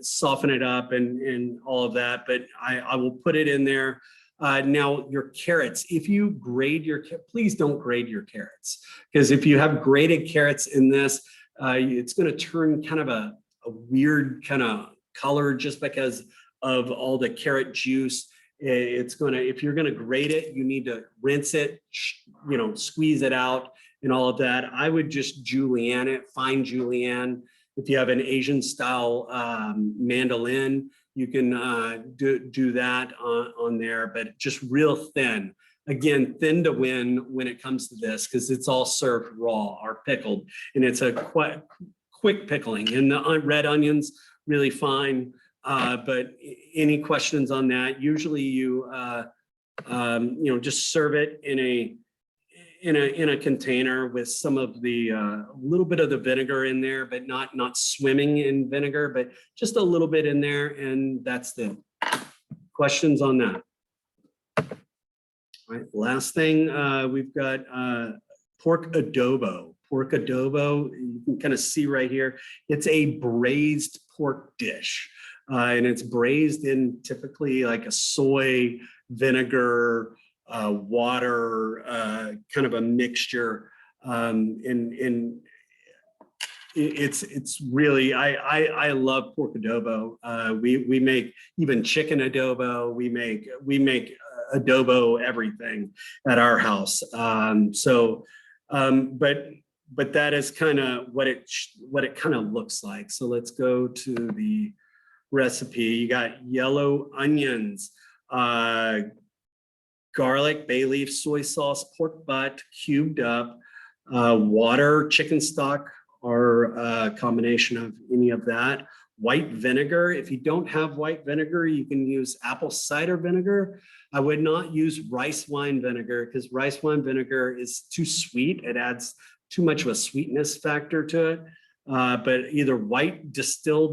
soften it up and all of that. But I will put it in there. Now your carrots, if you grade please don't grade your carrots. Because if you have graded carrots in this, it's going to turn kind of a weird kind of color just because of all the carrot juice. If you're gonna grate it, you need to rinse it, squeeze it out and all of that. I would just julienne it, fine julienne. If you have an Asian style mandolin, you can do that on there, but just real thin. again, thin to win when it comes to this because it's all served raw or pickled, and it's a quick pickling. And the red onions, really fine. But any questions on that? Usually you just serve it in a container with some of the little bit of the vinegar in there, but not swimming in vinegar, but just a little bit in there, and that's it. Questions on that? All right, last thing, we've got pork adobo. Pork adobo, you can kind of see right here, it's a braised pork dish. And it's braised in typically like a soy vinegar, water, kind of a mixture. And it's really, I love pork adobo. We make even chicken adobo. We make adobo everything at our house. But that is kind of what it kind of looks like. So let's go to the recipe. You got yellow onions, garlic, bay leaf, soy sauce, pork butt cubed up, water, chicken stock, or a combination of any of that. White vinegar. If you don't have white vinegar, you can use apple cider vinegar. I would not use rice wine vinegar because rice wine vinegar is too sweet. It adds too much of a sweetness factor to it. But either white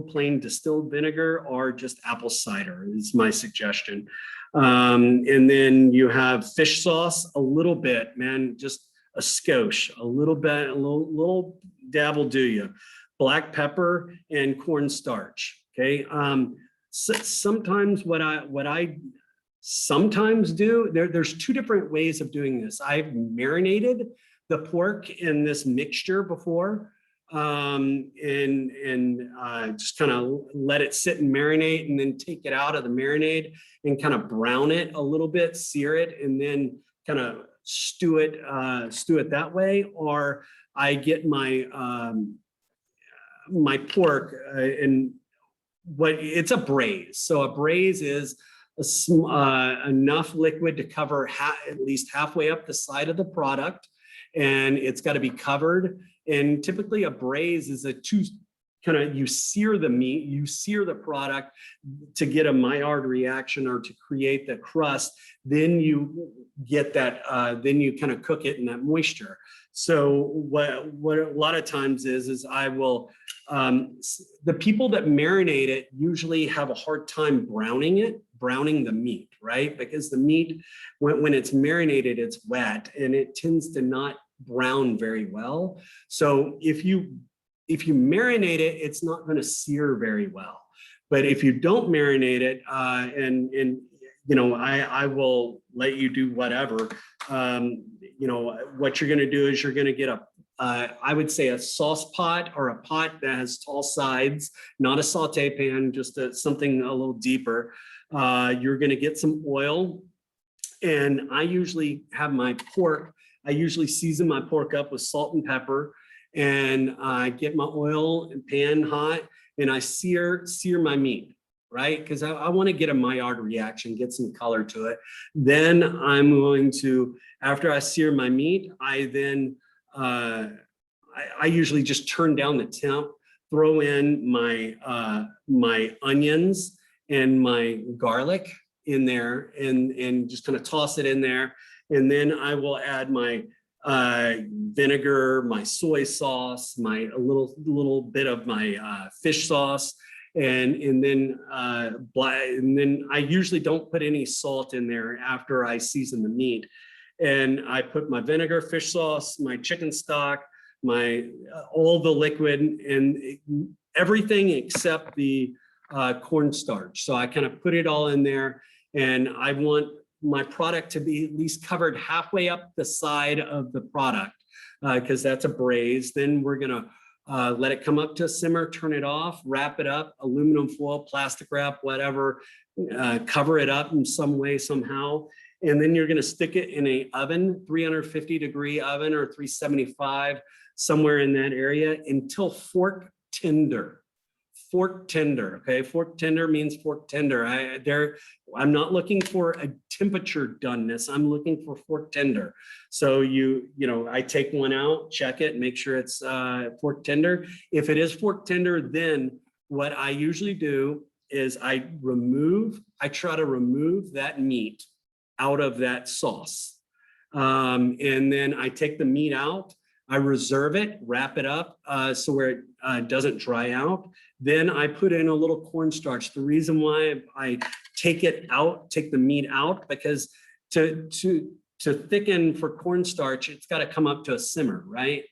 plain distilled vinegar or just apple cider is my suggestion. And then you have fish sauce, a little bit, man, just a skosh, a little bit, a little dab will do you. Black pepper and cornstarch. Okay. Sometimes what I sometimes do, there's two different ways of doing this. I've marinated the pork in this mixture before, and just kind of let it sit and marinate, and then take it out of the marinade and kind of brown it a little bit, sear it, and then kind of stew it that way. Or I get my my pork and it's a braise. So a braise is enough liquid to cover at least halfway up the side of the product, and it's got to be covered. And typically a braise is you sear the meat, you sear the product to get a Maillard reaction or to create the crust. Then you get that, then you kind of cook it in that moisture. So what a lot of times is I will, the people that marinate it usually have a hard time browning the meat, right? Because the meat, when it's marinated, it's wet and it tends to not brown very well. So if you marinate it, it's not going to sear very well. But if you don't marinate it, I will let you do whatever. What you're going to do is you're going to get I would say a sauce pot or a pot that has tall sides, not a saute pan, just something a little deeper. You're going to get some oil, and I usually have my pork. I usually season my pork up with salt and pepper, and I get my oil and pan hot, and I sear my meat, right? Because I want to get a Maillard reaction, get some color to it. Then I'm going to, after I sear my meat, I then I usually just turn down the temp, throw in my onions and my garlic in there, and just kind of toss it in there. And then I will add my vinegar, my soy sauce, a little bit of my fish sauce, and then I usually don't put any salt in there after I season the meat. And I put my vinegar, fish sauce, my chicken stock, all the liquid, and everything except the cornstarch. So I kind of put it all in there, and I want my product to be at least covered halfway up the side of the product, because that's a braise. Then we're gonna let it come up to a simmer, turn it off, wrap it up, aluminum foil, plastic wrap, whatever, cover it up in some way, somehow. And then you're gonna stick it in an oven, 350-degree oven or 375, somewhere in that area, until fork tender. fork tender, okay? Fork tender means fork tender. I'm not looking for a temperature doneness. I'm looking for fork tender. So I take one out, check it, make sure it's fork tender. If it is fork tender, then what I usually do is I try to remove that meat out of that sauce. And then I take the meat out, I reserve it, wrap it up so where it doesn't dry out. Then I put in a little cornstarch. The reason why I take the meat out, because to thicken for cornstarch, it's got to come up to a simmer, right?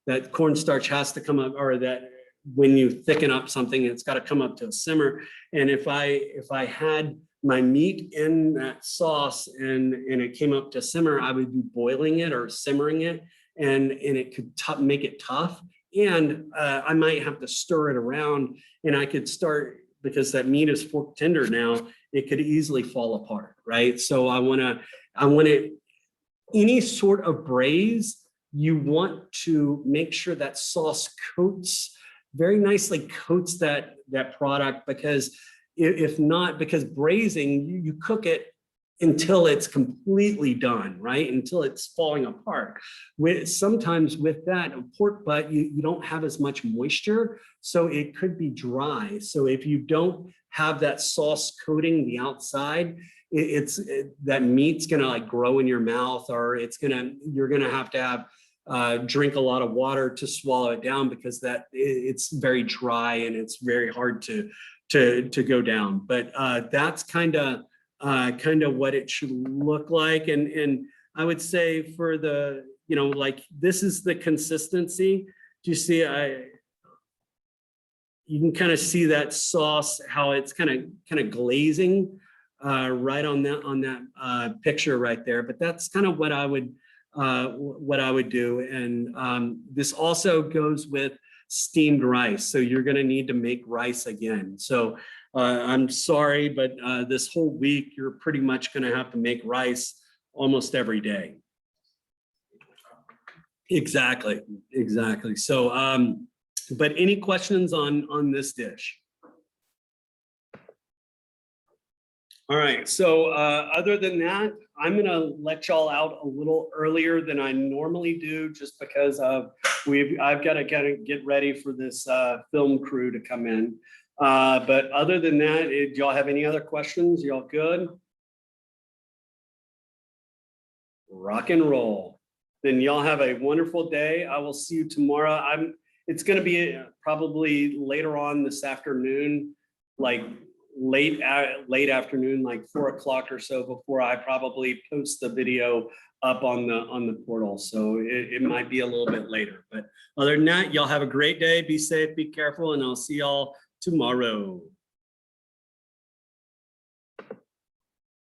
That cornstarch has to come up, or that when you thicken up something, it's got to come up to a simmer. And if I had my meat in that sauce and it came up to simmer, I would be boiling it or simmering it, and it could make it tough. And I might have to stir it around, and I could start, because that meat is fork tender now, it could easily fall apart, right? So I want to, any sort of braise, you want to make sure that sauce very nicely coats that product, because if not, because braising, you cook it until it's completely done, right? Until it's falling apart. Sometimes with that pork butt, you don't have as much moisture, so it could be dry. So if you don't have that sauce coating the outside, that meat's gonna like grow in your mouth, or you're gonna have drink a lot of water to swallow it down, because it's very dry and it's very hard to go down. But that's kind of what it should look like. And I would say for the, like, this is the consistency. Do you see, you can kind of see that sauce, how it's kind of glazing right on that picture right there. But that's kind of what I would do. And this also goes with steamed rice. So you're going to need to make rice again. So I'm sorry, but this whole week, you're pretty much going to have to make rice almost every day. Exactly. So, but any questions on this dish? All right, so other than that, I'm gonna let y'all out a little earlier than I normally do, just because I've got to get ready for this film crew to come in. But other than that, do y'all have any other questions? Y'all good? Rock and roll. Then y'all have a wonderful day. I will see you tomorrow. It's gonna be probably later on this afternoon, like late afternoon, like 4 o'clock or so, before I probably post the video up on the portal. So it might be a little bit later, but other than that, y'all have a great day. Be safe, be careful, and I'll see y'all tomorrow.